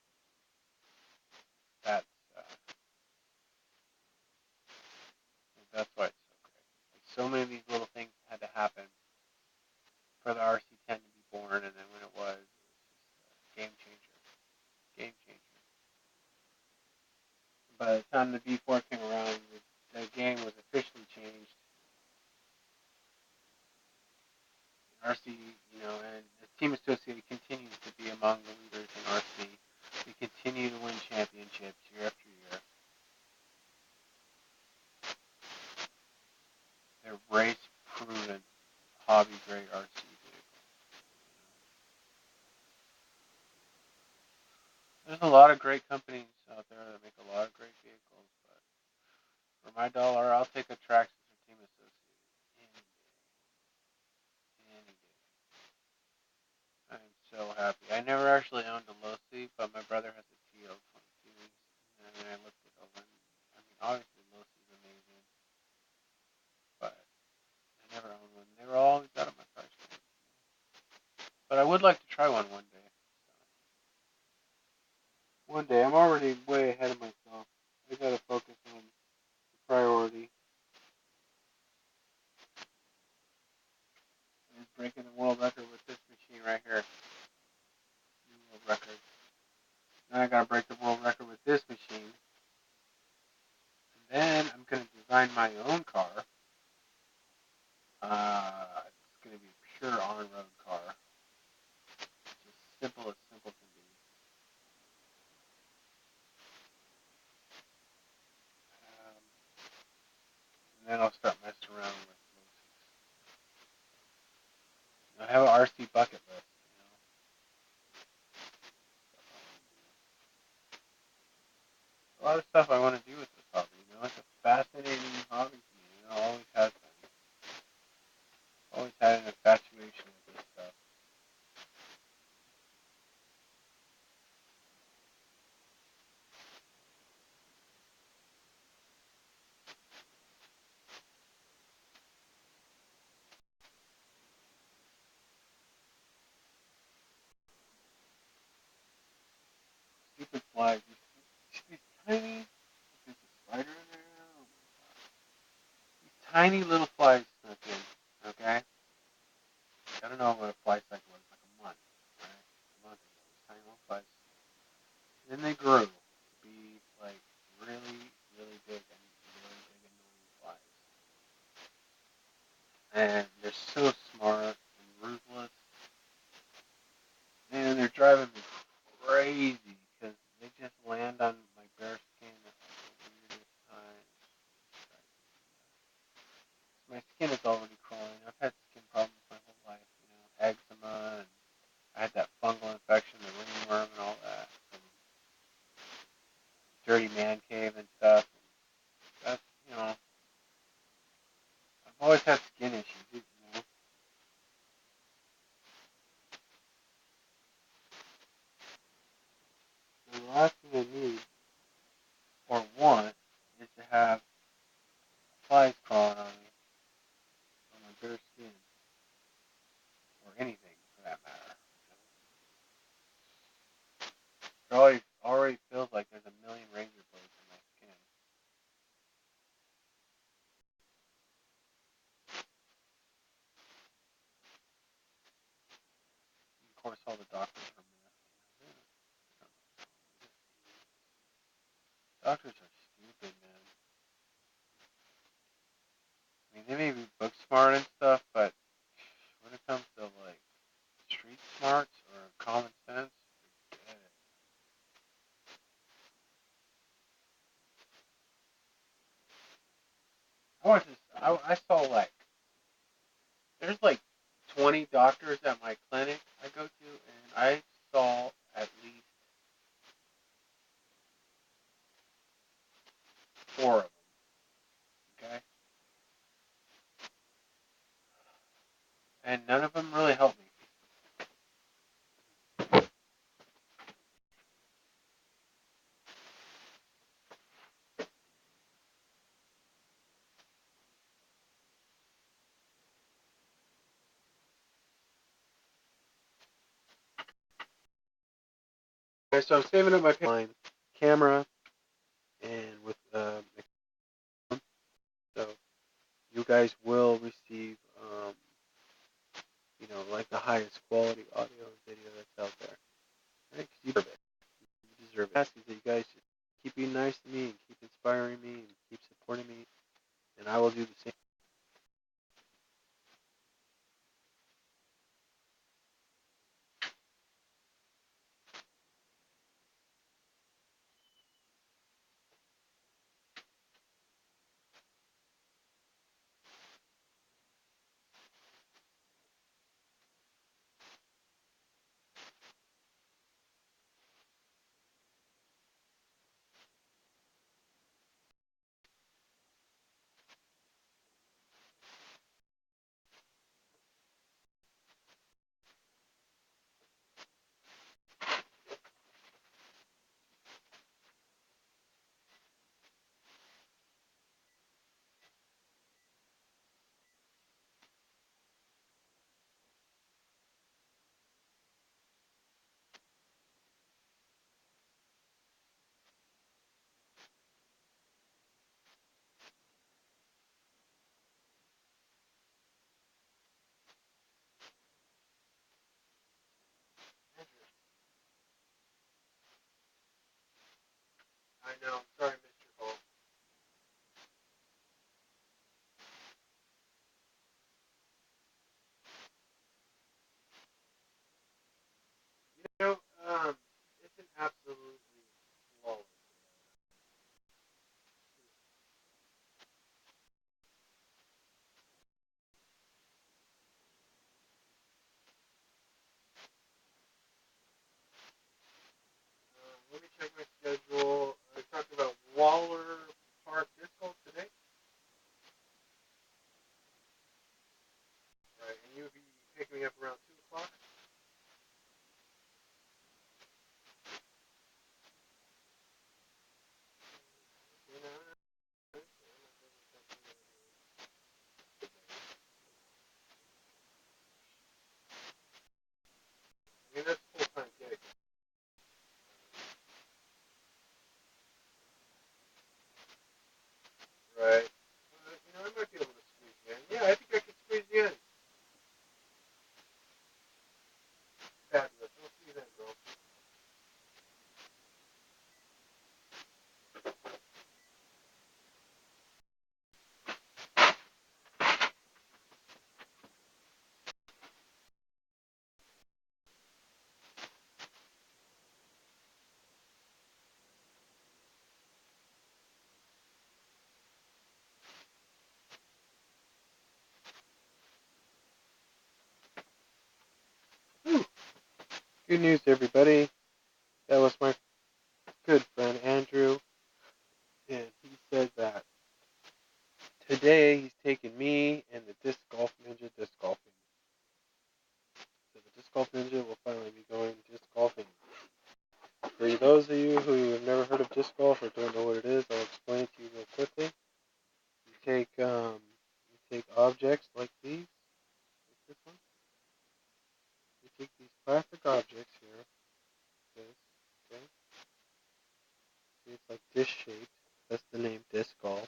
B: That's why it's so great. Like so many of these little things had to happen for the RC10 to be born, and then when it was just a game changer. Game changer. By the time the B4 came around, the game was officially changed. RC, and the Team Associated continues to be among the leaders in RC. We continue to win championships year after year. They're race-proven, hobby-grade RC vehicles. There's a lot of great companies out there that make a lot of great vehicles, but for my dollar, I'll take a Traxxas or Team Associated any day. Any day. I'm so happy. I never actually owned a Losi, but my brother has a TL22, and I looked it over. Obviously Losi is amazing, but I never owned one. They were always out of my price range. I would like to try one day. One day. I'm already way ahead of myself. I gotta focus on the priority. I'm breaking the world record with this machine right here. New world record. Then I gotta break the world record with this machine. And then I'm gonna design my own car. It's gonna be a pure on-road car. Just simple as simple can be. And then I'll start messing around with I have an RC bucket list. A lot of stuff I want to do with this hobby. It's a fascinating hobby to me. Always has been. Always had an infatuation with this stuff. Stupid flies. These tiny. There's a spider in there. Oh my god. These tiny little flies snuck in. Okay. I don't know what a fly cycle was. Like a month. Right? A month ago. These tiny little flies. And then they grew to be like really, really big and really big annoying flies. And they're so smart and ruthless. And they're driving me crazy because they just land on my bare skin at like the weirdest times. My skin is already crawling. I've had skin problems my whole life, eczema, and I had that fungal infection, the ringworm, and all that. And dirty man cave and stuff. And that's, I've always had skin issues. So the last thing I need or want is to have flies crawling on me, on my bare skin, or anything for that matter. It already feels like there's a million razor blades in my skin. And of course, all the doctors are mad. Doctors are stupid, man. I mean, they may be book smart and stuff, but when it comes to like street smarts or common sense, forget it. I saw like there's like 20 doctors at my clinic I go to, and I saw at least 4 of them. Okay, and none of them really helped me. Okay, so I'm saving up my camera and with so you guys will receive like the highest quality audio and video that's out there. Right? 'Cause you deserve it. You deserve it. Ask is that you guys just keep being nice to me and keep inspiring me and keep supporting me, and I will do the same. know. I'm sorry, Mr. Hall. You know, it's an absolutely flawless. Let me check my schedule. I talked about Waller Park Disc Golf today. Right, and you would be picking me up around 2 o'clock. You know, I mean, that's full-time gig. Right. You know, I might be able to squeeze you in. Yeah, I think I could squeeze you in. Fabulous. We'll see you then, bro. Whew. Good news, everybody. That was my good friend Andrew, and he said that today he's taking me and the Disc Golf Ninja disc golfing. So the Disc Golf Ninja will finally be going disc golfing. For those of you who have never heard of disc golf or don't know what it is, I'll explain it to you real quickly. You take objects like these, like this one. You take these plastic objects here, this, okay. See, it's like disc shaped. That's the name disc golf.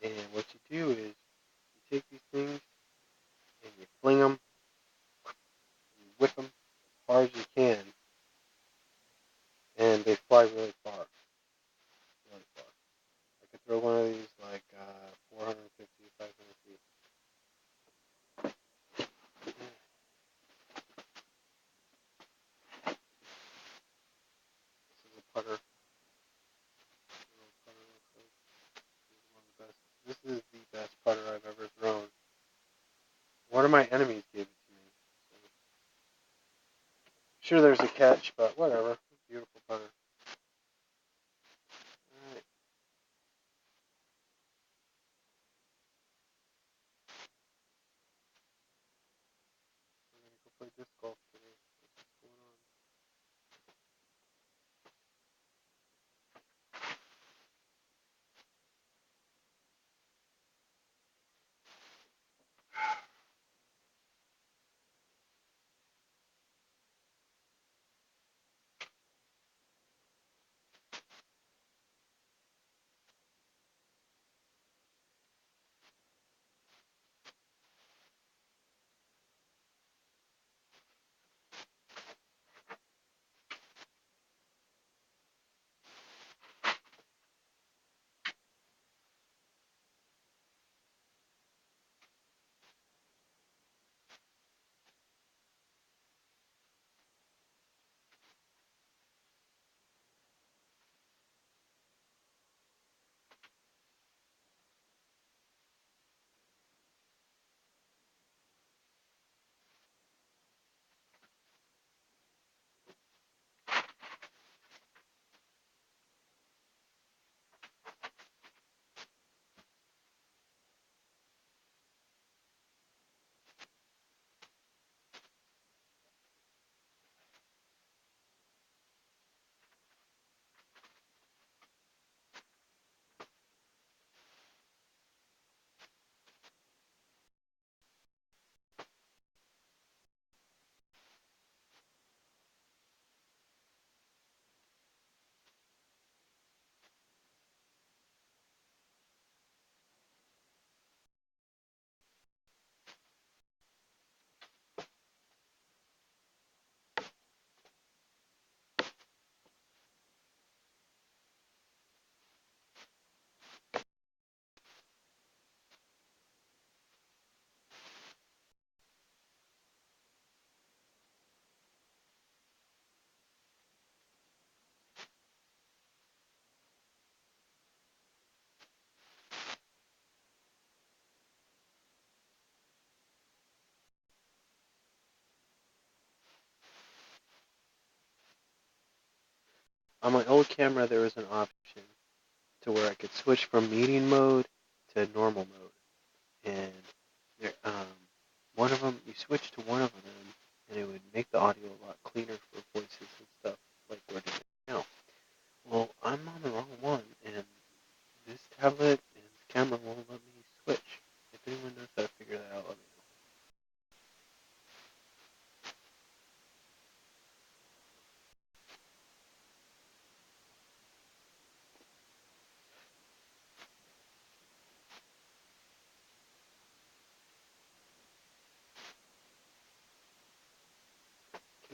B: And what you do is you take these things and you fling them, you whip them as far as you can, and they fly really far, really far. I could throw one of these like 450, 500 feet. This is a putter. This is the best putter I've ever thrown. One of my enemies gave it to me. So, sure, there's a catch, but whatever. Beautiful putter. All right. We're gonna go play disc golf today. That's what's going on. on my old camera there was an option to where I could switch from meeting mode to normal mode, and there, one of them, you switch to one of them, and it would make the audio a lot cleaner for voices and stuff like we're doing now. Well, I'm on the wrong one, and this tablet and camera won't let me switch. If anyone knows how to figure that out, let me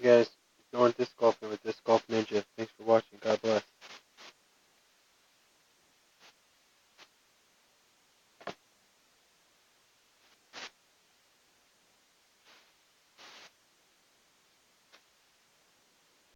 B: know. Okay, guys,